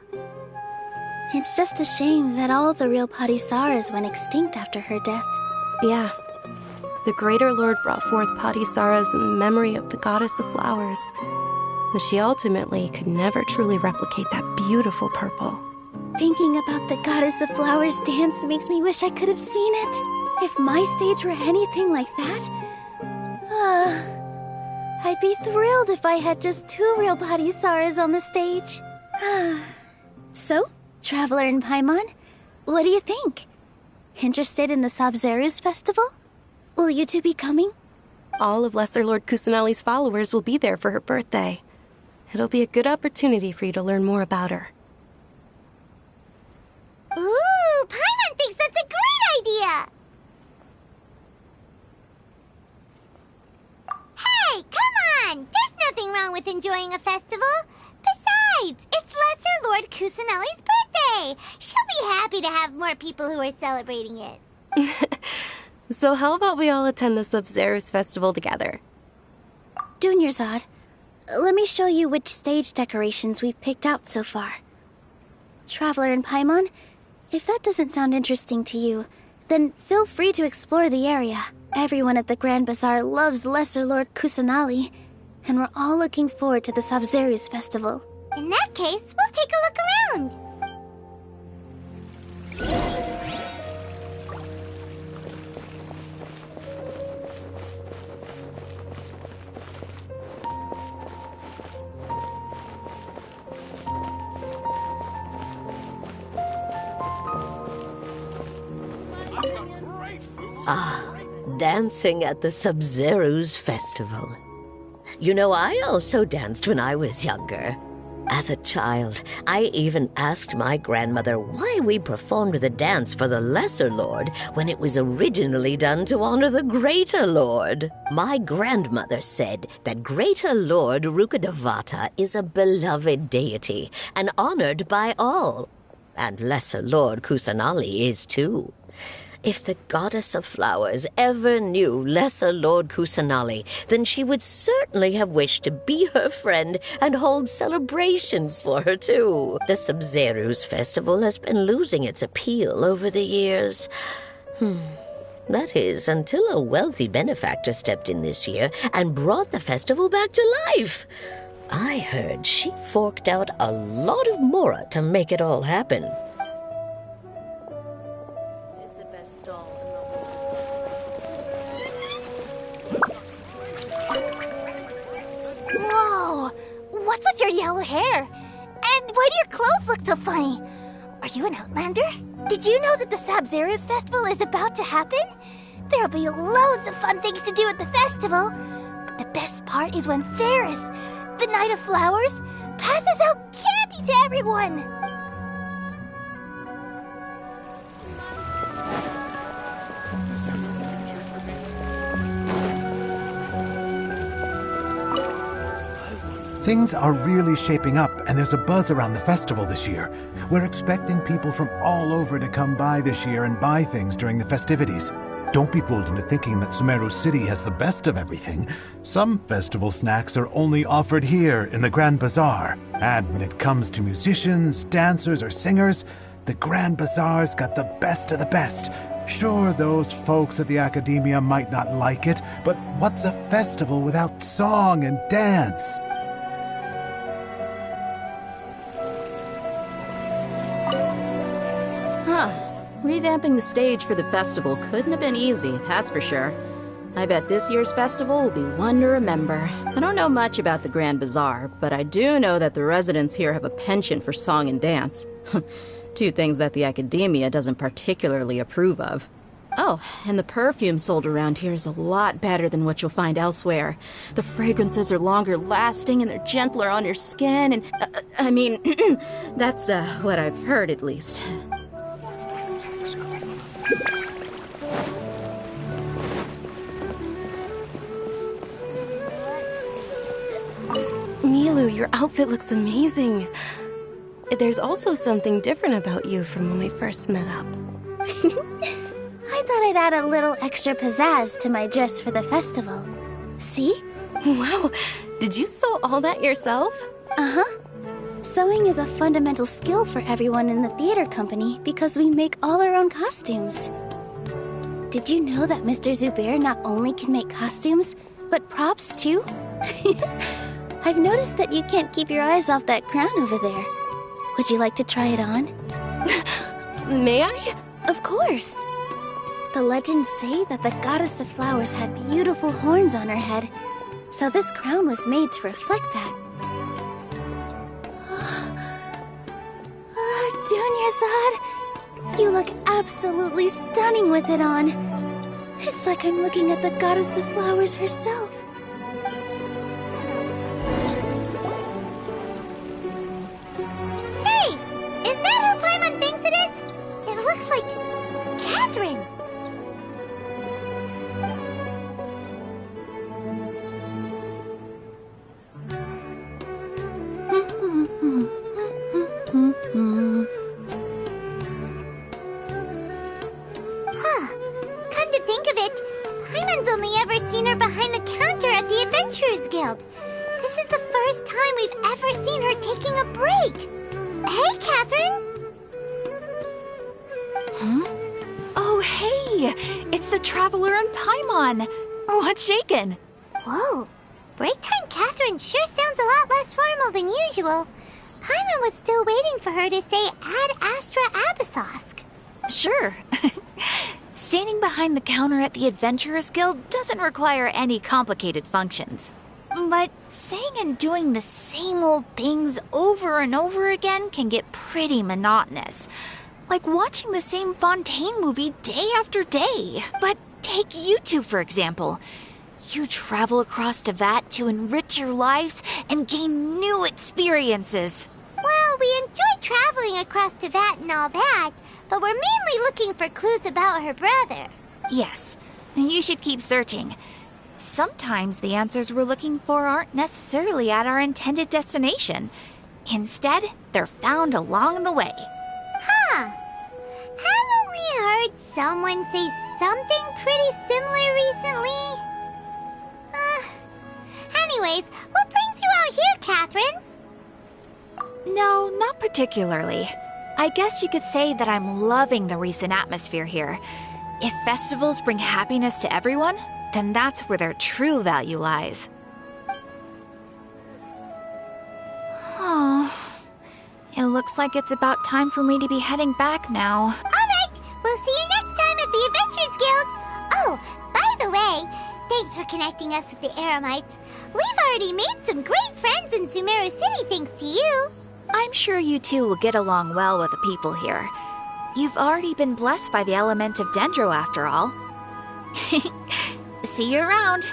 It's just a shame that all the real parisaras went extinct after her death. Yeah. The Greater Lord brought forth parisaras in memory of the Goddess of Flowers, but she ultimately could never truly replicate that beautiful purple. Thinking about the Goddess of Flowers dance makes me wish I could have seen it. If my stage were anything like that, I'd be thrilled if I had just 2 real parisaras on the stage. So, Traveler and Paimon, what do you think? Interested in the Sabzeruz festival? Will you two be coming? All of Lesser Lord Kusanali's followers will be there for her birthday. It'll be a good opportunity for you to learn more about her. Ooh, Paimon thinks that's a great idea! Hey, come on! There's nothing wrong with enjoying a festival. Besides, it's Lesser Lord Kusanali's birthday. She'll be happy to have more people who are celebrating it. So how about we all attend the Sabzeruz festival together? Dunyarzad, let me show you which stage decorations we've picked out so far. Traveler and Paimon, if that doesn't sound interesting to you, then feel free to explore the area. Everyone at the Grand Bazaar loves Lesser Lord Kusanali, and we're all looking forward to the Sabzeruz festival. In that case, we'll take a look around. Ah, dancing at the Sabzeruz festival. You know, I also danced when I was younger. As a child, I even asked my grandmother why we performed the dance for the Lesser Lord when it was originally done to honor the Greater Lord. My grandmother said that Greater Lord Rukkhadevata is a beloved deity and honored by all. And Lesser Lord Kusanali is too. If the Goddess of Flowers ever knew Lesser Lord Kusanali, then she would certainly have wished to be her friend and hold celebrations for her, too. The Sabzeruz festival has been losing its appeal over the years. That is, until a wealthy benefactor stepped in this year and brought the festival back to life. I heard she forked out a lot of mora to make it all happen. Whoa! What's with your yellow hair? And why do your clothes look so funny? Are you an outlander? Did you know that the Sabzeruz festival is about to happen? There'll be loads of fun things to do at the festival. But the best part is when Ferris, the Knight of Flowers, passes out candy to everyone. Things are really shaping up, and there's a buzz around the festival this year. We're expecting people from all over to come by this year and buy things during the festivities. Don't be fooled into thinking that Sumeru City has the best of everything. Some festival snacks are only offered here in the Grand Bazaar. And when it comes to musicians, dancers, or singers, the Grand Bazaar's got the best of the best. Sure, those folks at the Academia might not like it, but what's a festival without song and dance? Revamping the stage for the festival couldn't have been easy, that's for sure. I bet this year's festival will be one to remember. I don't know much about the Grand Bazaar, but I do know that the residents here have a penchant for song and dance. Two things that the Academia doesn't particularly approve of. Oh, and the perfume sold around here is a lot better than what you'll find elsewhere. The fragrances are longer lasting and they're gentler on your skin and... I mean, that's what I've heard at least. Milu, your outfit looks amazing. There's also something different about you from when we first met up. I thought I'd add a little extra pizzazz to my dress for the festival. See? Wow, did you sew all that yourself? Uh-huh. Sewing is a fundamental skill for everyone in the theater company because we make all our own costumes. Did you know that Mr. Zubair not only can make costumes, but props too? I've noticed that you can't keep your eyes off that crown over there. Would you like to try it on? May I? Of course. The legends say that the Goddess of Flowers had beautiful horns on her head, so this crown was made to reflect that. Dunyarzad! You look absolutely stunning with it on. It's like I'm looking at the goddess of flowers herself. Hey! Is that who Paimon thinks it is? It looks like Catherine. Huh. Come to think of it, Paimon's only ever seen her behind the counter at the Adventurers Guild. This is the first time we've ever seen her taking a break. Hey, Catherine! Huh? Oh, hey! It's the Traveler and Paimon! What's shaken? Whoa. Break time Catherine sure sounds a lot less formal than usual. Paimon was still waiting for her to say Ad Astra Abyssosk. Sure. Standing behind the counter at the Adventurers Guild doesn't require any complicated functions. But saying and doing the same old things over and over again can get pretty monotonous. Like watching the same Fontaine movie day after day. But take you two, for example. You travel across Tevat to enrich your lives and gain new experiences. Well, we enjoy traveling across Tevat and all that, but we're mainly looking for clues about her brother. Yes, you should keep searching. Sometimes the answers we're looking for aren't necessarily at our intended destination. Instead, they're found along the way. Huh. Haven't we heard someone say something pretty similar recently? Anyways, what brings you out here, Catherine? No, not particularly. I guess you could say that I'm loving the recent atmosphere here. If festivals bring happiness to everyone, then that's where their true value lies. Oh, it looks like it's about time for me to be heading back now. Alright, we'll see you next time at the Adventurers Guild. Oh, by the way, thanks for connecting us with the Eremites. We've already made some great friends in Sumeru City thanks to you. I'm sure you two will get along well with the people here. You've already been blessed by the element of Dendro after all. See you around.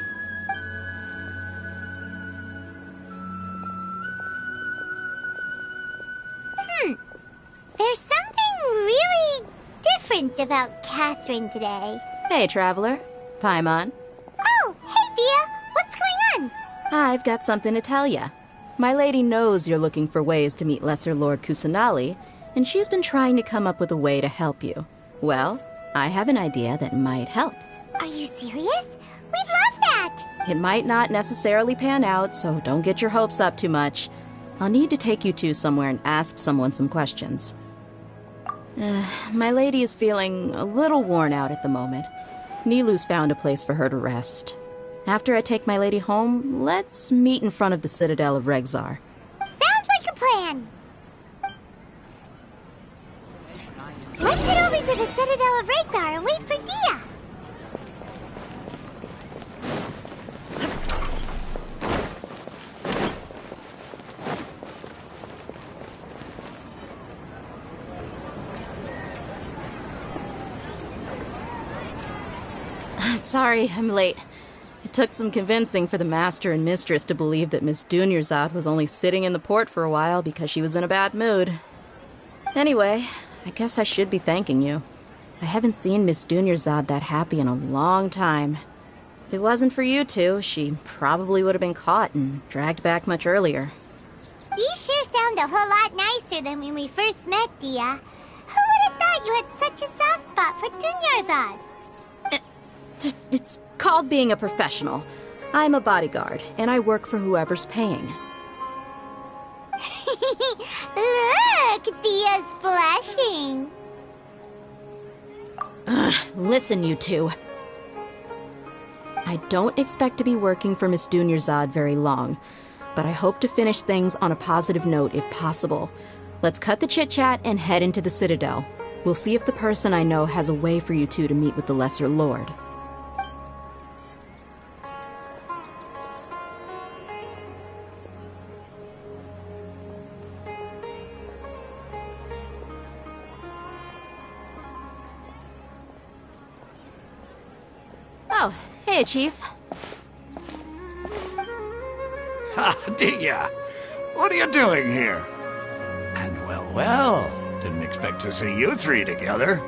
There's something really different about Catherine today. Hey, Traveler. Paimon. Oh, hey, Dia. What's going on? I've got something to tell ya. My lady knows you're looking for ways to meet Lesser Lord Kusanali, and she's been trying to come up with a way to help you. Well, I have an idea that might help. Are you serious? We'd love that! It might not necessarily pan out, so don't get your hopes up too much. I'll need to take you two somewhere and ask someone some questions. My lady is feeling a little worn out at the moment. Nilu's found a place for her to rest. After I take my lady home, let's meet in front of the Citadel of Regzar. Sounds like a plan! Let's head over to the Citadel of Regzar and wait for Dia! Sorry, I'm late. It took some convincing for the master and mistress to believe that Miss Dunyarzad was only sitting in the port for a while because she was in a bad mood. Anyway, I guess I should be thanking you. I haven't seen Miss Dunyarzad that happy in a long time. If it wasn't for you two, she probably would have been caught and dragged back much earlier. You sure sound a whole lot nicer than when we first met, Dia. Who would have thought you had such a soft spot for Dunyarzad? It's called being a professional. I'm a bodyguard, and I work for whoever's paying. Look, Dia's blushing. Listen, you two. I don't expect to be working for Miss Dunyarzad very long, but I hope to finish things on a positive note if possible. Let's cut the chit-chat and head into the Citadel. We'll see if the person I know has a way for you two to meet with the Lesser Lord. Oh, hey, Chief. Ha, Dia! What are you doing here? And well, didn't expect to see you three together.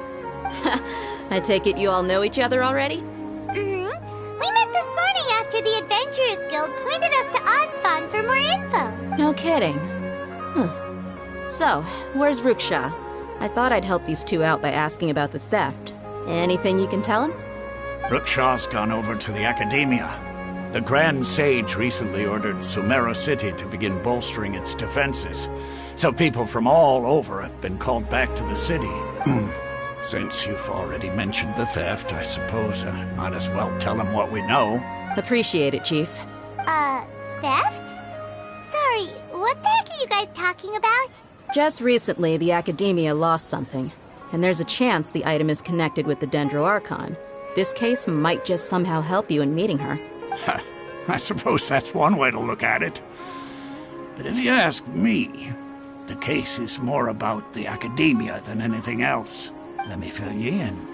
I take it you all know each other already? Mm-hmm. We met this morning after the Adventurers Guild pointed us to Ozfond for more info. No kidding. So, where's Ruksha? I thought I'd help these two out by asking about the theft. Anything you can tell him? Ruksha's gone over to the Academia. The Grand Sage recently ordered Sumeru City to begin bolstering its defenses, so people from all over have been called back to the city. Since you've already mentioned the theft, I suppose I might as well tell them what we know. Appreciate it, Chief. Theft? Sorry, what the heck are you guys talking about? Just recently, the Academia lost something, and there's a chance the item is connected with the Dendro Archon. This case might just somehow help you in meeting her. I suppose that's one way to look at it. But if you ask me, the case is more about the Academia than anything else. Let me fill you in.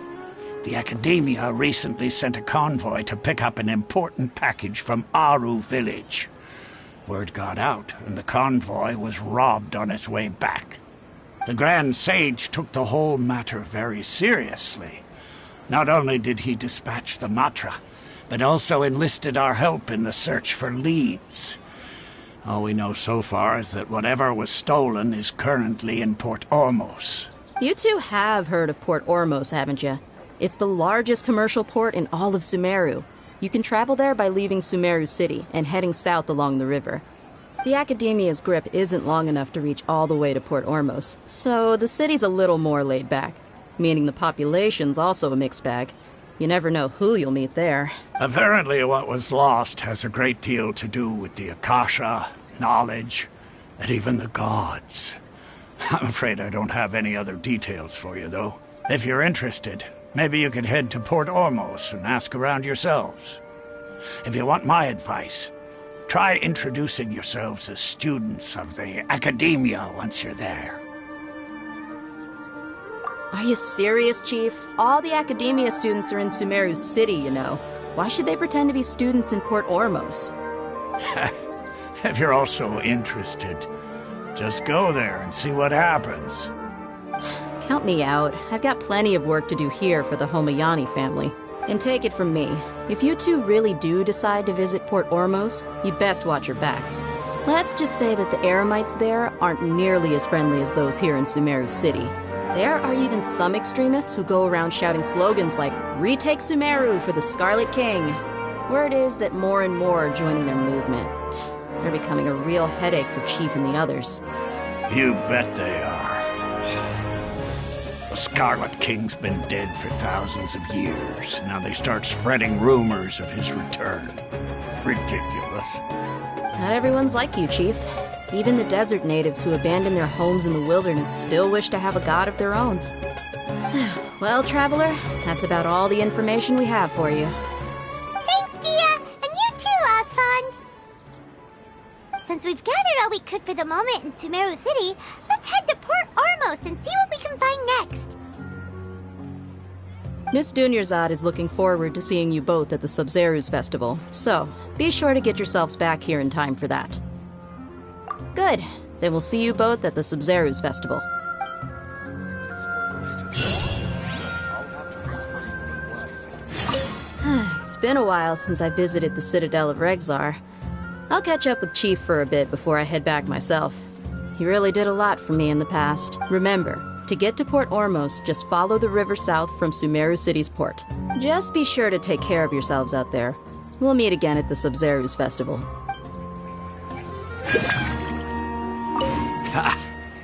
The Academia recently sent a convoy to pick up an important package from Aru village. Word got out, and the convoy was robbed on its way back. The Grand Sage took the whole matter very seriously. Not only did he dispatch the Matra, but also enlisted our help in the search for leads. All we know so far is that whatever was stolen is currently in Port Ormos. You two have heard of Port Ormos, haven't you? It's the largest commercial port in all of Sumeru. You can travel there by leaving Sumeru City and heading south along the river. The Academia's grip isn't long enough to reach all the way to Port Ormos, so the city's a little more laid back, meaning the population's also a mixed bag. You never know who you'll meet there. Apparently what was lost has a great deal to do with the Akasha, knowledge, and even the gods. I'm afraid I don't have any other details for you, though. If you're interested, maybe you could head to Port Ormos and ask around yourselves. If you want my advice, try introducing yourselves as students of the Academia once you're there. Are you serious, Chief? All the Academia students are in Sumeru City, you know. Why should they pretend to be students in Port Ormos? If you're also interested, just go there and see what happens. Count me out. I've got plenty of work to do here for the Homayani family. And take it from me, if you two really do decide to visit Port Ormos, you best watch your backs. Let's just say that the Eremites there aren't nearly as friendly as those here in Sumeru City. There are even some extremists who go around shouting slogans like, "Retake Sumeru for the Scarlet King." Word is that more and more are joining their movement. They're becoming a real headache for Chief and the others. You bet they are. The Scarlet King's been dead for thousands of years. Now they start spreading rumors of his return. Ridiculous. Not everyone's like you, Chief. Even the desert natives who abandoned their homes in the wilderness still wish to have a god of their own. Well, Traveler, that's about all the information we have for you. Thanks, Dia! And you too, Ozfond! Since we've gathered all we could for the moment in Sumeru City, let's head to Port Ormos and see what we can find next. Miss Dunyarzad is looking forward to seeing you both at the Sub-Zerus Festival, so be sure to get yourselves back here in time for that. Good. Then we'll see you both at the Sub-Zerus Festival. It's been a while since I visited the Citadel of Regzar. I'll catch up with Chief for a bit before I head back myself. He really did a lot for me in the past. Remember, to get to Port Ormos, just follow the river south from Sumeru City's port. Just be sure to take care of yourselves out there. We'll meet again at the Sub-Zerus Festival.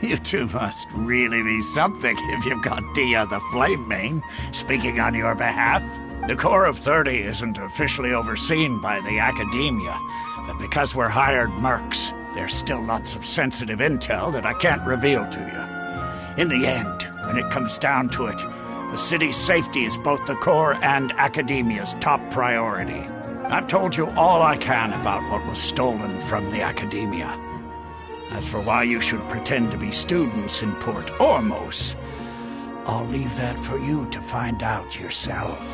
You two must really be something if you've got Dia the Flame Mane speaking on your behalf. The Corps of 30 isn't officially overseen by the Academia, but because we're hired mercs, there's still lots of sensitive intel that I can't reveal to you. In the end, when it comes down to it, the city's safety is both the Corps and Academia's top priority. I've told you all I can about what was stolen from the Academia. As for why you should pretend to be students in Port Ormos, I'll leave that for you to find out yourself.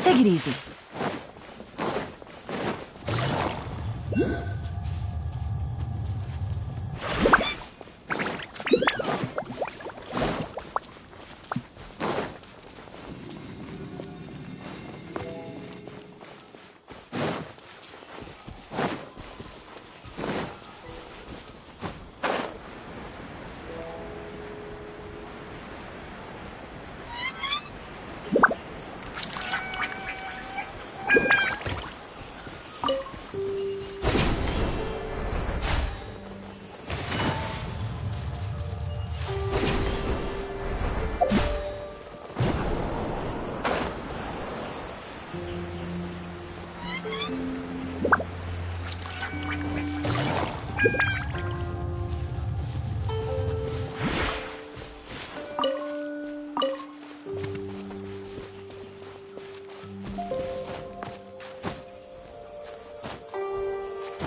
Take it easy.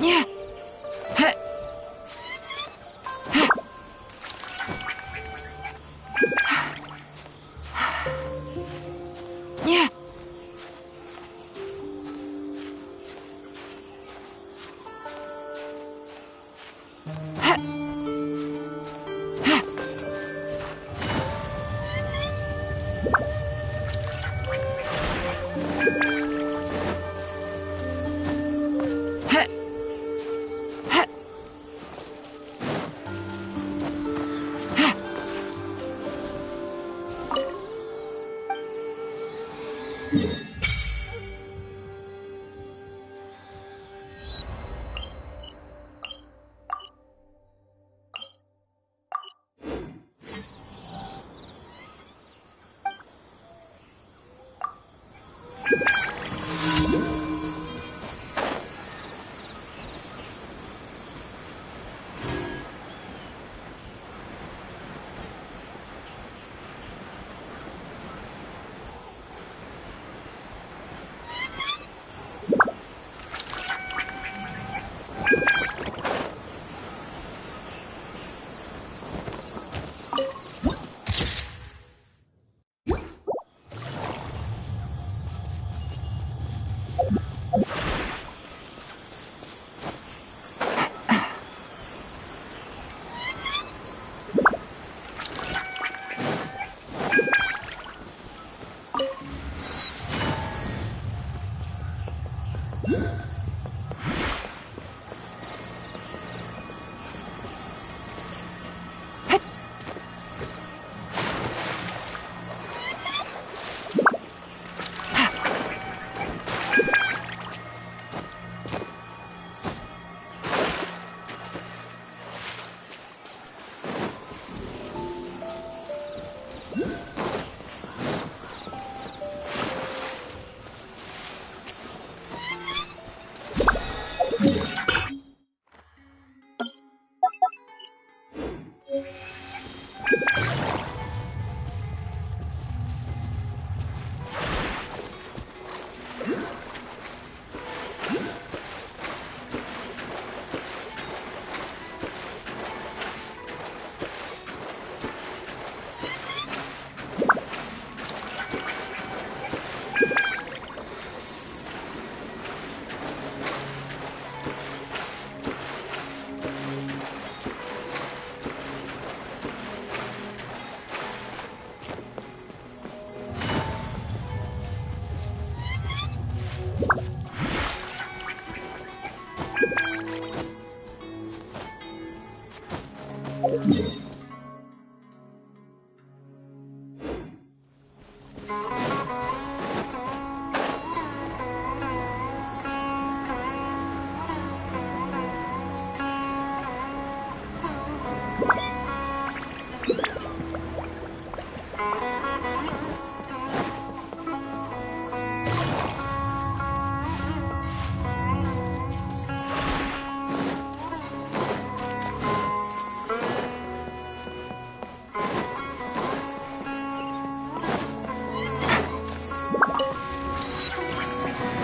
Yeah. Yeah.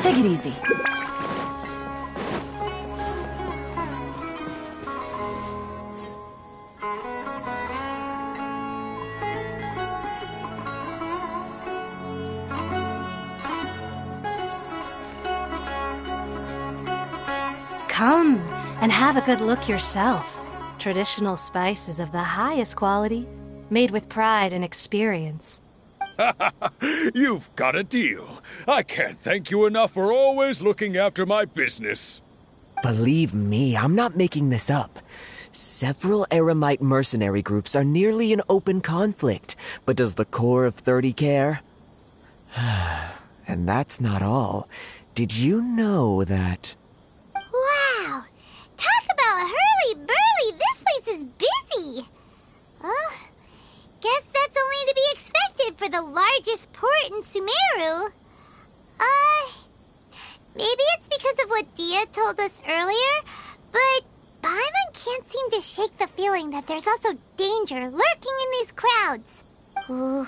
Take it easy. Come and have a good look yourself. Traditional spices of the highest quality, made with pride and experience. You've got a deal. I can't thank you enough for always looking after my business. Believe me, I'm not making this up. Several Eremite mercenary groups are nearly in open conflict, but does the core of 30 care? And that's not all. Did you know that... Wow! Talk about hurly-burly! This place is busy! Well, guess that's only to be expected for the largest port in Sumeru. Maybe it's because of what Dia told us earlier, but Paimon can't seem to shake the feeling that there's also danger lurking in these crowds. Ooh.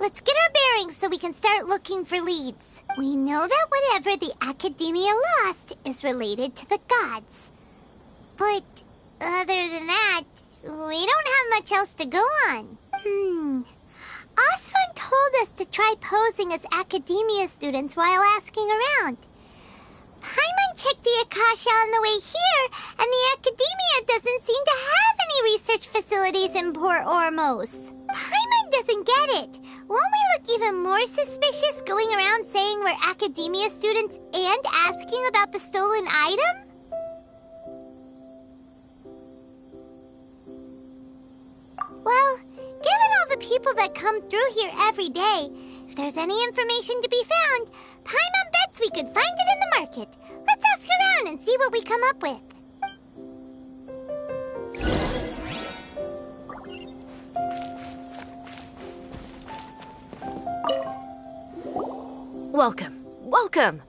Let's get our bearings so we can start looking for leads. We know that whatever the Academia lost is related to the gods. But other than that, we don't have much else to go on. Osvan told us to try posing as Academia students while asking around. Paimon checked the Akasha on the way here, and the Academia doesn't seem to have any research facilities in Port Ormos. Paimon doesn't get it. Won't we look even more suspicious going around saying we're Academia students and asking about the stolen item? Well, given all the people that come through here every day, if there's any information to be found, Paimon bets we could find it in the market. Let's ask around and see what we come up with. Welcome. Welcome.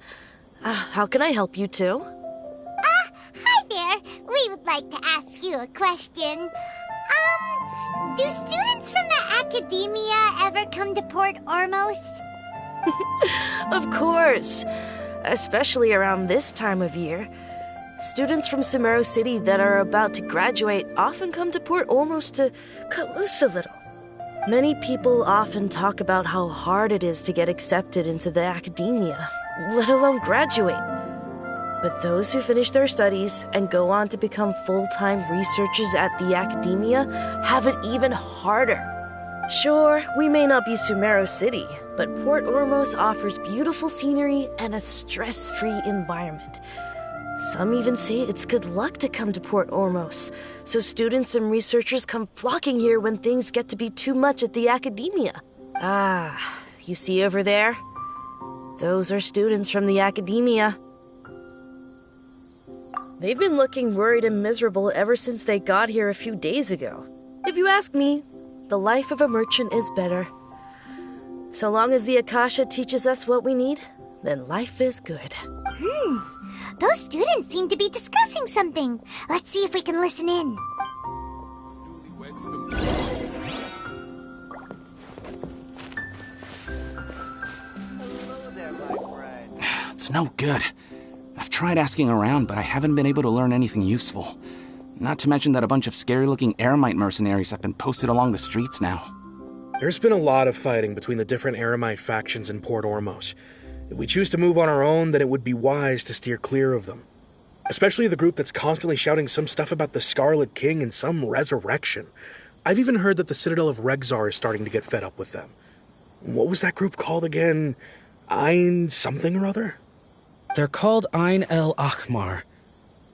How can I help you two? Hi there. We would like to ask you a question. Do students from the Academia ever come to Port Ormos? Of course. Especially around this time of year. Students from Sumeru City that are about to graduate often come to Port Ormos to cut loose a little. Many people often talk about how hard it is to get accepted into the Academia, let alone graduate. But those who finish their studies and go on to become full-time researchers at the Academia have it even harder. Sure, we may not be Sumeru City, but Port Ormos offers beautiful scenery and a stress-free environment. Some even say it's good luck to come to Port Ormos, so students and researchers come flocking here when things get to be too much at the academia. Ah, you see over there? Those are students from the academia. They've been looking worried and miserable ever since they got here a few days ago. If you ask me, the life of a merchant is better. So long as the Akasha teaches us what we need, then life is good. Those students seem to be discussing something. Let's see if we can listen in. It's no good. I've tried asking around, but I haven't been able to learn anything useful. Not to mention that a bunch of scary-looking Eremite mercenaries have been posted along the streets now. There's been a lot of fighting between the different Eremite factions in Port Ormos. If we choose to move on our own, then it would be wise to steer clear of them. Especially the group that's constantly shouting some stuff about the Scarlet King and some resurrection. I've even heard that the Citadel of Regzar is starting to get fed up with them. What was that group called again? Ein something or other? They're called Ein El Akhmar.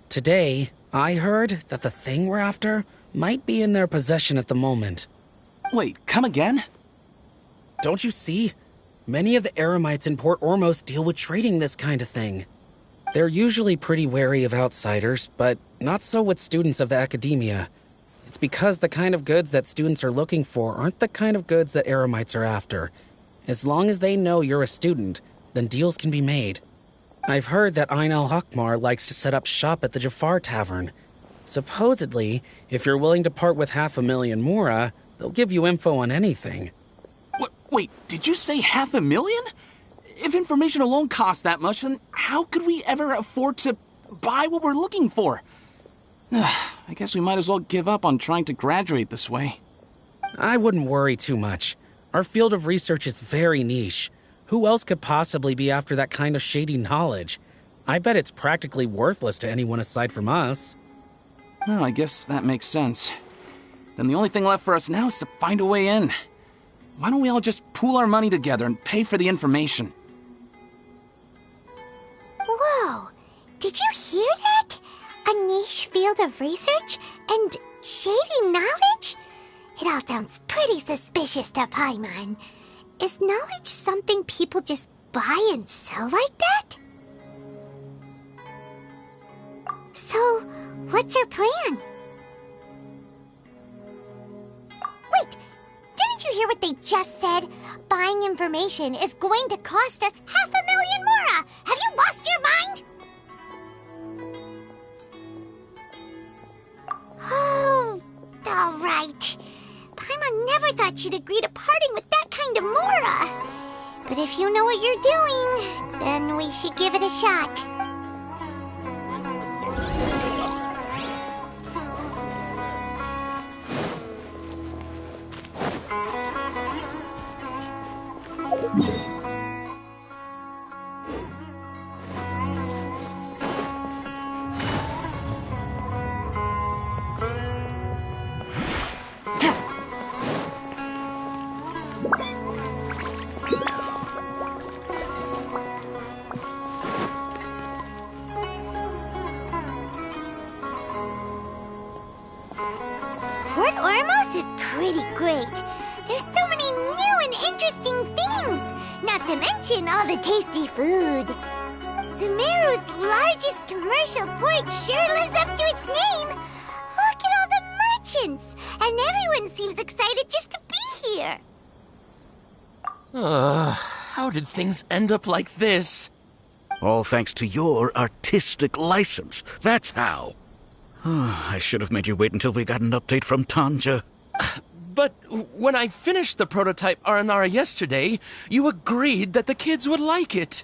Today, I heard that the thing we're after might be in their possession at the moment. Wait, come again? Don't you see? Many of the Eremites in Port Ormos deal with trading this kind of thing. They're usually pretty wary of outsiders, but not so with students of the academia. It's because the kind of goods that students are looking for aren't the kind of goods that Eremites are after. As long as they know you're a student, then deals can be made. I've heard that Ein El Hakmar likes to set up shop at the Jafar Tavern. Supposedly, if you're willing to part with 500,000 Mora, they'll give you info on anything. Wait, did you say 500,000? If information alone costs that much, then how could we ever afford to buy what we're looking for? I guess we might as well give up on trying to graduate this way. I wouldn't worry too much. Our field of research is very niche. Who else could possibly be after that kind of shady knowledge? I bet it's practically worthless to anyone aside from us. Well, I guess that makes sense. Then the only thing left for us now is to find a way in. Why don't we all just pool our money together and pay for the information? Whoa! Did you hear that? A niche field of research and shady knowledge? It all sounds pretty suspicious to Paimon. Is knowledge something people just buy and sell like that? So, what's our plan? Wait, didn't you hear what they just said? Buying information is going to cost us 500,000 Mora! Have you lost your mind? Oh, all right. Paimon never thought she'd agree to parting with that kind of Mora. But if you know what you're doing, then we should give it a shot. Port Ormos is pretty great. There's so many new and interesting things, not to mention all the tasty food. Sumeru's largest commercial port sure lives up to its name. Look at all the merchants, and everyone seems excited just to be here. How did things end up like this? All thanks to your artistic license. That's how. I should have made you wait until we got an update from Tanja. But when I finished the prototype Aranara yesterday, you agreed that the kids would like it.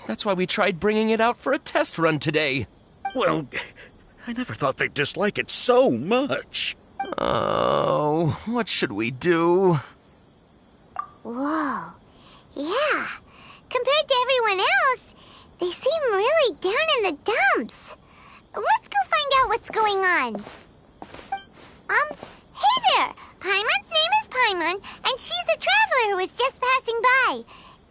That's why we tried bringing it out for a test run today. Well, I never thought they'd dislike it so much. Oh, what should we do? Whoa. Yeah. Compared to everyone else, they seem really down in the dumps. Let's go find out what's going on. Hey there! Paimon's name is Paimon, and she's a traveler who was just passing by.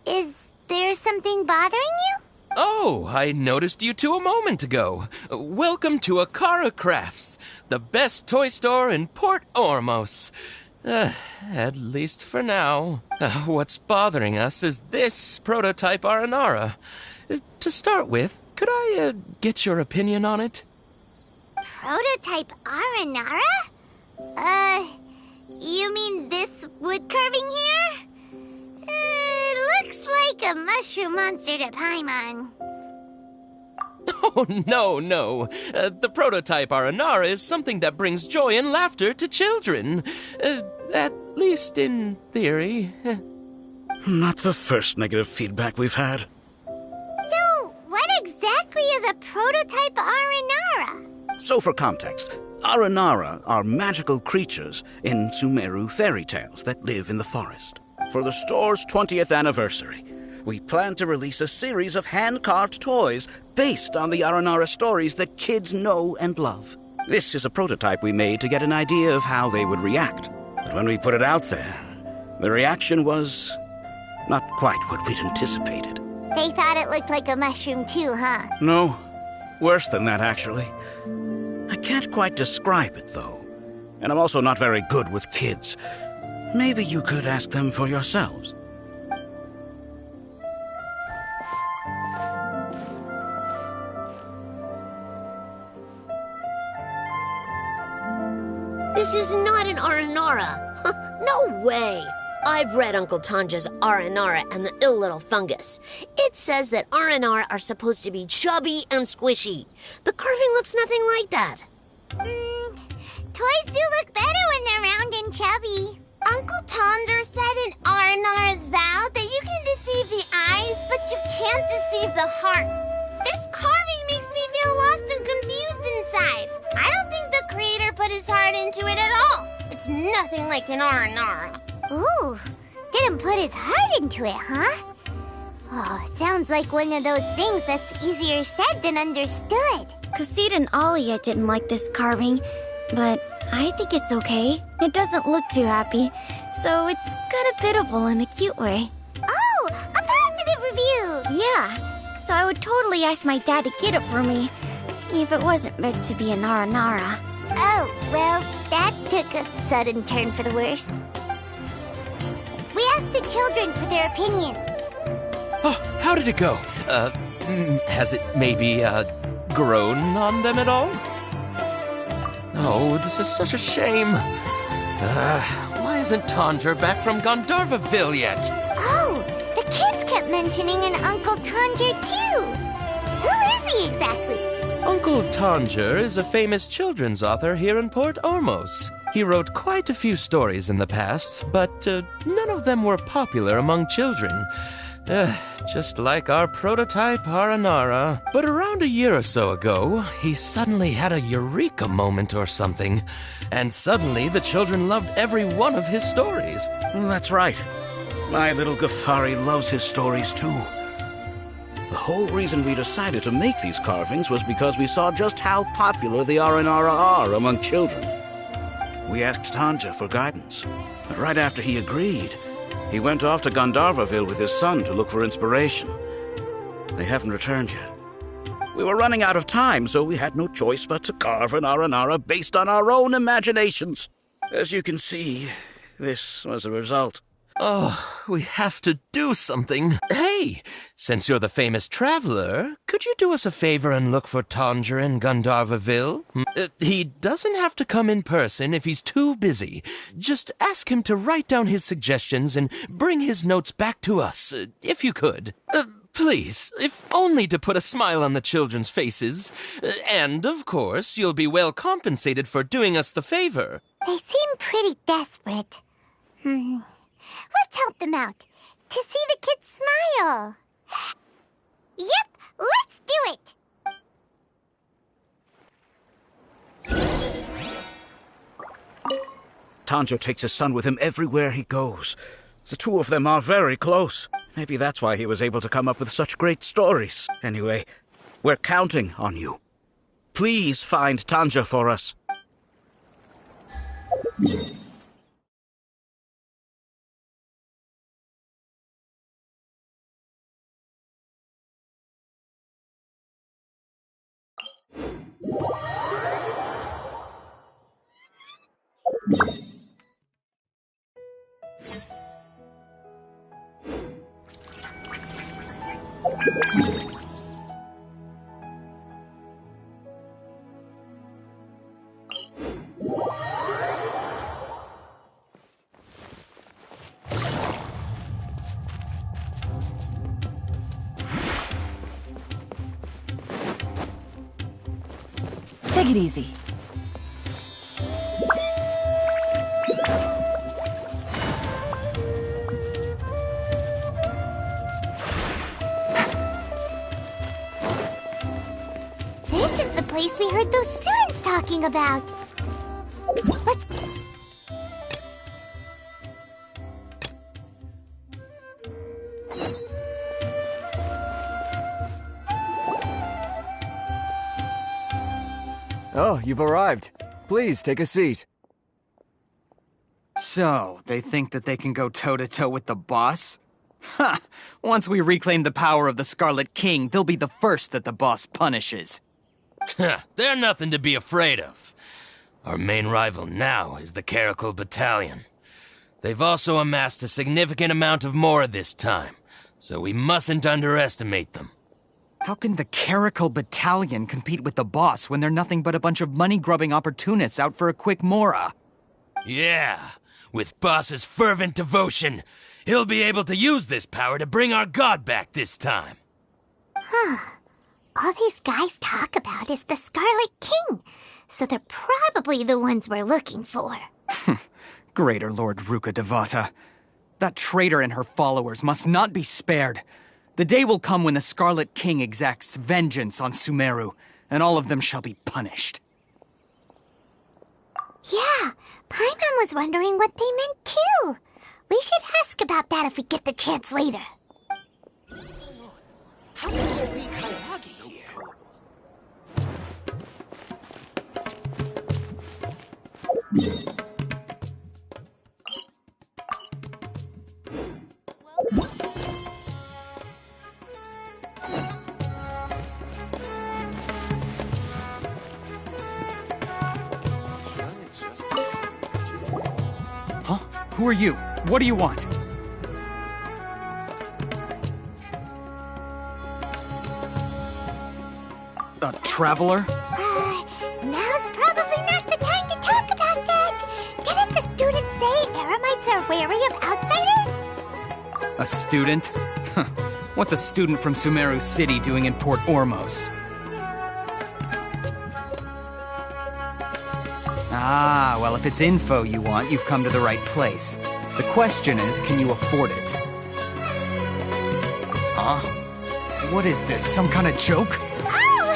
Is there something bothering you? Oh, I noticed you two a moment ago. Welcome to Akara Crafts, the best toy store in Port Ormos. At least for now. What's bothering us is this prototype Aranara. To start with, could I get your opinion on it? Prototype Aranara? You mean this wood carving here? It looks like a mushroom monster to Paimon. Oh, no. The prototype Aranara is something that brings joy and laughter to children. At least in theory. Not the first negative feedback we've had. So, what exactly is a prototype Aranara? So for context, Aranara are magical creatures in Sumeru fairy tales that live in the forest. For the store's 20th anniversary, we plan to release a series of hand-carved toys based on the Aranara stories that kids know and love. This is a prototype we made to get an idea of how they would react. But when we put it out there, the reaction was not quite what we'd anticipated. They thought it looked like a mushroom too, huh? No, worse than that, actually. I can't quite describe it, though. And I'm also not very good with kids. Maybe you could ask them for yourselves. This is not an Aranara. No way. I've read Uncle Tanja's Aranara and the Ill Little Fungus. It says that Aranara are supposed to be chubby and squishy. The carving looks nothing like that. Toys do look better when they're round and chubby. Uncle Tonder said in Aranara's vow that you can deceive the eyes, but you can't deceive the heart. This carving makes me feel lost and confused inside. I don't think the creator put his heart into it at all. It's nothing like an Aranara. Ooh, didn't put his heart into it, huh? Oh, sounds like one of those things that's easier said than understood. Kassid and Alia didn't like this carving, but I think it's okay. It doesn't look too happy, so it's kind of pitiful in a cute way. Oh, a positive review! Yeah, so I would totally ask my dad to get it for me, if it wasn't meant to be an Aranara. Oh, well, that took a sudden turn for the worse. We asked the children for their opinions. Oh, how did it go? Has it maybe, grown on them at all? Oh, this is such a shame. Why isn't Tanger back from Gandharvaville yet? Oh, the kids kept mentioning an Uncle Tanger, too. Who is he exactly? Uncle Tanger is a famous children's author here in Port Ormos. He wrote quite a few stories in the past, but none of them were popular among children. Just like our prototype Aranara. But around a year or so ago, he suddenly had a eureka moment or something. And suddenly the children loved every one of his stories. That's right. My little Ghaffari loves his stories too. The whole reason we decided to make these carvings was because we saw just how popular the Aranara are among children. We asked Tanja for guidance, but right after he agreed, he went off to Gandharvaville with his son to look for inspiration. They haven't returned yet. We were running out of time, so we had no choice but to carve an Aranara based on our own imaginations. As you can see, this was the result. Oh, we have to do something. Hey, since you're the famous traveler, could you do us a favor and look for Tanger in Gandharvaville? He doesn't have to come in person if he's too busy. Just ask him to write down his suggestions and bring his notes back to us, if you could. Please, if only to put a smile on the children's faces. And, of course, you'll be well compensated for doing us the favor. They seem pretty desperate. Let's help them out. To see the kids smile. Yep, let's do it. Tanjo takes his son with him everywhere he goes. The two of them are very close. Maybe that's why he was able to come up with such great stories. Anyway, we're counting on you. Please find Tanja for us. Take it easy. This is the place we heard those students talking about. Let's... Oh, you've arrived. Please, take a seat. So, they think that they can go toe-to-toe with the boss? Ha! Once we reclaim the power of the Scarlet King, they'll be the first that the boss punishes. They're nothing to be afraid of. Our main rival now is the Caracal Battalion. They've also amassed a significant amount of Mora this time, so we mustn't underestimate them. How can the Caracal Battalion compete with the boss when they're nothing but a bunch of money-grubbing opportunists out for a quick Mora? Yeah, with boss's fervent devotion, he'll be able to use this power to bring our god back this time. Huh. All these guys talk about is the Scarlet King, so they're probably the ones we're looking for. Greater Lord Ruka Devata. That traitor and her followers must not be spared. The day will come when the Scarlet King exacts vengeance on Sumeru, and all of them shall be punished. Yeah, Paimon was wondering what they meant too. We should ask about that if we get the chance later. How can there be Kayagi here? Huh? Who are you? What do you want? A traveler? Now's probably not the time to talk about that. Didn't the students say Eremites are wary of outsiders? A student? Huh. What's a student from Sumeru City doing in Port Ormos? Ah, well, if it's info you want, you've come to the right place. The question is, can you afford it? Huh? What is this, some kind of joke? Oh!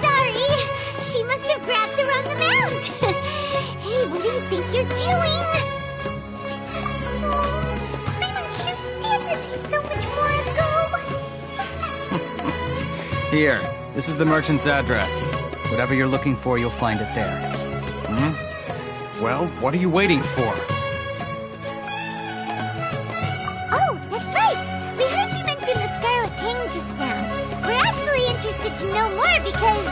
Sorry! She must have grabbed the wrong amount! Hey, what do you think you're doing? Oh, Paimon can't stand to see so much more go! Here, this is the merchant's address. Whatever you're looking for, you'll find it there. Well, what are you waiting for? Oh, that's right! We heard you mention the Scarlet King just now. We're actually interested to know more because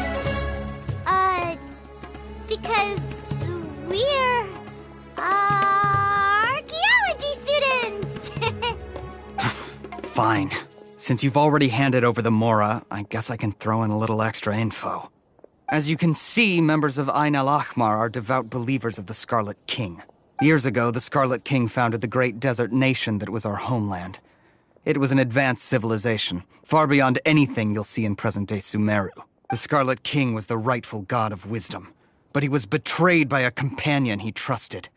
we're, archaeology students! Fine. Since you've already handed over the Mora, I guess I can throw in a little extra info. As you can see, members of Ain al-Ahmar are devout believers of the Scarlet King. Years ago, the Scarlet King founded the great desert nation that was our homeland. It was an advanced civilization, far beyond anything you'll see in present-day Sumeru. The Scarlet King was the rightful god of wisdom, but he was betrayed by a companion he trusted.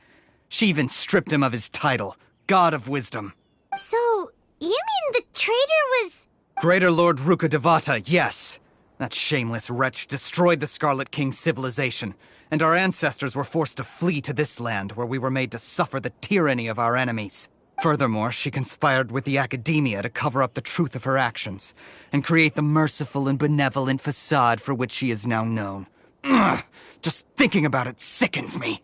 She even stripped him of his title, God of Wisdom. So, you mean the traitor was... Greater Lord Ruka Devata, yes! That shameless wretch destroyed the Scarlet King's civilization, and our ancestors were forced to flee to this land where we were made to suffer the tyranny of our enemies. Furthermore, she conspired with the Academia to cover up the truth of her actions, and create the merciful and benevolent facade for which she is now known. Ugh, just thinking about it sickens me.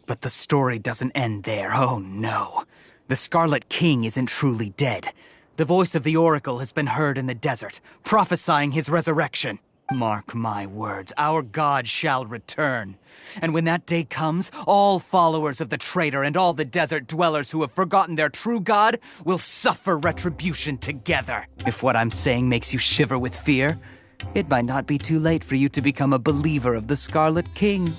But the story doesn't end there, oh no. The Scarlet King isn't truly dead. The voice of the Oracle has been heard in the desert, prophesying his resurrection. Mark my words, our god shall return. And when that day comes, all followers of the traitor and all the desert dwellers who have forgotten their true god will suffer retribution together. If what I'm saying makes you shiver with fear, it might not be too late for you to become a believer of the Scarlet King.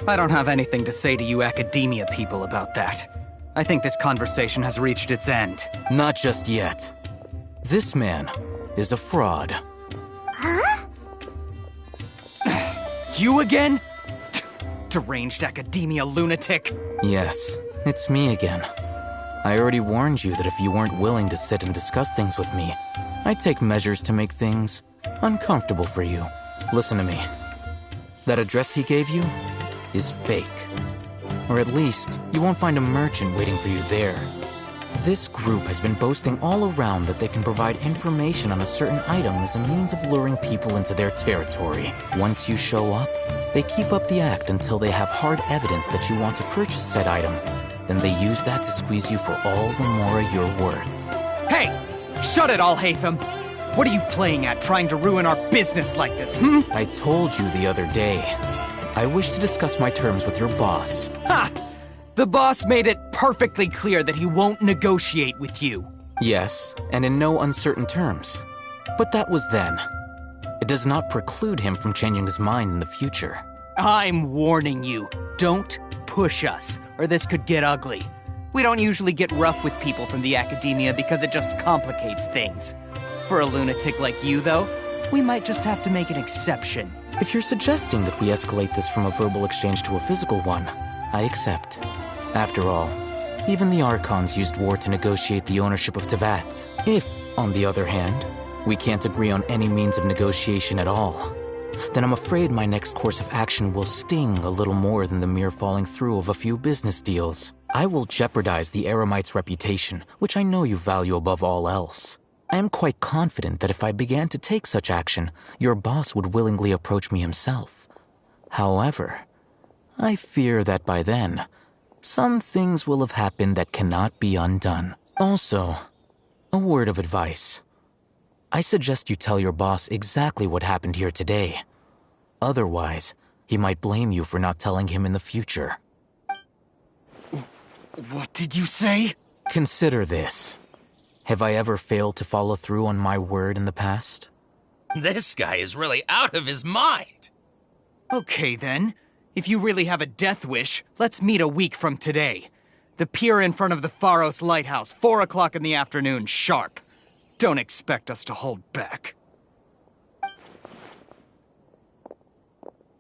I don't have anything to say to you academia people about that. I think this conversation has reached its end. Not just yet. This man is a fraud. Huh? You again? Deranged academia lunatic. Yes, it's me again. I already warned you that if you weren't willing to sit and discuss things with me, I'd take measures to make things uncomfortable for you. Listen to me. That address he gave you is fake. Or at least, you won't find a merchant waiting for you there. This group has been boasting all around that they can provide information on a certain item as a means of luring people into their territory. Once you show up, they keep up the act until they have hard evidence that you want to purchase said item. Then they use that to squeeze you for all the more you're worth. Hey! Shut it all, Hatham! What are you playing at, trying to ruin our business like this, I told you the other day. I wish to discuss my terms with your boss. Ha! The boss made it perfectly clear that he won't negotiate with you. Yes, and in no uncertain terms. But that was then. It does not preclude him from changing his mind in the future. I'm warning you. Don't push us, or this could get ugly. We don't usually get rough with people from the academia because it just complicates things. For a lunatic like you, though, we might just have to make an exception. If you're suggesting that we escalate this from a verbal exchange to a physical one, I accept. After all, even the Archons used war to negotiate the ownership of Tevat. If, on the other hand, we can't agree on any means of negotiation at all, then I'm afraid my next course of action will sting a little more than the mere falling through of a few business deals. I will jeopardize the Eremite's reputation, which I know you value above all else. I am quite confident that if I began to take such action, your boss would willingly approach me himself. However, I fear that by then, some things will have happened that cannot be undone. Also, a word of advice. I suggest you tell your boss exactly what happened here today. Otherwise, he might blame you for not telling him in the future. What did you say? Consider this. Have I ever failed to follow through on my word in the past? This guy is really out of his mind. Okay, then. If you really have a death wish, let's meet a week from today. The pier in front of the Pharos Lighthouse, 4 o'clock in the afternoon, sharp. Don't expect us to hold back.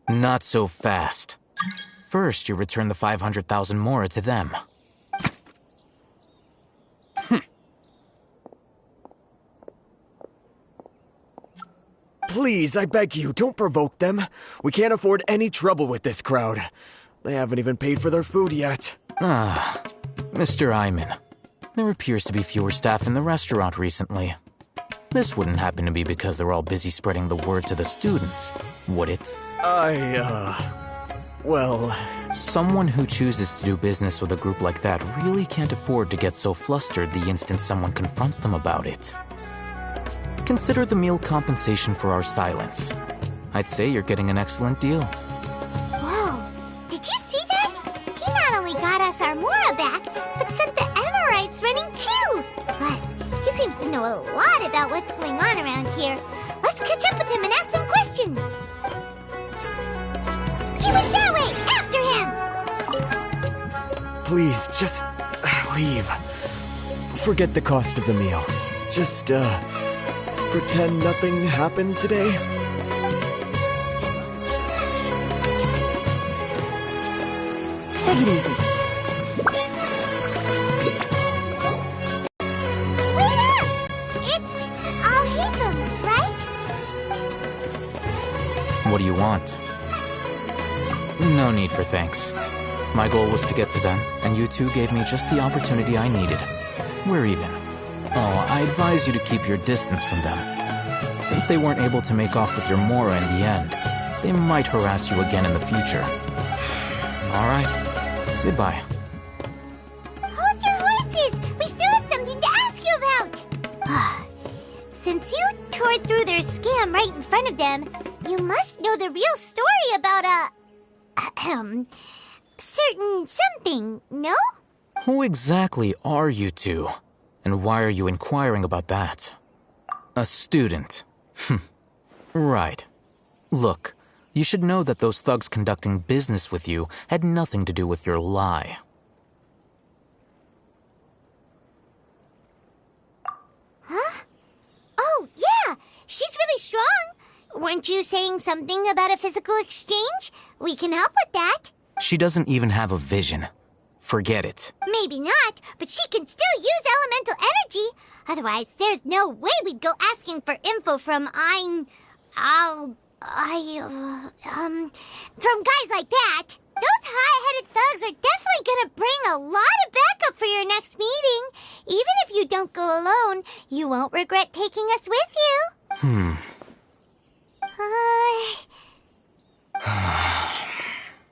Not so fast. First, you return the 500,000 mora to them. Please, I beg you, don't provoke them. We can't afford any trouble with this crowd. They haven't even paid for their food yet. Ah, Mr. Iman. There appears to be fewer staff in the restaurant recently. This wouldn't happen to be because they're all busy spreading the word to the students, would it? Well... Someone who chooses to do business with a group like that really can't afford to get so flustered the instant someone confronts them about it. Consider the meal compensation for our silence. I'd say you're getting an excellent deal. Whoa! Did you see that? He not only got us our Mora back, but sent the Emirites running too! Plus, he seems to know a lot about what's going on around here. Let's catch up with him and ask some questions! He went that way! After him! Please, just... leave. Forget the cost of the meal. Just, pretend nothing happened today? Take it easy. Wait up! It's Al-Hatham, right? What do you want? No need for thanks. My goal was to get to them, and you two gave me just the opportunity I needed. We're even. Oh, I advise you to keep your distance from them. Since they weren't able to make off with your Mora in the end, they might harass you again in the future. All right. Goodbye. tore through their scam right in front of them, you must know the real story about certain something, no? Who exactly are you two? And why are you inquiring about that? A student. Right. Look, you should know that those thugs conducting business with you had nothing to do with your lie. Huh? Oh, yeah! She's really strong! Weren't you saying something about a physical exchange? We can help with that. She doesn't even have a vision. Forget it. Maybe not, but she can still use elemental energy. Otherwise, there's no way we'd go asking for info from from guys like that. Those high-headed thugs are definitely gonna bring a lot of backup for your next meeting. Even if you don't go alone, you won't regret taking us with you.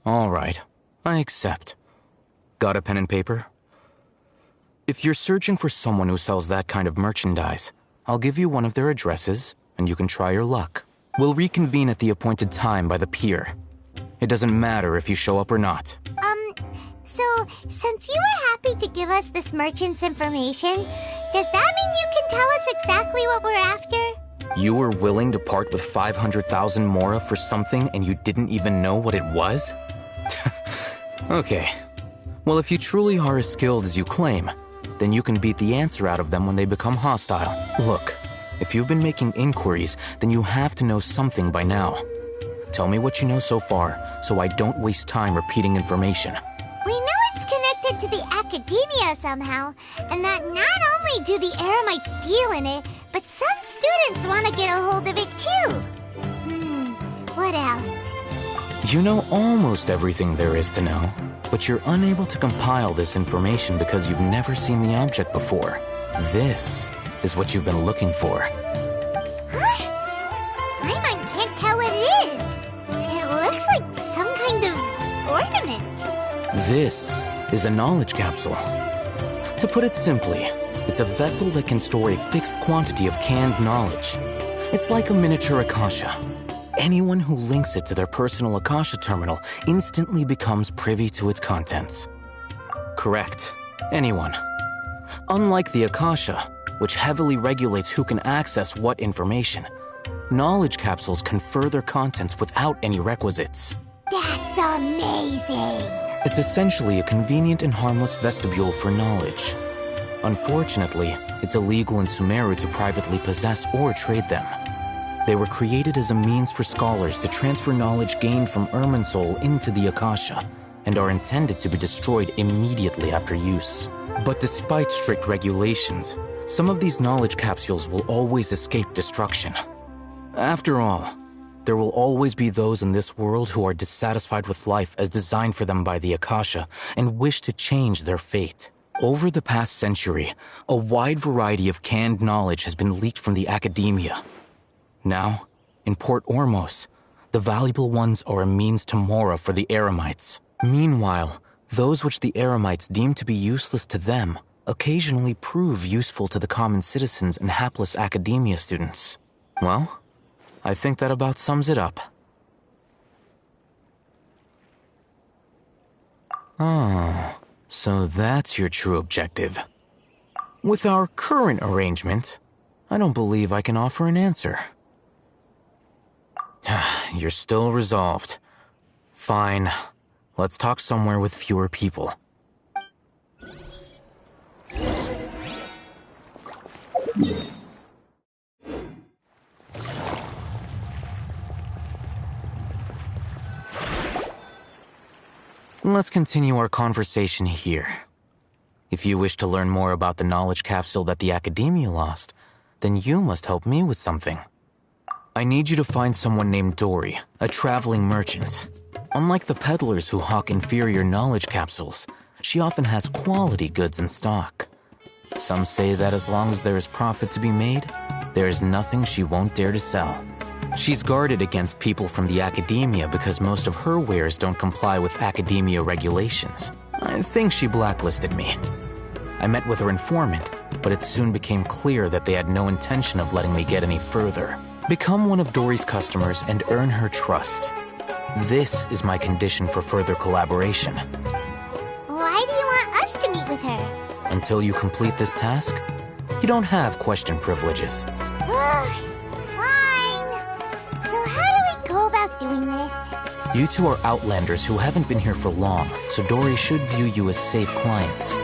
All right, I accept. Got a pen and paper? If you're searching for someone who sells that kind of merchandise, I'll give you one of their addresses, and you can try your luck. We'll reconvene at the appointed time by the pier. It doesn't matter if you show up or not. So, since you were happy to give us this merchant's information, does that mean you can tell us exactly what we're after? You were willing to part with 500,000 mora for something and you didn't even know what it was? Okay. Well, if you truly are as skilled as you claim, then you can beat the answer out of them when they become hostile. Look, if you've been making inquiries, then you have to know something by now. Tell me what you know so far, so I don't waste time repeating information. We know it's connected to the academia somehow, and that not only do the Eremites deal in it, but some students want to get a hold of it too. What else? You know almost everything there is to know, but you're unable to compile this information because you've never seen the object before. This is what you've been looking for. Paimon can't tell what it is. It looks like some kind of ornament. This is a knowledge capsule. To put it simply, it's a vessel that can store a fixed quantity of canned knowledge. It's like a miniature Akasha. Anyone who links it to their personal Akasha terminal instantly becomes privy to its contents. Correct. Anyone. Unlike the Akasha, which heavily regulates who can access what information, knowledge capsules confer their contents without any requisites. That's amazing! It's essentially a convenient and harmless vestibule for knowledge. Unfortunately, it's illegal in Sumeru to privately possess or trade them. They were created as a means for scholars to transfer knowledge gained from Irminsul into the Akasha, and are intended to be destroyed immediately after use. But despite strict regulations, some of these knowledge capsules will always escape destruction. After all, there will always be those in this world who are dissatisfied with life as designed for them by the Akasha and wish to change their fate. Over the past century, a wide variety of canned knowledge has been leaked from the academia. Now, in Port Ormos, the valuable ones are a means to mora for the Eremites. Meanwhile, those which the Eremites deem to be useless to them occasionally prove useful to the common citizens and hapless academia students. Well, I think that about sums it up. Oh, so that's your true objective. With our current arrangement, I don't believe I can offer an answer. You're still resolved. Fine. Let's talk somewhere with fewer people. Let's continue our conversation here. If you wish to learn more about the knowledge capsule that the Academia lost, then you must help me with something. I need you to find someone named Dory, a traveling merchant. Unlike the peddlers who hawk inferior knowledge capsules, she often has quality goods in stock. Some say that as long as there is profit to be made, there is nothing she won't dare to sell. She's guarded against people from the academia because most of her wares don't comply with academia regulations. I think she blacklisted me. I met with her informant, but it soon became clear that they had no intention of letting me get any further. Become one of Dory's customers and earn her trust. This is my condition for further collaboration. Why do you want us to meet with her? Until you complete this task, you don't have question privileges. Fine. So how do we go about doing this? You two are outlanders who haven't been here for long, so Dory should view you as safe clients.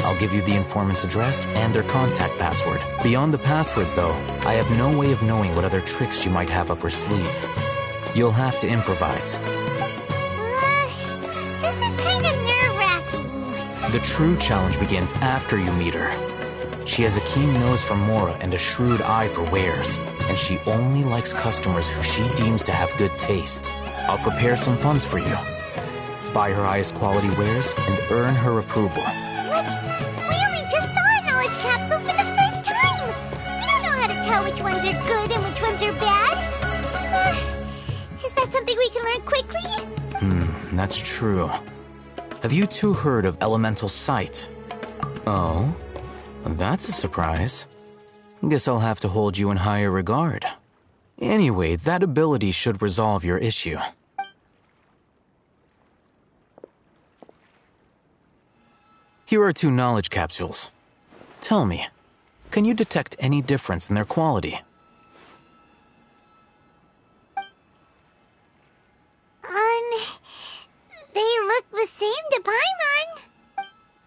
I'll give you the informant's address and their contact password. Beyond the password, though, I have no way of knowing what other tricks she might have up her sleeve. You'll have to improvise. This is kind of nerve-wracking. The true challenge begins after you meet her. She has a keen nose for Mora and a shrewd eye for wares, and she only likes customers who she deems to have good taste. I'll prepare some funds for you. Buy her highest quality wares and earn her approval. What? We only just saw a knowledge capsule for the first time! We don't know how to tell which ones are good and which ones are bad. Is that something we can learn quickly? That's true. Have you two heard of elemental sight? Oh? That's a surprise. Guess I'll have to hold you in higher regard. Anyway, that ability should resolve your issue. Here are 2 knowledge capsules. Tell me, can you detect any difference in their quality? They look the same to Paimon.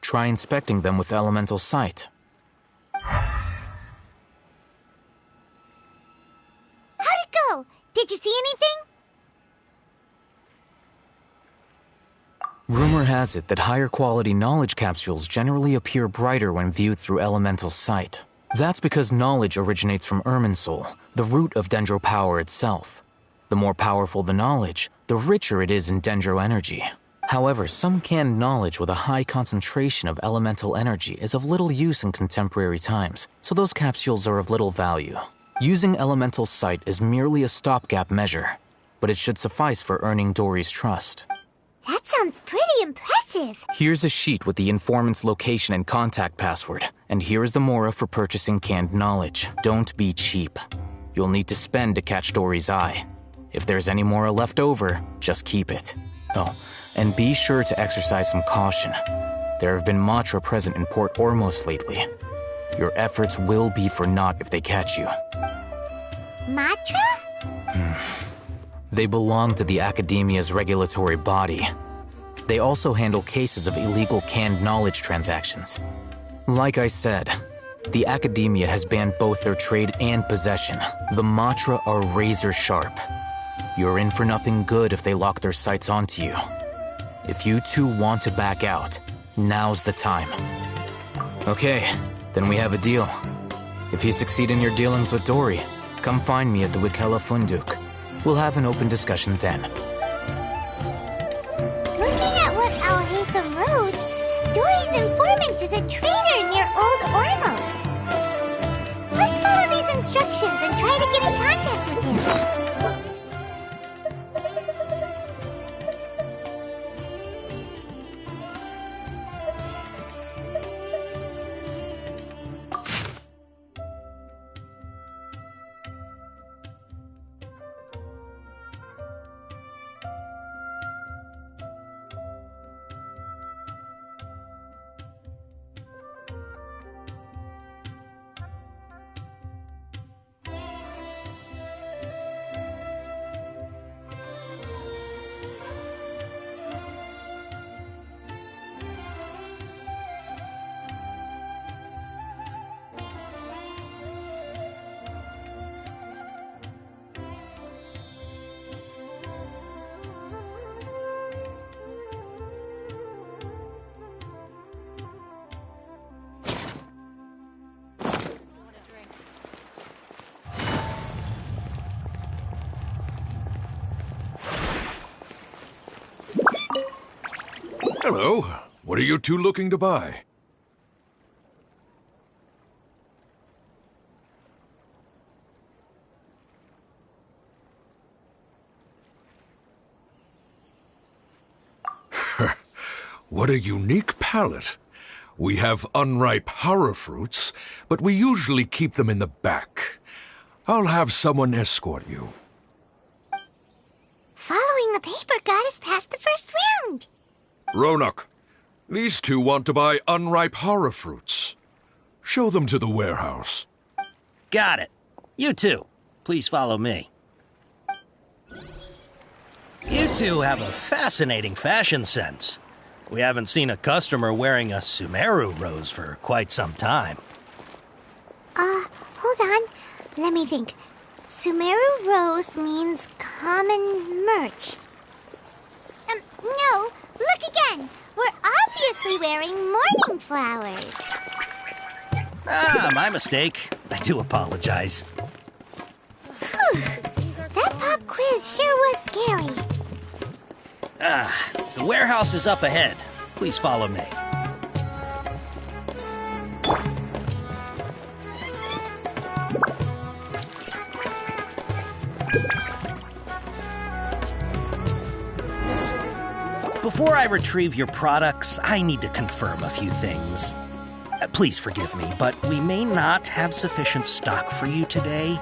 Try inspecting them with elemental sight. How'd it go? Did you see anything? Rumor has it that higher quality knowledge capsules generally appear brighter when viewed through elemental sight. That's because knowledge originates from Irminsul, the root of Dendro power itself. The more powerful the knowledge, the richer it is in Dendro energy. However, some canned knowledge with a high concentration of elemental energy is of little use in contemporary times, so those capsules are of little value. Using elemental sight is merely a stopgap measure, but it should suffice for earning Dory's trust. That sounds pretty impressive. Here's a sheet with the informant's location and contact password, and here is the Mora for purchasing canned knowledge. Don't be cheap. You'll need to spend to catch Dory's eye. If there's any Mora left over, just keep it. Oh, and be sure to exercise some caution. There have been Matra present in Port Ormos lately. Your efforts will be for naught if they catch you. Matra? They belong to the Academia's regulatory body. They also handle cases of illegal canned knowledge transactions. Like I said, the Academia has banned both their trade and possession. The Matra are razor sharp. You're in for nothing good if they lock their sights onto you. If you two want to back out, now's the time. Okay, then we have a deal. If you succeed in your dealings with Dory, come find me at the Wikela Funduk. We'll have an open discussion then. Looking at what Al-Haytham wrote, Dory's informant is a trader near Old Ormos. Let's follow these instructions and try to get in contact with him. Hello. What are you two looking to buy? What a unique palette. We have unripe horror fruits, but we usually keep them in the back. I'll have someone escort you. Following the paper got us past the first round. Ronak, these two want to buy unripe horror fruits. Show them to the warehouse. Got it. You two, please follow me. You two have a fascinating fashion sense. We haven't seen a customer wearing a Sumeru rose for quite some time. Hold on. Let me think. Sumeru rose means common merch. No, look again. We're obviously wearing morning flowers. Ah, my mistake. I do apologize. That pop quiz sure was scary. The warehouse is up ahead. Please follow me. Before I retrieve your products, I need to confirm a few things. Please forgive me, but we may not have sufficient stock for you today.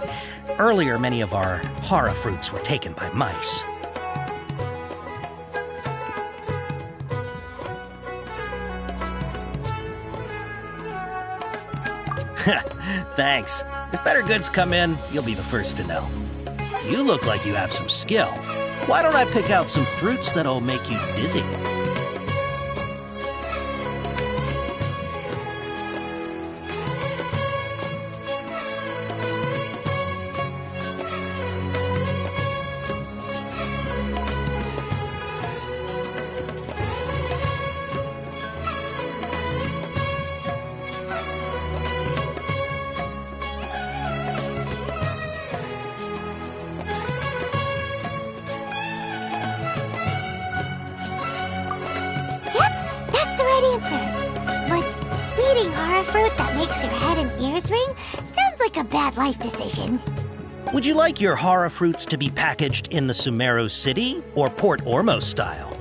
Earlier, many of our hara fruits were taken by mice. Thanks. If better goods come in, you'll be the first to know. You look like you have some skill. Why don't I pick out some fruits that'll make you dizzy? Fruit that makes your head and ears ring sounds like a bad life decision. Would you like your hara fruits to be packaged in the Sumeru City or Port Ormos style?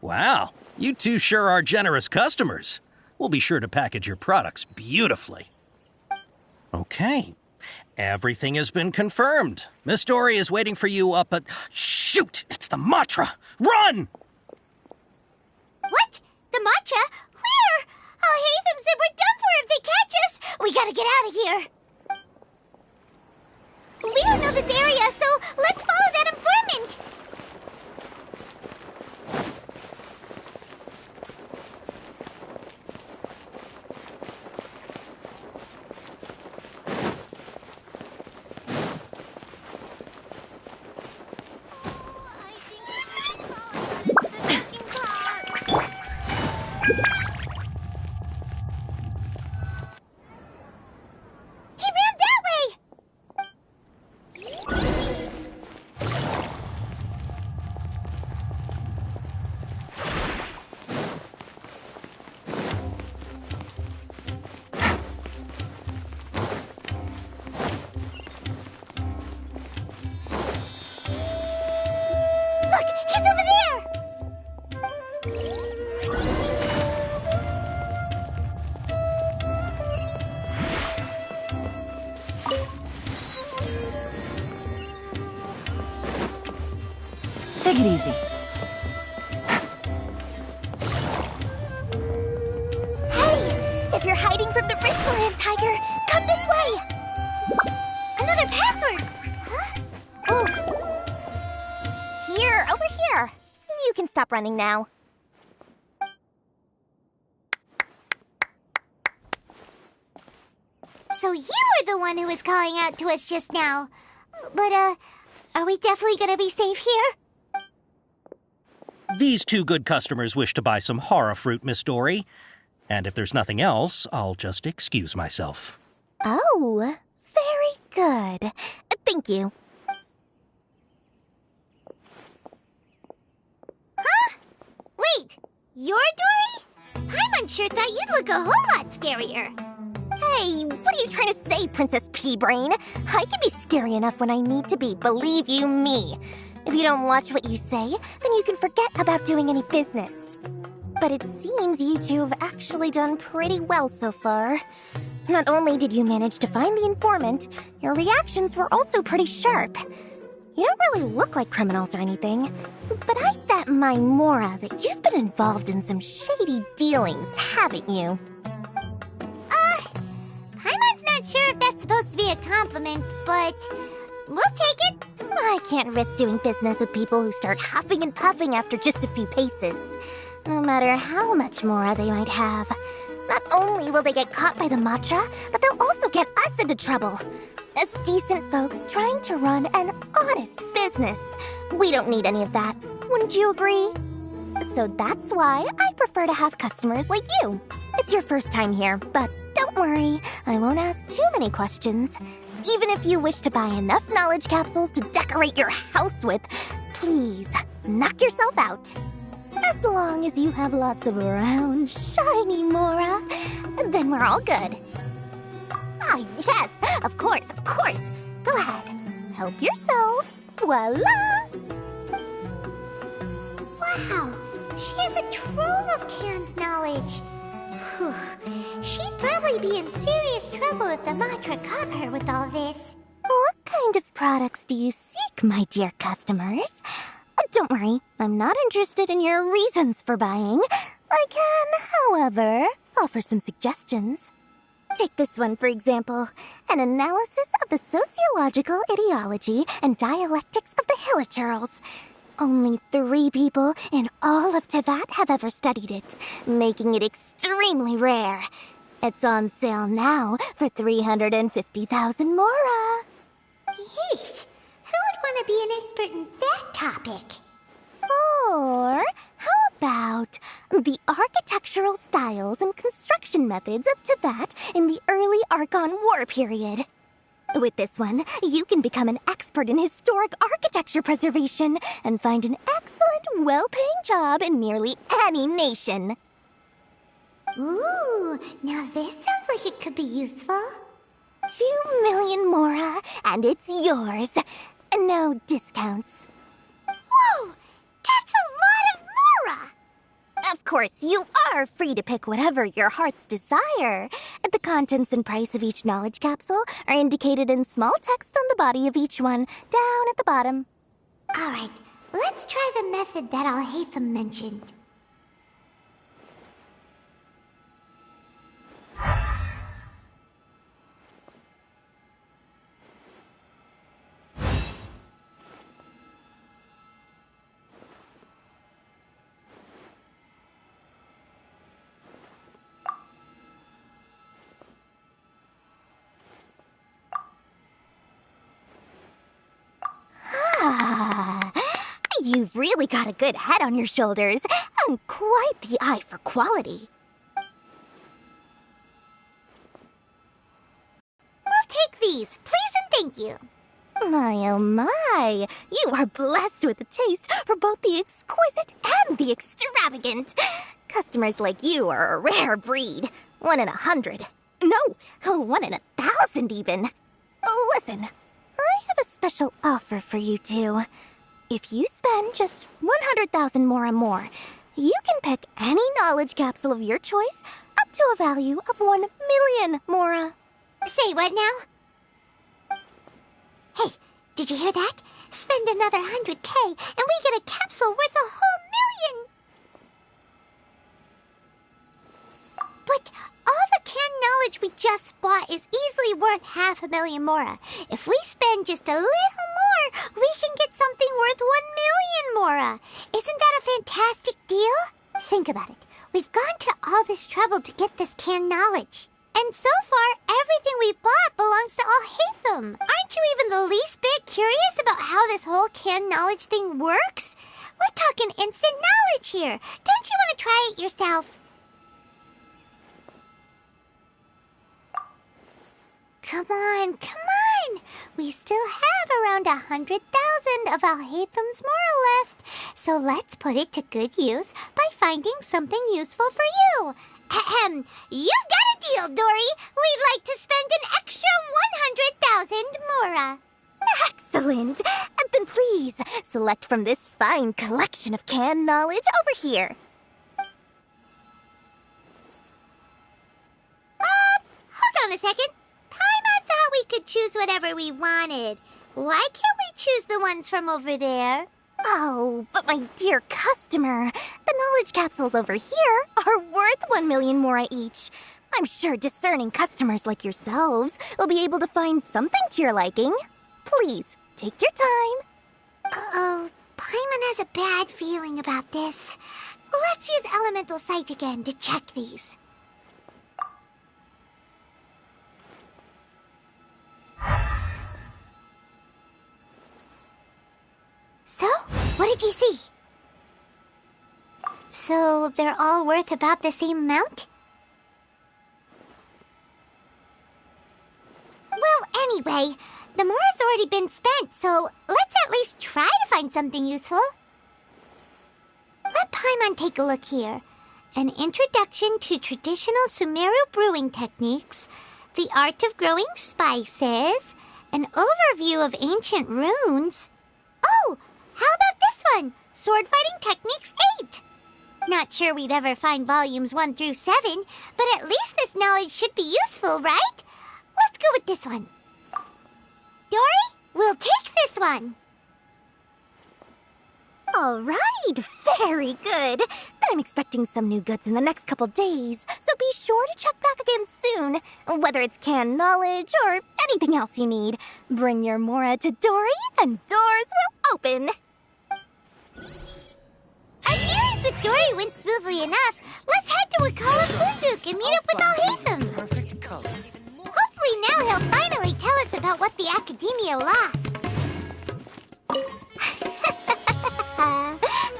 Wow, you two sure are generous customers. We'll be sure to package your products beautifully. Okay. Everything has been confirmed. Miss Dory is waiting for you up at... Shoot! It's the Matra! Run! What? The Matra? Where? I'll hate them said we're done for if they catch us. We gotta get out of here. We don't know this area, so let's follow that informant. Take it easy. Hey! If you're hiding from the Riskland, Tiger, come this way! Another password! Huh? Oh. Here, over here. You can stop running now. So you were the one who was calling out to us just now. But, are we definitely gonna be safe here? These two good customers wish to buy some hara fruit, Miss Dory. And if there's nothing else, I'll just excuse myself. Oh, very good. Thank you. Huh? Wait, you're Dory? Paimon sure thought you'd look a whole lot scarier. Hey, what are you trying to say, Princess Pea-Brain? I can be scary enough when I need to be, believe you me. If you don't watch what you say, then you can forget about doing any business. But it seems you two have actually done pretty well so far. Not only did you manage to find the informant, your reactions were also pretty sharp. You don't really look like criminals or anything, but I bet my Mora that you've been involved in some shady dealings, haven't you? Paimon's not sure if that's supposed to be a compliment, but we'll take it. I can't risk doing business with people who start huffing and puffing after just a few paces, no matter how much Mora they might have. Not only will they get caught by the Matra, but they'll also get us into trouble. As decent folks trying to run an honest business, we don't need any of that. Wouldn't you agree? So that's why I prefer to have customers like you. It's your first time here, but don't worry, I won't ask too many questions. Even if you wish to buy enough knowledge capsules to decorate your house with, please, knock yourself out. As long as you have lots of round, shiny Mora, then we're all good. Ah, yes, of course, of course. Go ahead, help yourselves. Voila! Wow, she has a trove of canned knowledge. Whew. She'd probably be in serious trouble if the Matra caught her with all this. What kind of products do you seek, my dear customers? Don't worry, I'm not interested in your reasons for buying. I can, however, offer some suggestions. Take this one, for example. An analysis of the sociological ideology and dialectics of the Hilichurls. Only 3 people in all of Teyvat have ever studied it, making it extremely rare. It's on sale now for 350,000 Mora. Yeesh, who would want to be an expert in that topic? Or how about the architectural styles and construction methods of Teyvat in the early Archon War period? With this one, you can become an expert in historic architecture preservation and find an excellent, well-paying job in nearly any nation. Ooh, now this sounds like it could be useful. 2 million Mora, and it's yours. No discounts. Whoa! That's a lot of Mora! Of course, you are free to pick whatever your heart's desire. The contents and price of each knowledge capsule are indicated in small text on the body of each one, down at the bottom. All right, let's try the method that Alhaitham mentioned. You've really got a good head on your shoulders, and quite the eye for quality. We'll take these, please and thank you. My, oh my, you are blessed with a taste for both the exquisite and the extravagant. Customers like you are a rare breed, 1 in 100. No, 1 in 1,000 even. Listen, I have a special offer for you two. If you spend just 100,000 Mora more, you can pick any knowledge capsule of your choice up to a value of 1 million Mora. Say what now? Hey, did you hear that? Spend another 100K and we get a capsule worth a whole million! But all the canned knowledge we just bought is easily worth 500,000 Mora. If we spend just a little more, we can get something worth 1 million Mora. Isn't that a fantastic deal? Think about it. We've gone to all this trouble to get this canned knowledge. And so far, everything we bought belongs to Alhaitham. Aren't you even the least bit curious about how this whole canned knowledge thing works? We're talking instant knowledge here. Don't you want to try it yourself? Come on, come on! We still have around 100,000 of Alhaitham's Mora left, so let's put it to good use by finding something useful for you. Ahem, you've got a deal, Dory! We'd Excellent! Then please, select from this fine collection of canned knowledge over here. Hold on a second. Paimon thought we could choose whatever we wanted. Why can't we choose the ones from over there? Oh, but my dear customer, the knowledge capsules over here are worth 1 million mora each. I'm sure discerning customers like yourselves will be able to find something to your liking. Please, take your time. Uh-oh, Paimon has a bad feeling about this. Let's use Elemental Sight again to check these. So, what did you see? So, they're all worth about the same amount? Well, anyway, the mora's already been spent, so let's at least try to find something useful. Let Paimon take a look here. An introduction to traditional Sumeru brewing techniques, the art of growing spices, an overview of ancient runes. Oh, how about this one? Sword Fighting Techniques 8. Not sure we'd ever find volumes 1 through 7, but at least this knowledge should be useful, right? Let's go with this one. Dory, we'll take this one. All right, very good. I'm expecting some new goods in the next couple days, so be sure to check back again soon. Whether it's canned knowledge or anything else you need, bring your mora to Dory and doors will open. Our dealings with Dory went smoothly enough. Let's head to Wakala Funduk and meet up with Alhaitham. Perfect color. Hopefully now he'll finally tell us about what the Academia lost.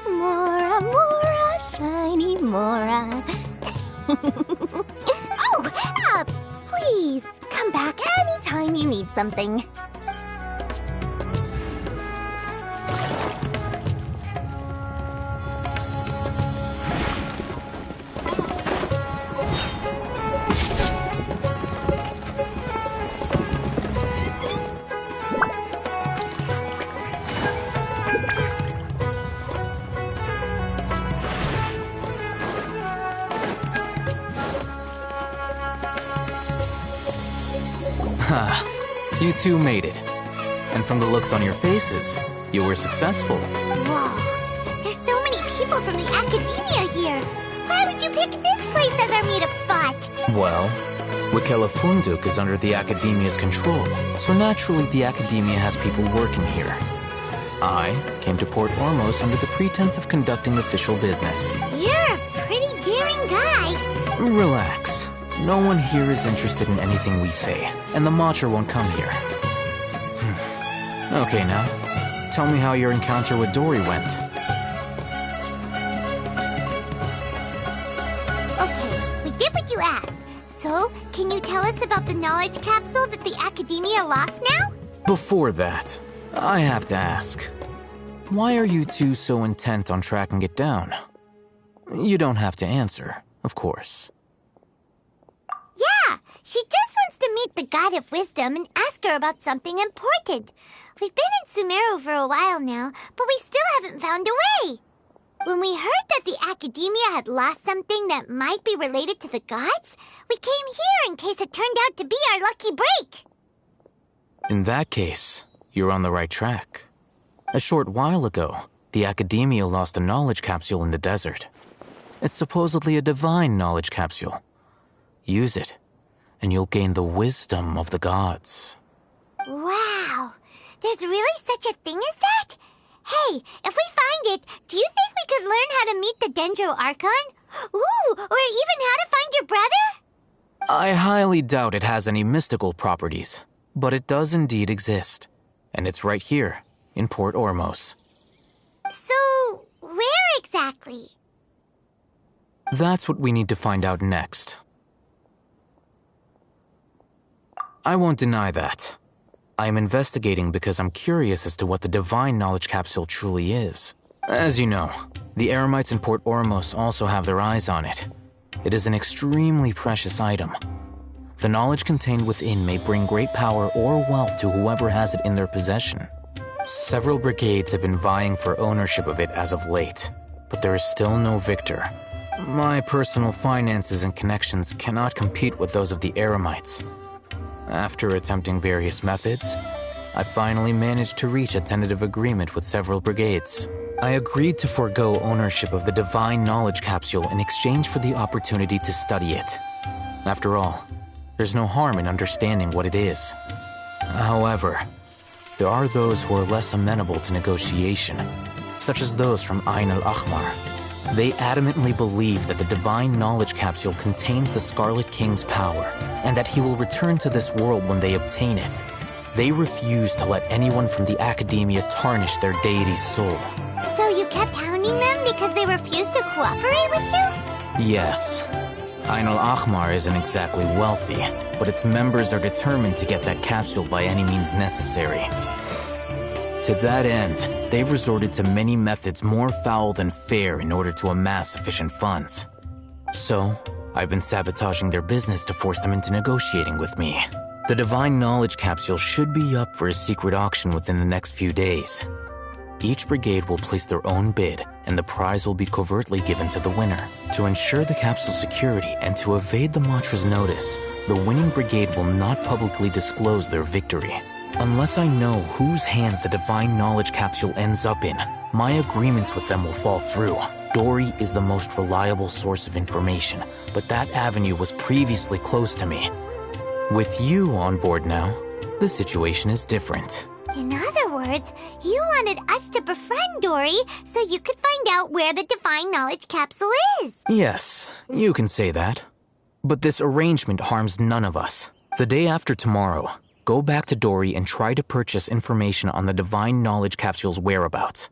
Mora, mora, shiny mora. Oh, please come back anytime you need something. You two made it. And from the looks on your faces, you were successful. Whoa, there's so many people from the Academia here. Why would you pick this place as our meetup spot? Well, Wakela Funduk is under the Academia's control, so naturally the Academia has people working here. I came to Port Ormos under the pretense of conducting official business. You're a pretty daring guy. Relax. No one here is interested in anything we say, and the Matcha won't come here. Okay, now, tell me how your encounter with Dory went. Okay, we did what you asked. So, can you tell us about the knowledge capsule that the Academia lost now? Before that, I have to ask, why are you two so intent on tracking it down? You don't have to answer, of course. Yeah, she just wants to meet the God of Wisdom and ask her about something important. We've been in Sumeru for a while now, but we still haven't found a way. When we heard that the Academia had lost something that might be related to the gods, we came here in case it turned out to be our lucky break. In that case, you're on the right track. A short while ago, the Academia lost a knowledge capsule in the desert. It's supposedly a divine knowledge capsule. Use it, and you'll gain the wisdom of the gods. Wow, there's really such a thing as that? Hey, if we find it, do you think we could learn how to meet the Dendro Archon? Ooh, or even how to find your brother? I highly doubt it has any mystical properties, but it does indeed exist. And it's right here, in Port Ormos. So, where exactly? That's what we need to find out next. I won't deny that. I am investigating because I'm curious as to what the divine knowledge capsule truly is. As you know, the Eremites in Port Ormos also have their eyes on it. It is an extremely precious item. The knowledge contained within may bring great power or wealth to whoever has it in their possession. Several brigades have been vying for ownership of it as of late, but there is still no victor. My personal finances and connections cannot compete with those of the Eremites. After attempting various methods, I finally managed to reach a tentative agreement with several brigades. I agreed to forego ownership of the Divine Knowledge Capsule in exchange for the opportunity to study it. After all, there's no harm in understanding what it is. However, there are those who are less amenable to negotiation, such as those from Ain al-Ahmar. They adamantly believe that the Divine Knowledge Capsule contains the Scarlet King's power, and that he will return to this world when they obtain it. They refuse to let anyone from the Academia tarnish their deity's soul. So you kept hounding them because they refused to cooperate with you? Yes. Ain al-Ahmar isn't exactly wealthy, but its members are determined to get that capsule by any means necessary. To that end, they've resorted to many methods more foul than fair in order to amass sufficient funds. So, I've been sabotaging their business to force them into negotiating with me. The Divine Knowledge Capsule should be up for a secret auction within the next few days. Each brigade will place their own bid, and the prize will be covertly given to the winner. To ensure the capsule's security and to evade the Matra's notice, the winning brigade will not publicly disclose their victory. Unless I know whose hands the Divine Knowledge Capsule ends up in, my agreements with them will fall through. Dory is the most reliable source of information, but that avenue was previously closed to me. With you on board now, the situation is different. In other words, you wanted us to befriend Dory so you could find out where the Divine Knowledge Capsule is. Yes, you can say that. But this arrangement harms none of us. The day after tomorrow, go back to Dory and try to purchase information on the Divine Knowledge Capsule's whereabouts.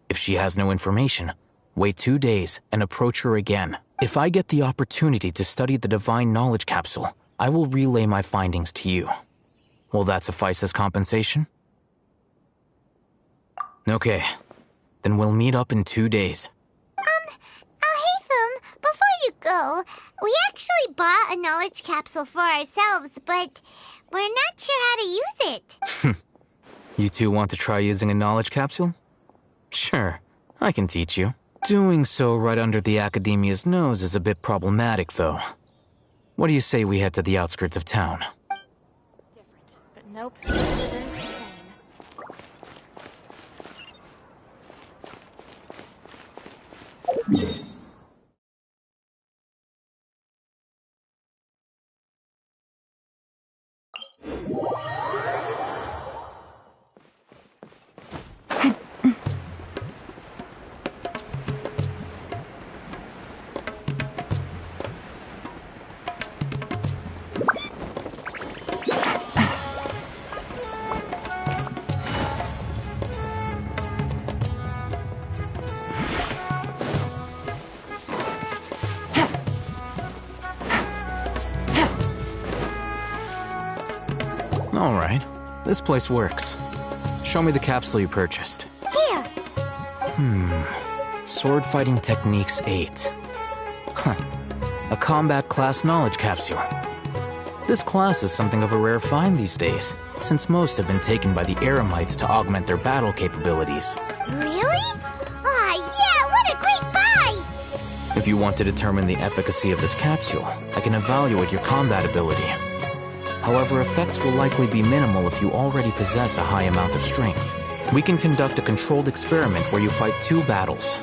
If she has no information, wait 2 days and approach her again. If I get the opportunity to study the Divine Knowledge Capsule, I will relay my findings to you. Will that suffice as compensation? Okay, then we'll meet up in 2 days. Alhaitham, before you go, we actually bought a knowledge capsule for ourselves, but we're not sure how to use it. You two want to try using a knowledge capsule? Sure, I can teach you. Doing so right under the Academia's nose is a bit problematic, though. What do you say we head to the outskirts of town? Different, but nope. There's the same. All right, this place works. Show me the capsule you purchased. Here. Sword Fighting Techniques 8. Huh. A combat class knowledge capsule. This class is something of a rare find these days, since most have been taken by the Eremites to augment their battle capabilities. Really? Aw, yeah, what a great buy! If you want to determine the efficacy of this capsule, I can evaluate your combat ability. However, effects will likely be minimal if you already possess a high amount of strength. We can conduct a controlled experiment where you fight 2 battles.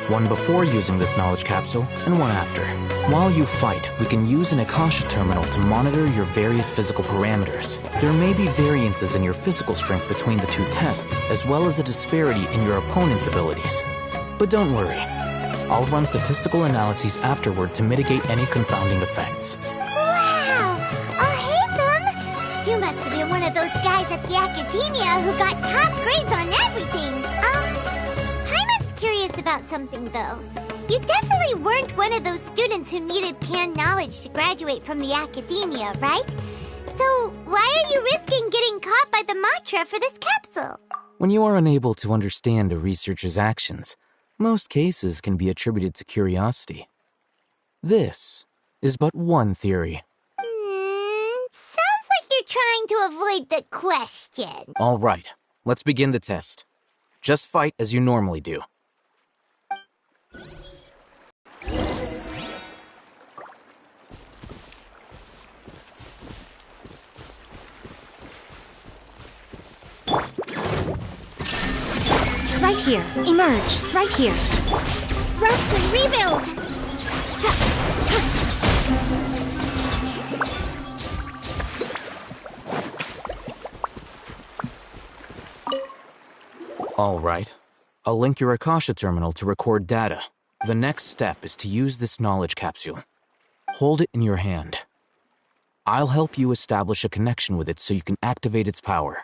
One before using this knowledge capsule, and one after. While you fight, we can use an Akasha terminal to monitor your various physical parameters. There may be variances in your physical strength between the 2 tests, as well as a disparity in your opponent's abilities. But don't worry. I'll run statistical analyses afterward to mitigate any confounding effects. You must have been one of those guys at the Academia who got top grades on everything. Paimon's curious about something, though. You definitely weren't one of those students who needed canned knowledge to graduate from the Academia, right? So why are you risking getting caught by the Matra for this capsule? When you are unable to understand a researcher's actions, most cases can be attributed to curiosity. This is but one theory. Sounds like you're trying to avoid the question. All right, let's begin the test. Just fight as you normally do. Right here. Emerge. Right here. Rest and rebuild! All right. I'll link your Akasha terminal to record data. The next step is to use this knowledge capsule. Hold it in your hand. I'll help you establish a connection with it so you can activate its power.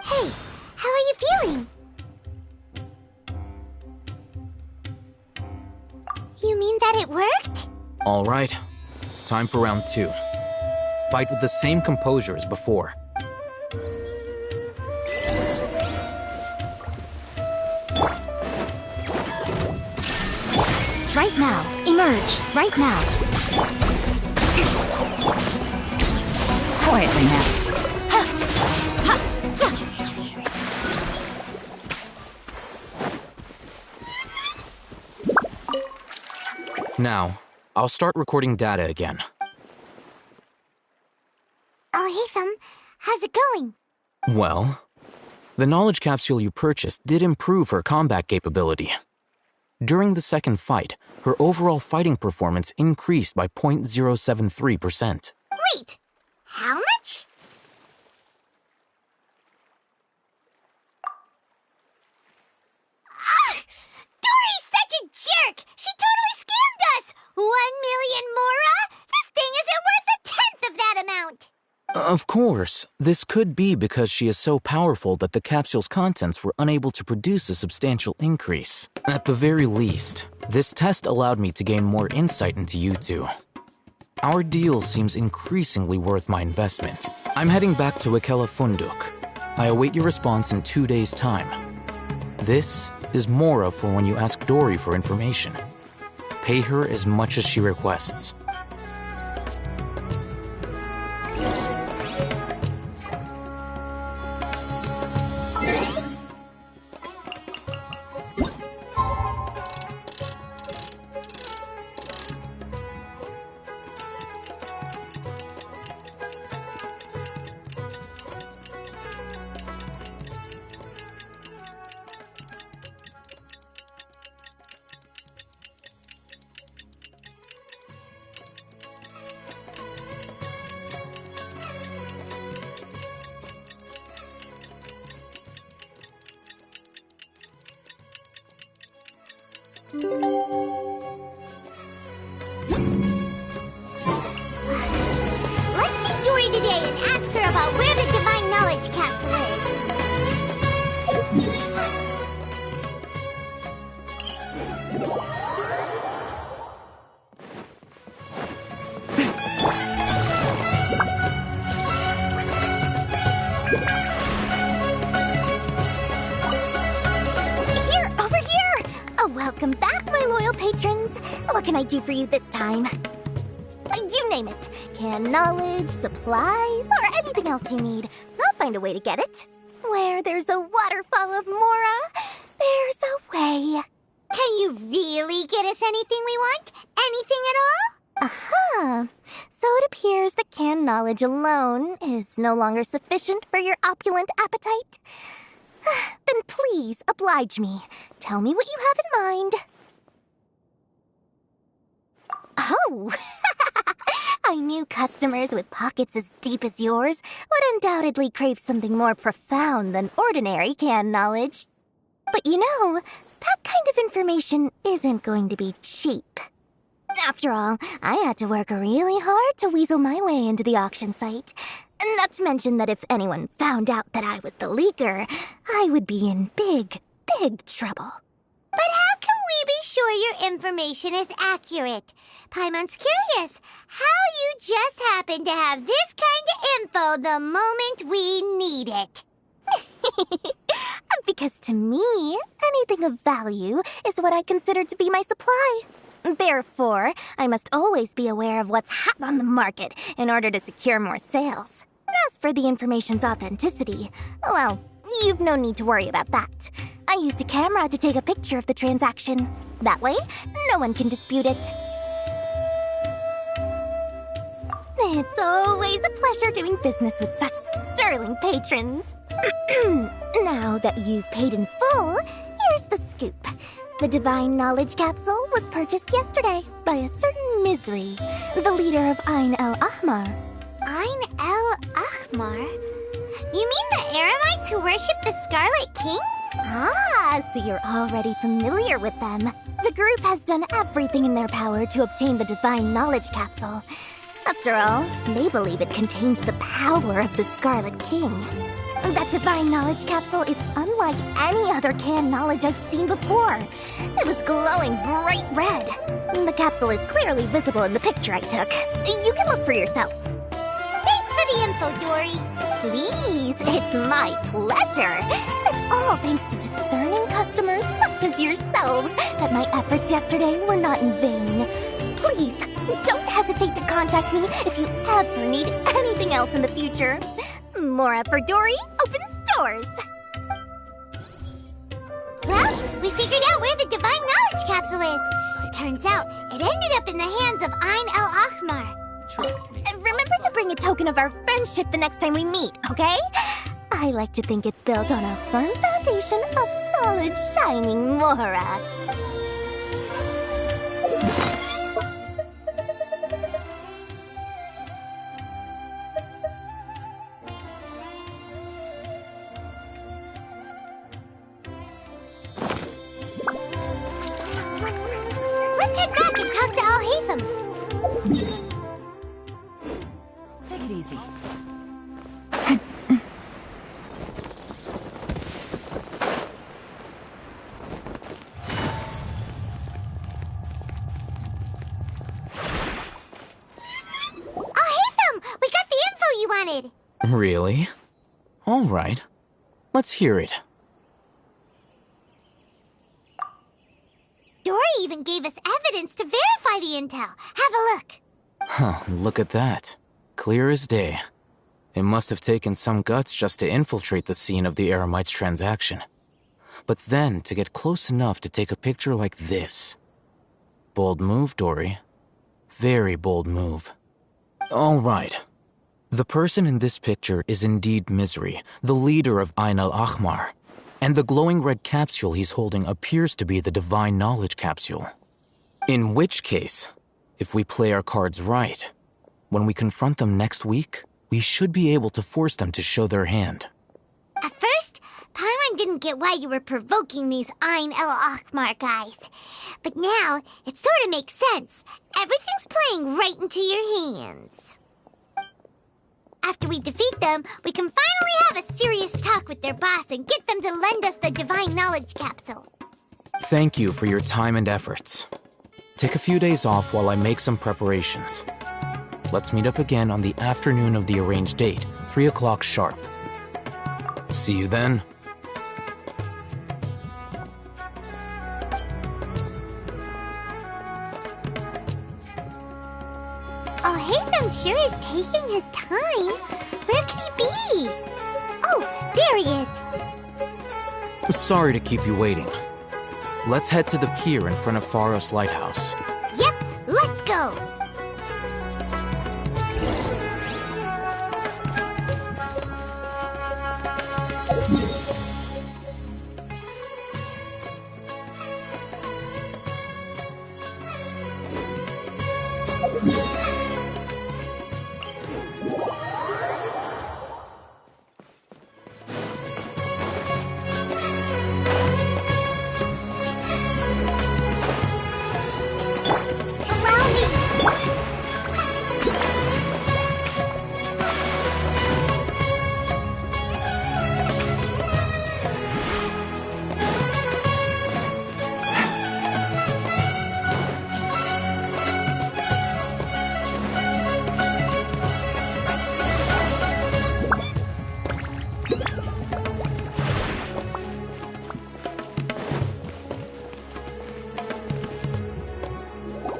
Hey, how are you feeling? You mean that it worked? All right. Time for round 2. Fight with the same composure as before. Right now. Emerge. Right now. Quietly now. Now, I'll start recording data again. Oh, hey, Thumb. How's it going? Well, the knowledge capsule you purchased did improve her combat capability. During the second fight, her overall fighting performance increased by 0.073%. Wait, how much? Dory's such a jerk! She totally scammed us! 1 million Mora? This thing isn't worth a tenth of that amount! Of course, this could be because she is so powerful that the capsule's contents were unable to produce a substantial increase. At the very least, this test allowed me to gain more insight into you two. Our deal seems increasingly worth my investment. I'm heading back to Ikela Funduk. I await your response in 2 days' time. This is Mora for when you ask Dory for information. Pay her as much as she requests. Let's see Dory today and ask her about where the Divine Knowledge Capsule Here, over here! Oh, welcome back, my loyal patrons. What can I do for you this time? You name it. Canned knowledge, supplies, or anything else you need. I'll find a way to get it. Where there's a waterfall of Mora, there's a way. Can you really get us anything we want? Anything at all? Aha! So it appears that canned knowledge alone is no longer sufficient for your opulent appetite. Then please oblige me. Tell me what you have in mind. Oh! I knew customers with pockets as deep as yours would undoubtedly crave something more profound than ordinary canned knowledge. But you know, that kind of information isn't going to be cheap. After all, I had to work really hard to weasel my way into the auction site. Not to mention that if anyone found out that I was the leaker, I would be in big, big trouble. But how we be sure your information is accurate? Paimon's curious how you just happen to have this kind of info the moment we need it. Because to me, anything of value is what I consider to be my supply. Therefore, I must always be aware of what's hot on the market in order to secure more sales. As for the information's authenticity, well, you've no need to worry about that. I used a camera to take a picture of the transaction. That way, no one can dispute it. It's always a pleasure doing business with such sterling patrons. Now that you've paid in full, here's the scoop. The Divine Knowledge Capsule was purchased yesterday by a certain Misery, the leader of Ain el-Ahmar. Ain el-Ahmar? You mean the Eremites who worship the Scarlet King? Ah, so you're already familiar with them. The group has done everything in their power to obtain the Divine Knowledge Capsule. After all, they believe it contains the power of the Scarlet King. That Divine Knowledge Capsule is unlike any other canned knowledge I've seen before. It was glowing bright red. The capsule is clearly visible in the picture I took. You can look for yourself. Thanks for the info, Dory. Please, it's my pleasure. It's all thanks to discerning customers such as yourselves that my efforts yesterday were not in vain. Please, don't hesitate to contact me if you ever need anything else in the future. Mora for Dory opens doors. Well, we figured out where the Divine Knowledge Capsule is. It turns out it ended up in the hands of Ain el-Ahmar. Trust me. Remember to bring a token of our friendship the next time we meet, okay? I like to think it's built on a firm foundation of solid, shining Mora. Let's head back and talk to Al-Haytham. Take it easy. Al-Haytham, we got the info you wanted. Really? All right. Let's hear it. Dory even gave us evidence to verify the intel. Have a look. Huh, look at that. Clear as day. It must have taken some guts just to infiltrate the scene of the Eremites' transaction. But then to get close enough to take a picture like this. Bold move, Dory. Very bold move. All right. The person in this picture is indeed Misery, the leader of Ain el-Ahmar. And the glowing red capsule he's holding appears to be the Divine Knowledge Capsule. In which case, if we play our cards right, when we confront them next week, we should be able to force them to show their hand. At first, Paimon didn't get why you were provoking these Ain el-Ahmar guys. But now, it sort of makes sense. Everything's playing right into your hands. After we defeat them, we can finally have a serious talk with their boss and get them to lend us the Divine Knowledge Capsule. Thank you for your time and efforts. Take a few days off while I make some preparations. Let's meet up again on the afternoon of the arranged date, 3 o'clock sharp. See you then. Al-Haytham sure is taking his time. Where could he be? Oh, there he is. Sorry to keep you waiting. Let's head to the pier in front of Pharos Lighthouse. Yep, let's go.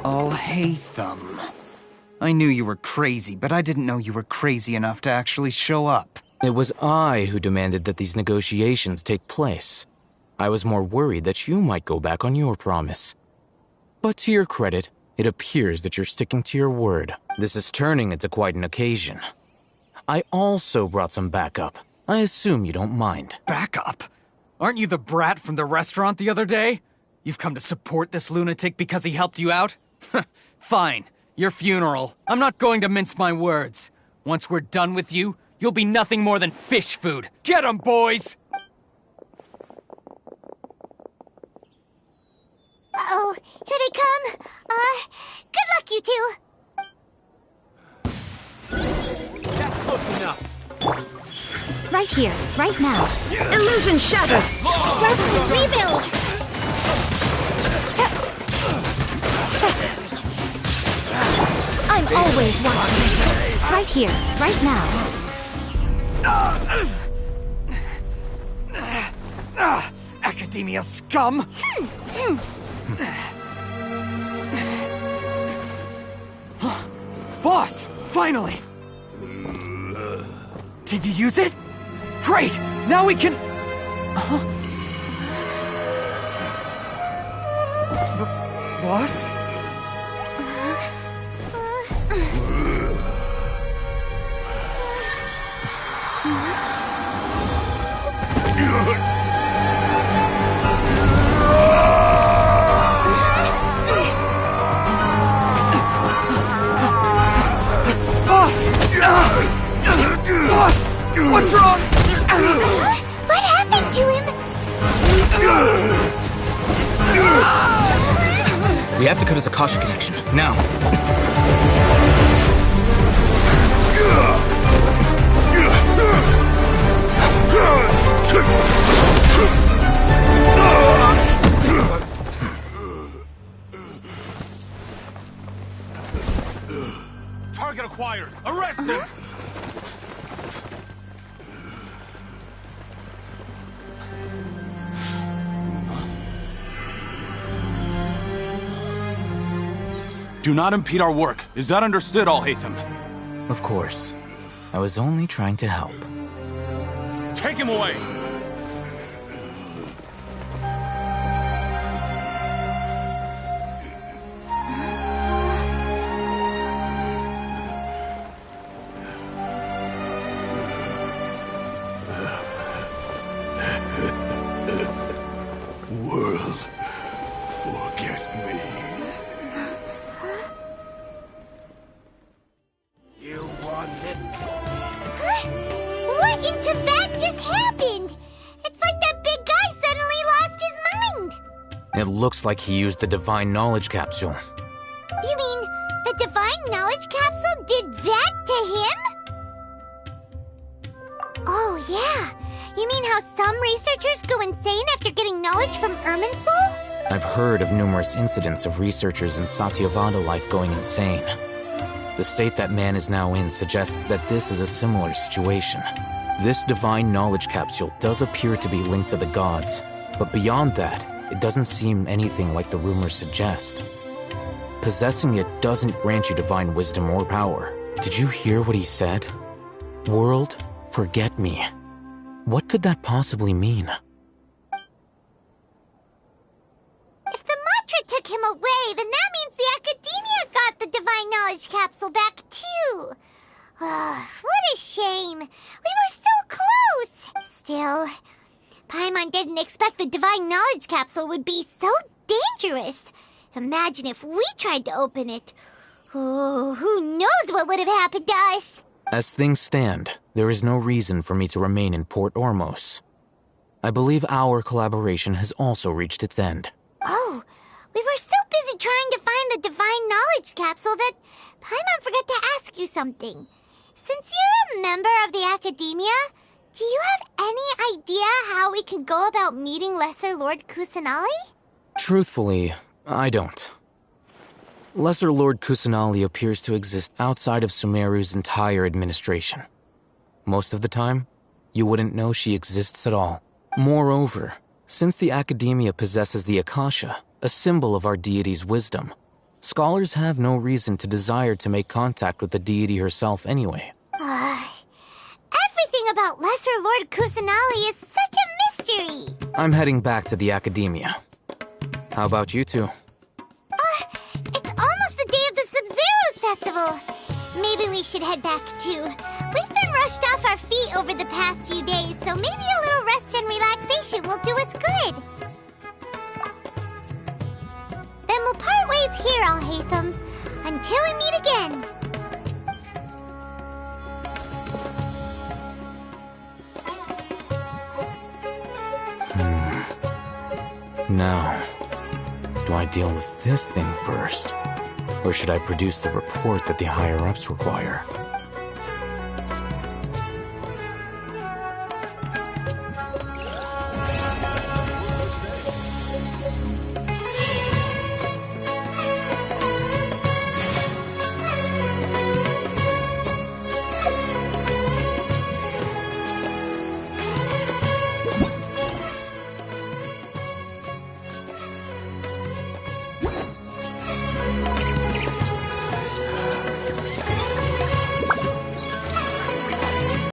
I'll hate them. I knew you were crazy, but I didn't know you were crazy enough to actually show up. It was I who demanded that these negotiations take place. I was more worried that you might go back on your promise. But to your credit, it appears that you're sticking to your word. This is turning into quite an occasion. I also brought some backup. I assume you don't mind. Backup? Aren't you the brat from the restaurant the other day? You've come to support this lunatic because he helped you out? Fine. Your funeral. I'm not going to mince my words. Once we're done with you, you'll be nothing more than fish food. Get 'em, boys! Uh-oh, here they come. Good luck, you two. That's close enough. Right here, right now. Illusion shattered! Versus rebuild! I'm always watching. Right here, right now. Academia scum! Boss! Finally! Did you use it? Great! Now we can... Boss? Boss! What's wrong? What happened to him? We have to cut his Akasha connection, now. Target acquired! Arrest him! Do not impede our work. Is that understood, Al-Haytham? Of course. I was only trying to help. Take him away! World, forget me. You won it. What in Tibet just happened? It's like that big guy suddenly lost his mind. It looks like he used the Divine Knowledge Capsule. You mean the Divine Knowledge Capsule did that to him? Oh, yeah. You mean how some researchers go insane after getting knowledge from Irminsul? I've heard of numerous incidents of researchers in Satyavada life going insane. The state that man is now in suggests that this is a similar situation. This Divine Knowledge Capsule does appear to be linked to the gods, but beyond that, it doesn't seem anything like the rumors suggest. Possessing it doesn't grant you divine wisdom or power. Did you hear what he said? World, forget me. What could that possibly mean? If the mantra took him away, then that means the Academia got the Divine Knowledge Capsule back too. What a shame. We were so close. Still, Paimon didn't expect the Divine Knowledge Capsule would be so dangerous. Imagine if we tried to open it. Oh, who knows what would have happened to us? As things stand, there is no reason for me to remain in Port Ormos. I believe our collaboration has also reached its end. Oh, we were so busy trying to find the Divine Knowledge Capsule that Paimon forgot to ask you something. Since you're a member of the Academia, do you have any idea how we can go about meeting Lesser Lord Kusanali? Truthfully, I don't. Lesser Lord Kusanali appears to exist outside of Sumeru's entire administration. Most of the time, you wouldn't know she exists at all. Moreover, since the Academia possesses the Akasha, a symbol of our deity's wisdom, Scholars have no reason to desire to make contact with the deity herself anyway. Everything about Lesser Lord Kusanali is such a mystery! I'm heading back to the Academia. How about you two? It's almost the day of the Sub-Zero's festival! Maybe we should head back too. We've been rushed off our feet over the past few days, so maybe a little rest and relaxation will do us good. Then we'll part ways here, Alhaitham, until we meet again. Now, do I deal with this thing first? Or should I produce the report that the higher-ups require?